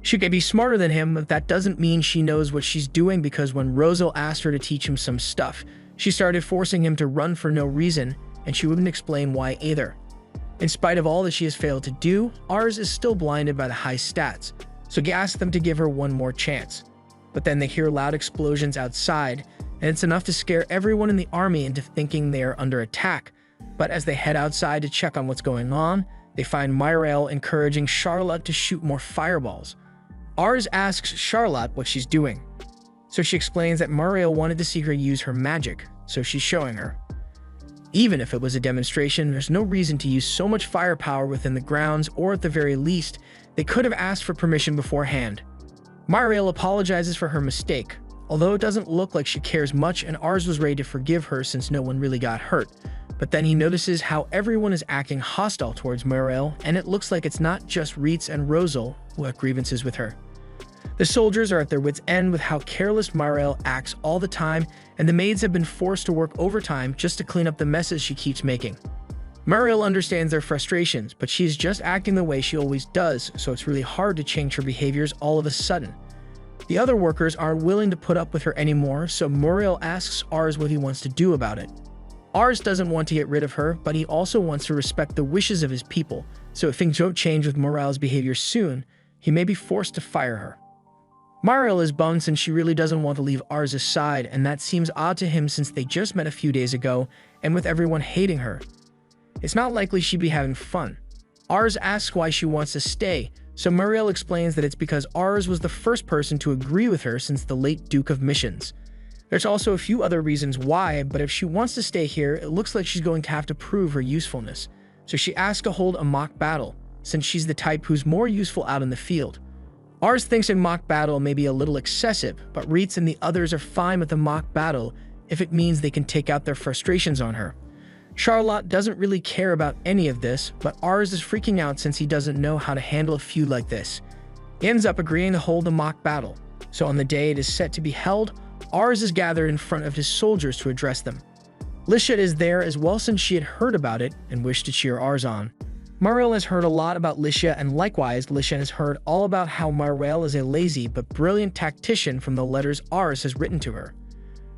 She could be smarter than him, but that doesn't mean she knows what she's doing, because when Rosal asked her to teach him some stuff, she started forcing him to run for no reason, and she wouldn't explain why either. In spite of all that she has failed to do, Ars is still blinded by the high stats, so he asks them to give her one more chance. But then they hear loud explosions outside, and it's enough to scare everyone in the army into thinking they are under attack. But as they head outside to check on what's going on, they find Muriel encouraging Charlotte to shoot more fireballs. Ars asks Charlotte what she's doing, so she explains that Muriel wanted to see her use her magic, so she's showing her. Even if it was a demonstration, there's no reason to use so much firepower within the grounds, or at the very least, they could have asked for permission beforehand. Muriel apologizes for her mistake, although it doesn't look like she cares much, and Ars was ready to forgive her since no one really got hurt. But then he notices how everyone is acting hostile towards Muriel, and it looks like it's not just Reitz and Rosal who have grievances with her. The soldiers are at their wits' end with how careless Muriel acts all the time, and the maids have been forced to work overtime just to clean up the messes she keeps making. Muriel understands their frustrations, but she's just acting the way she always does, so it's really hard to change her behaviors all of a sudden. The other workers aren't willing to put up with her anymore, so Muriel asks Ars what he wants to do about it. Ars doesn't want to get rid of her, but he also wants to respect the wishes of his people, so if things don't change with Muriel's behavior soon, he may be forced to fire her. Muriel is bummed since she really doesn't want to leave Ars' side, and that seems odd to him since they just met a few days ago, and with everyone hating her. It's not likely she'd be having fun. Ars asks why she wants to stay, so Muriel explains that it's because Ars was the first person to agree with her since the late Duke of Missions. There's also a few other reasons why, but if she wants to stay here, it looks like she's going to have to prove her usefulness. So she asks to hold a mock battle, since she's the type who's more useful out in the field. Ars thinks a mock battle may be a little excessive, but Reitz and the others are fine with a mock battle if it means they can take out their frustrations on her. Charlotte doesn't really care about any of this, but Ars is freaking out since he doesn't know how to handle a feud like this. He ends up agreeing to hold the mock battle, so on the day it is set to be held, Ars is gathered in front of his soldiers to address them. Lisha is there as well since she had heard about it and wished to cheer Ars on. Mariel has heard a lot about Lisha, and likewise, Lisha has heard all about how Mariel is a lazy but brilliant tactician from the letters Ars has written to her.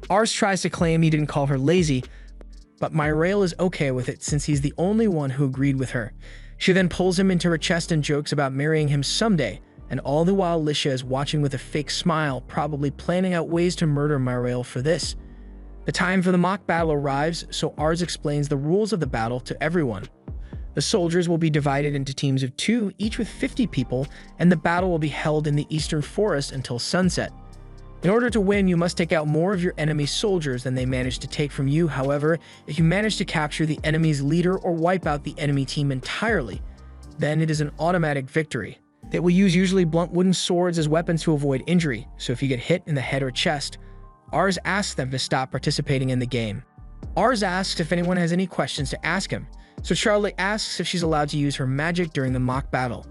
Ars tries to claim he didn't call her lazy, but Mariel is okay with it since he's the only one who agreed with her. She then pulls him into her chest and jokes about marrying him someday, and all the while Lisha is watching with a fake smile, probably planning out ways to murder Mariel for this. The time for the mock battle arrives, so Ars explains the rules of the battle to everyone. The soldiers will be divided into teams of 2, each with 50 people, and the battle will be held in the eastern forest until sunset. In order to win, you must take out more of your enemy's soldiers than they manage to take from you. However, if you manage to capture the enemy's leader or wipe out the enemy team entirely, then it is an automatic victory. They will use usually blunt wooden swords as weapons to avoid injury, so if you get hit in the head or chest, Ars asks them to stop participating in the game. Ars asks if anyone has any questions to ask him, so Charlotte asks if she's allowed to use her magic during the mock battle.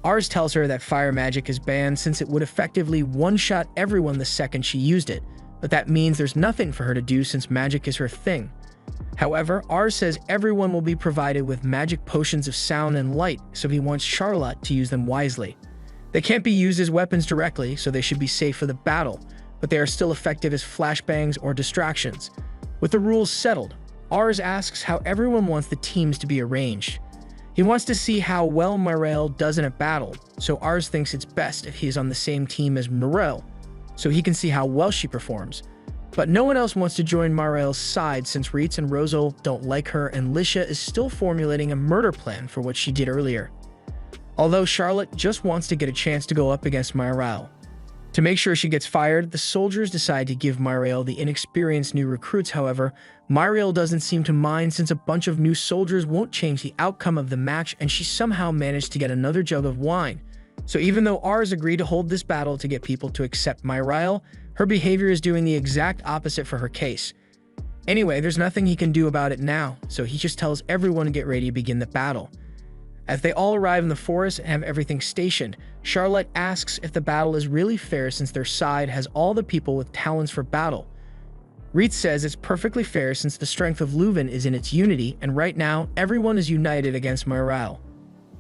Ars tells her that fire magic is banned since it would effectively one-shot everyone the second she used it, but that means there's nothing for her to do since magic is her thing. However, Ars says everyone will be provided with magic potions of sound and light, so he wants Charlotte to use them wisely. They can't be used as weapons directly, so they should be safe for the battle, but they are still effective as flashbangs or distractions. With the rules settled, Ars asks how everyone wants the teams to be arranged. He wants to see how well Mariel does in a battle, so Ars thinks it's best if he is on the same team as Mariel, so he can see how well she performs. But no one else wants to join Mariel's side since Reitz and Rosal don't like her, and Lisha is still formulating a murder plan for what she did earlier. Although Charlotte just wants to get a chance to go up against Mariel. To make sure she gets fired, the soldiers decide to give Mariel the inexperienced new recruits. However, Mariel doesn't seem to mind since a bunch of new soldiers won't change the outcome of the match, and she somehow managed to get another jug of wine. So even though Ars agreed to hold this battle to get people to accept Mariel, her behavior is doing the exact opposite for her case. Anyway, there's nothing he can do about it now, so he just tells everyone to get ready to begin the battle. As they all arrive in the forest and have everything stationed, Charlotte asks if the battle is really fair since their side has all the people with talents for battle. Reitz says it's perfectly fair since the strength of Leuven is in its unity, and right now, everyone is united against Mariel.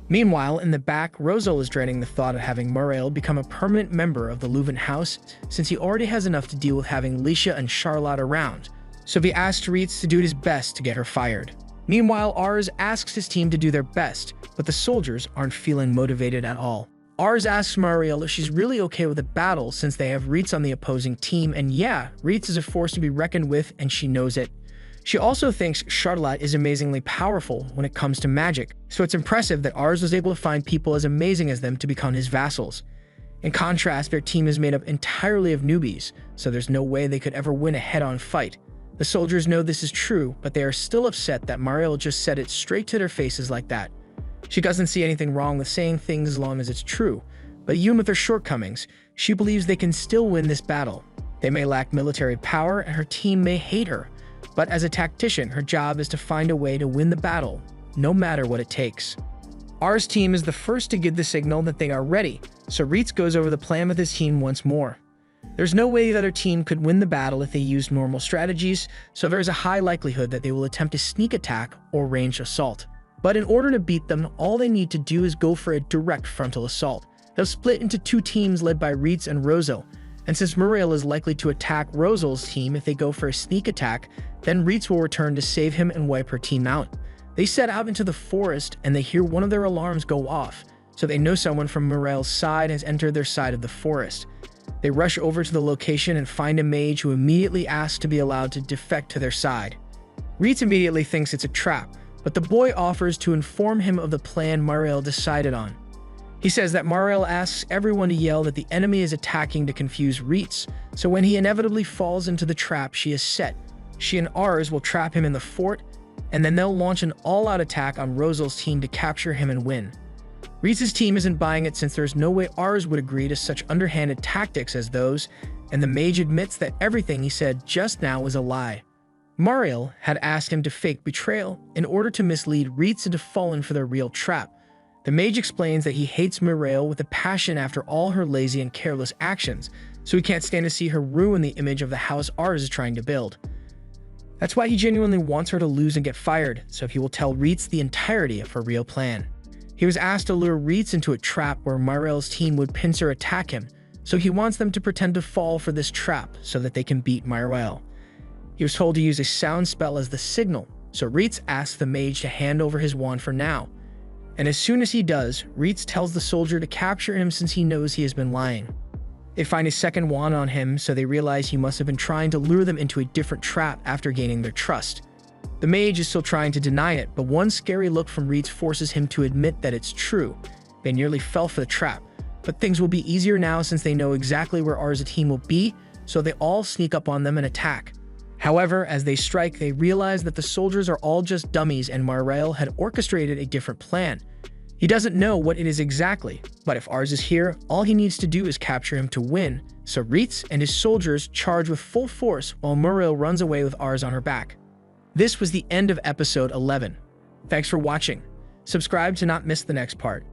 Meanwhile, in the back, Rosal is dreading the thought of having Mariel become a permanent member of the Leuven house since he already has enough to deal with having Lisha and Charlotte around, so he asks Reitz to do his best to get her fired. Meanwhile, Ars asks his team to do their best, but the soldiers aren't feeling motivated at all. Ars asks Mariel if she's really okay with the battle since they have Reitz on the opposing team, and yeah, Reitz is a force to be reckoned with and she knows it. She also thinks Charlotte is amazingly powerful when it comes to magic, so it's impressive that Ars was able to find people as amazing as them to become his vassals. In contrast, their team is made up entirely of newbies, so there's no way they could ever win a head-on fight. The soldiers know this is true, but they are still upset that Mariel just said it straight to their faces like that. She doesn't see anything wrong with saying things as long as it's true, but even with her shortcomings, she believes they can still win this battle. They may lack military power and her team may hate her, but as a tactician, her job is to find a way to win the battle, no matter what it takes. Ars' team is the first to give the signal that they are ready, so Reitz goes over the plan with his team once more. There's no way the other team could win the battle if they used normal strategies, so there's a high likelihood that they will attempt a sneak attack or ranged assault. But in order to beat them, all they need to do is go for a direct frontal assault. They'll split into 2 teams led by Reitz and Rosal, and since Mariel is likely to attack Rosal's team if they go for a sneak attack, then Reitz will return to save him and wipe her team out. They set out into the forest and they hear one of their alarms go off, so they know someone from Mariel's side has entered their side of the forest. They rush over to the location and find a mage who immediately asks to be allowed to defect to their side. Reitz immediately thinks it's a trap, but the boy offers to inform him of the plan Mariel decided on. He says that Mariel asks everyone to yell that the enemy is attacking to confuse Reitz, so when he inevitably falls into the trap she has set, she and Ars will trap him in the fort, and then they'll launch an all-out attack on Rosal's team to capture him and win. Reetz's team isn't buying it since there's no way ours would agree to such underhanded tactics as those, and the mage admits that everything he said just now was a lie. Mariel had asked him to fake betrayal in order to mislead Reitz into falling for their real trap. The mage explains that he hates Mariel with a passion after all her lazy and careless actions, so he can't stand to see her ruin the image of the house ours is trying to build. That's why he genuinely wants her to lose and get fired, so he will tell Reitz the entirety of her real plan. He was asked to lure Reitz into a trap where Mariel's team would pincer attack him, so he wants them to pretend to fall for this trap so that they can beat Mariel. He was told to use a sound spell as the signal, so Reitz asks the mage to hand over his wand for now. And as soon as he does, Reitz tells the soldier to capture him since he knows he has been lying. They find a second wand on him, so they realize he must have been trying to lure them into a different trap after gaining their trust. The mage is still trying to deny it, but one scary look from Reitz forces him to admit that it's true. They nearly fell for the trap, but things will be easier now since they know exactly where Ar's team will be, so they all sneak up on them and attack. However, as they strike, they realize that the soldiers are all just dummies and Mariel had orchestrated a different plan. He doesn't know what it is exactly, but if Ars is here, all he needs to do is capture him to win, so Reitz and his soldiers charge with full force while Mariel runs away with Ars on her back. This was the end of episode 11. Thanks for watching. Subscribe to not miss the next part.